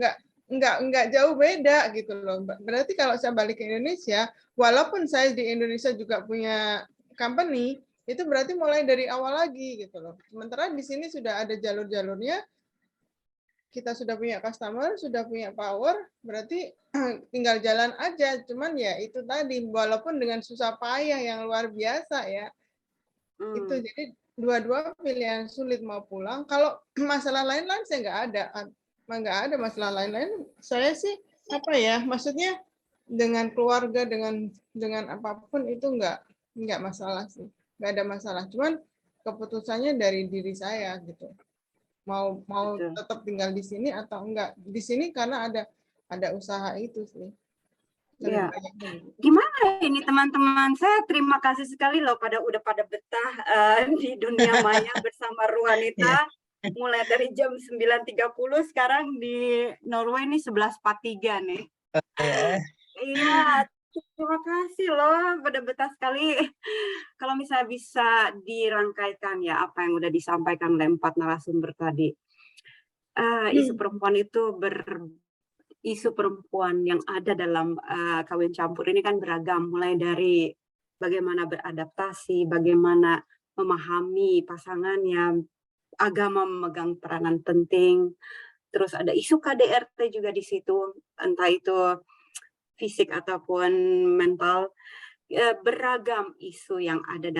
nggak jauh beda gitu loh. Berarti kalau saya balik ke Indonesia, walaupun saya di Indonesia juga punya company, itu berarti mulai dari awal lagi gitu loh. Sementara di sini sudah ada jalur-jalurnya, kita sudah punya customer, sudah punya power, berarti tinggal jalan aja. Cuman ya itu tadi, walaupun dengan susah payah yang luar biasa ya, itu jadi dua-dua pilihan sulit, mau pulang. Kalau masalah lain-lain saya nggak ada masalah lain-lain. Saya sih apa ya, maksudnya dengan keluarga, dengan apapun itu nggak masalah sih, nggak ada masalah. Cuman keputusannya dari diri saya gitu. Mau tetap tinggal di sini atau enggak. Di sini karena ada usaha itu sih.
Ya. Gimana ini teman-teman, saya terima kasih sekali loh udah pada betah di dunia maya bersama Ruanita. Mulai dari jam 9.30, sekarang di Norway ini 11.43 nih. Iya, terima kasih loh, pada betah sekali. Kalau misalnya bisa dirangkaikan ya apa yang udah disampaikan oleh 4 narasumber tadi. Isu perempuan itu isu perempuan yang ada dalam kawin campur ini kan beragam, mulai dari bagaimana beradaptasi, bagaimana memahami pasangannya, agama memegang peranan penting, terus ada isu KDRT juga di situ, entah itu fisik ataupun mental, beragam isu yang ada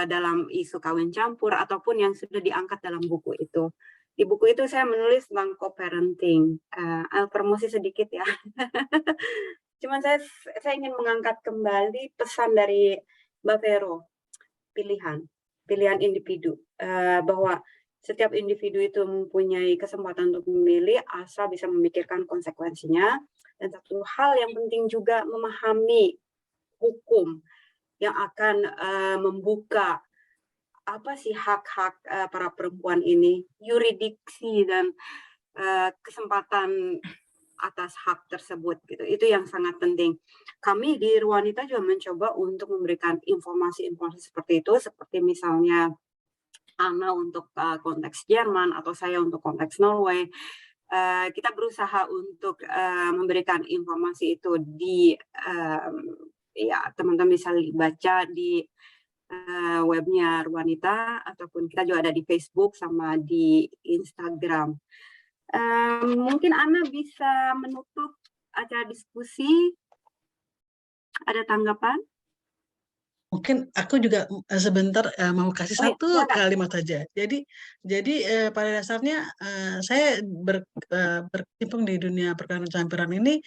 dalam isu kawin campur ataupun yang sudah diangkat dalam buku itu. Di buku itu saya menulis tentang co-parenting. Promosi sedikit ya. Cuman saya ingin mengangkat kembali pesan dari Mbak Vero, pilihan individu, bahwa Setiap individu itu mempunyai kesempatan untuk memilih, asal bisa memikirkan konsekuensinya. Dan satu hal yang penting juga, memahami hukum yang akan membuka apa sih hak-hak para perempuan ini, yuridiksi dan kesempatan atas hak tersebut gitu. Itu yang sangat penting. Kami di Ruanita juga mencoba untuk memberikan informasi-informasi seperti itu, seperti misalnya Anna untuk konteks Jerman atau saya untuk konteks Norway. Kita berusaha untuk memberikan informasi itu di ya teman-teman bisa baca di webnya Ruanita, ataupun kita juga ada di Facebook sama di Instagram. Mungkin Anna bisa menutup acara diskusi. Ada tanggapan?
Mungkin aku juga sebentar mau kasih satu kalimat saja. Jadi pada dasarnya saya berkecimpung di dunia perkawinan campuran ini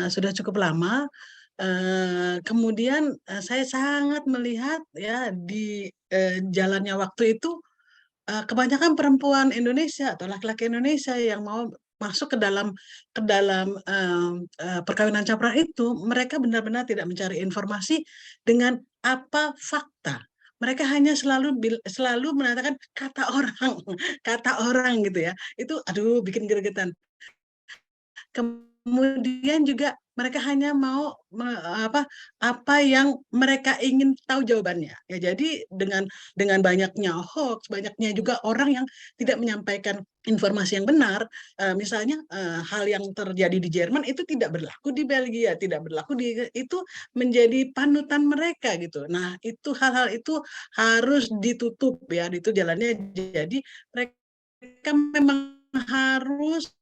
sudah cukup lama. Kemudian saya sangat melihat ya di jalannya waktu itu kebanyakan perempuan Indonesia atau laki-laki Indonesia yang mau masuk ke dalam perkawinan campuran itu, mereka benar-benar tidak mencari informasi dengan apa fakta. Mereka hanya selalu mengatakan kata orang gitu ya. Itu aduh bikin gregetan. Kemudian juga mereka hanya mau apa yang mereka ingin tahu jawabannya. Ya, jadi dengan banyaknya hoax, banyaknya juga orang yang tidak menyampaikan informasi yang benar. Misalnya hal yang terjadi di Jerman itu tidak berlaku di Belgia, tidak berlaku itu menjadi panutan mereka gitu. Nah, itu hal-hal itu harus ditutup ya, itu jalannya. Jadi mereka memang harus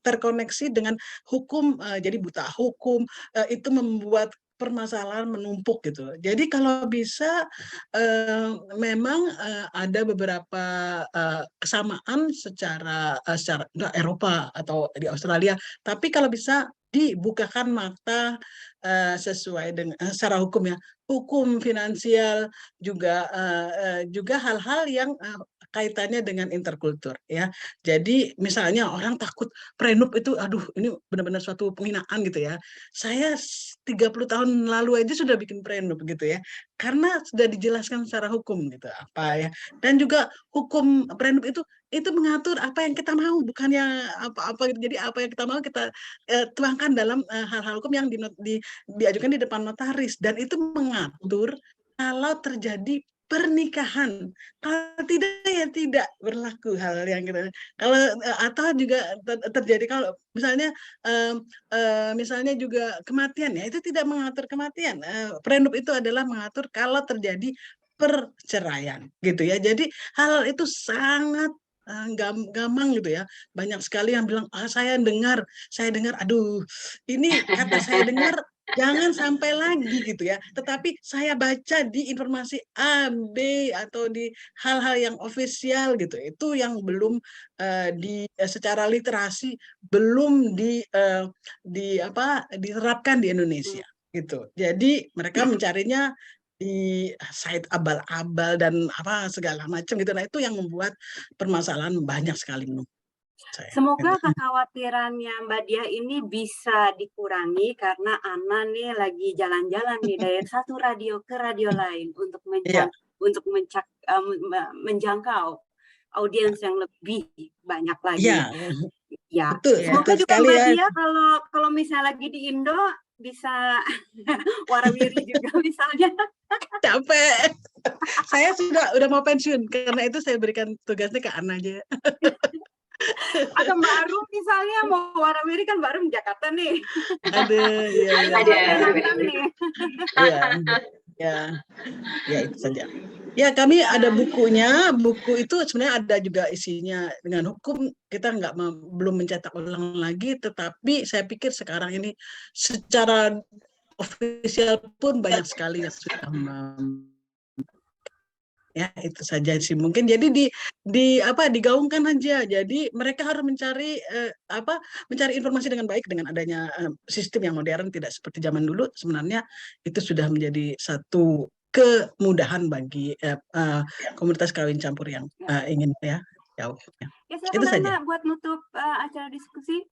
terkoneksi dengan hukum, jadi buta hukum, itu membuat permasalahan menumpuk gitu. Jadi kalau bisa memang ada beberapa kesamaan secara Eropa atau di Australia, tapi kalau bisa dibukakan mata sesuai dengan secara hukum ya, hukum finansial juga hal-hal yang kaitannya dengan interkultur ya. Jadi misalnya orang takut prenup itu, aduh ini benar-benar suatu penghinaan gitu ya. Saya 30 tahun lalu aja sudah bikin prenup gitu ya. Karena sudah dijelaskan secara hukum gitu apa ya. Dan juga hukum prenup itu mengatur apa yang kita mau, bukannya apa-apa gitu. Jadi apa yang kita mau kita tuangkan dalam hal-hal hukum yang diajukan di depan notaris, dan itu mengatur kalau terjadi pernikahan. Kalau tidak ya tidak berlaku hal yang gitu. Kalau atau juga terjadi kalau misalnya misalnya juga kematian ya, itu tidak mengatur kematian. Prenup itu adalah mengatur kalau terjadi perceraian gitu ya. Jadi hal itu sangat gampang gitu ya. Banyak sekali yang bilang saya dengar, aduh ini kata saya dengar jangan sampai lagi gitu ya. Tetapi saya baca di informasi A, B atau di hal-hal yang ofisial gitu. Itu yang belum secara literasi belum diterapkan di Indonesia gitu. Jadi mereka mencarinya di site abal-abal dan segala macam gitu. Nah, itu yang membuat permasalahan banyak sekali menurut saya.
Semoga kekhawatirannya Mbak Dia ini bisa dikurangi, karena Anna nih lagi jalan-jalan nih dari satu radio ke radio lain untuk menjangkau audiens yang lebih banyak lagi. Ya.
Betul,
Semoga
betul
juga
sekali
Mbak
ya.
Dia kalau misalnya lagi di Indo bisa warawiri juga misalnya.
Capek. Saya udah mau pensiun, karena itu saya berikan tugasnya ke Anna aja.
Atau Mbak Arum misalnya mau warawiri, kan Mbak Arum di Jakarta nih.
Ya itu saja. Ya kami ada bukunya, buku itu sebenarnya ada juga isinya dengan hukum, kita belum mencetak ulang lagi, tetapi saya pikir sekarang ini secara ofisial pun banyak sekali yang sudah ya itu saja sih mungkin. Jadi digaungkan aja. Jadi mereka harus mencari informasi dengan baik. Dengan adanya sistem yang modern, tidak seperti zaman dulu, sebenarnya itu sudah menjadi satu kemudahan bagi komunitas kawin campur yang ingin jauh.
Ya,
Itu
silakan
saja.
Nana buat nutup acara diskusi.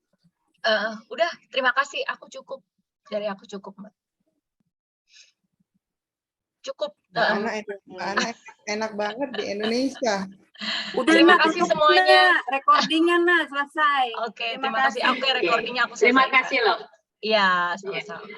Udah, terima kasih. Aku cukup. Dari aku cukup, Mbak. Cukup.
Anak enak banget di Indonesia.
Udah,
Terima
Nak,
kasih
tutup,
semuanya.
Nak. Recordingnya, Nak, selesai.
Oke, terima kasih. Oke, recordingnya aku selesai.
Terima kasih loh.
Iya, sama-sama.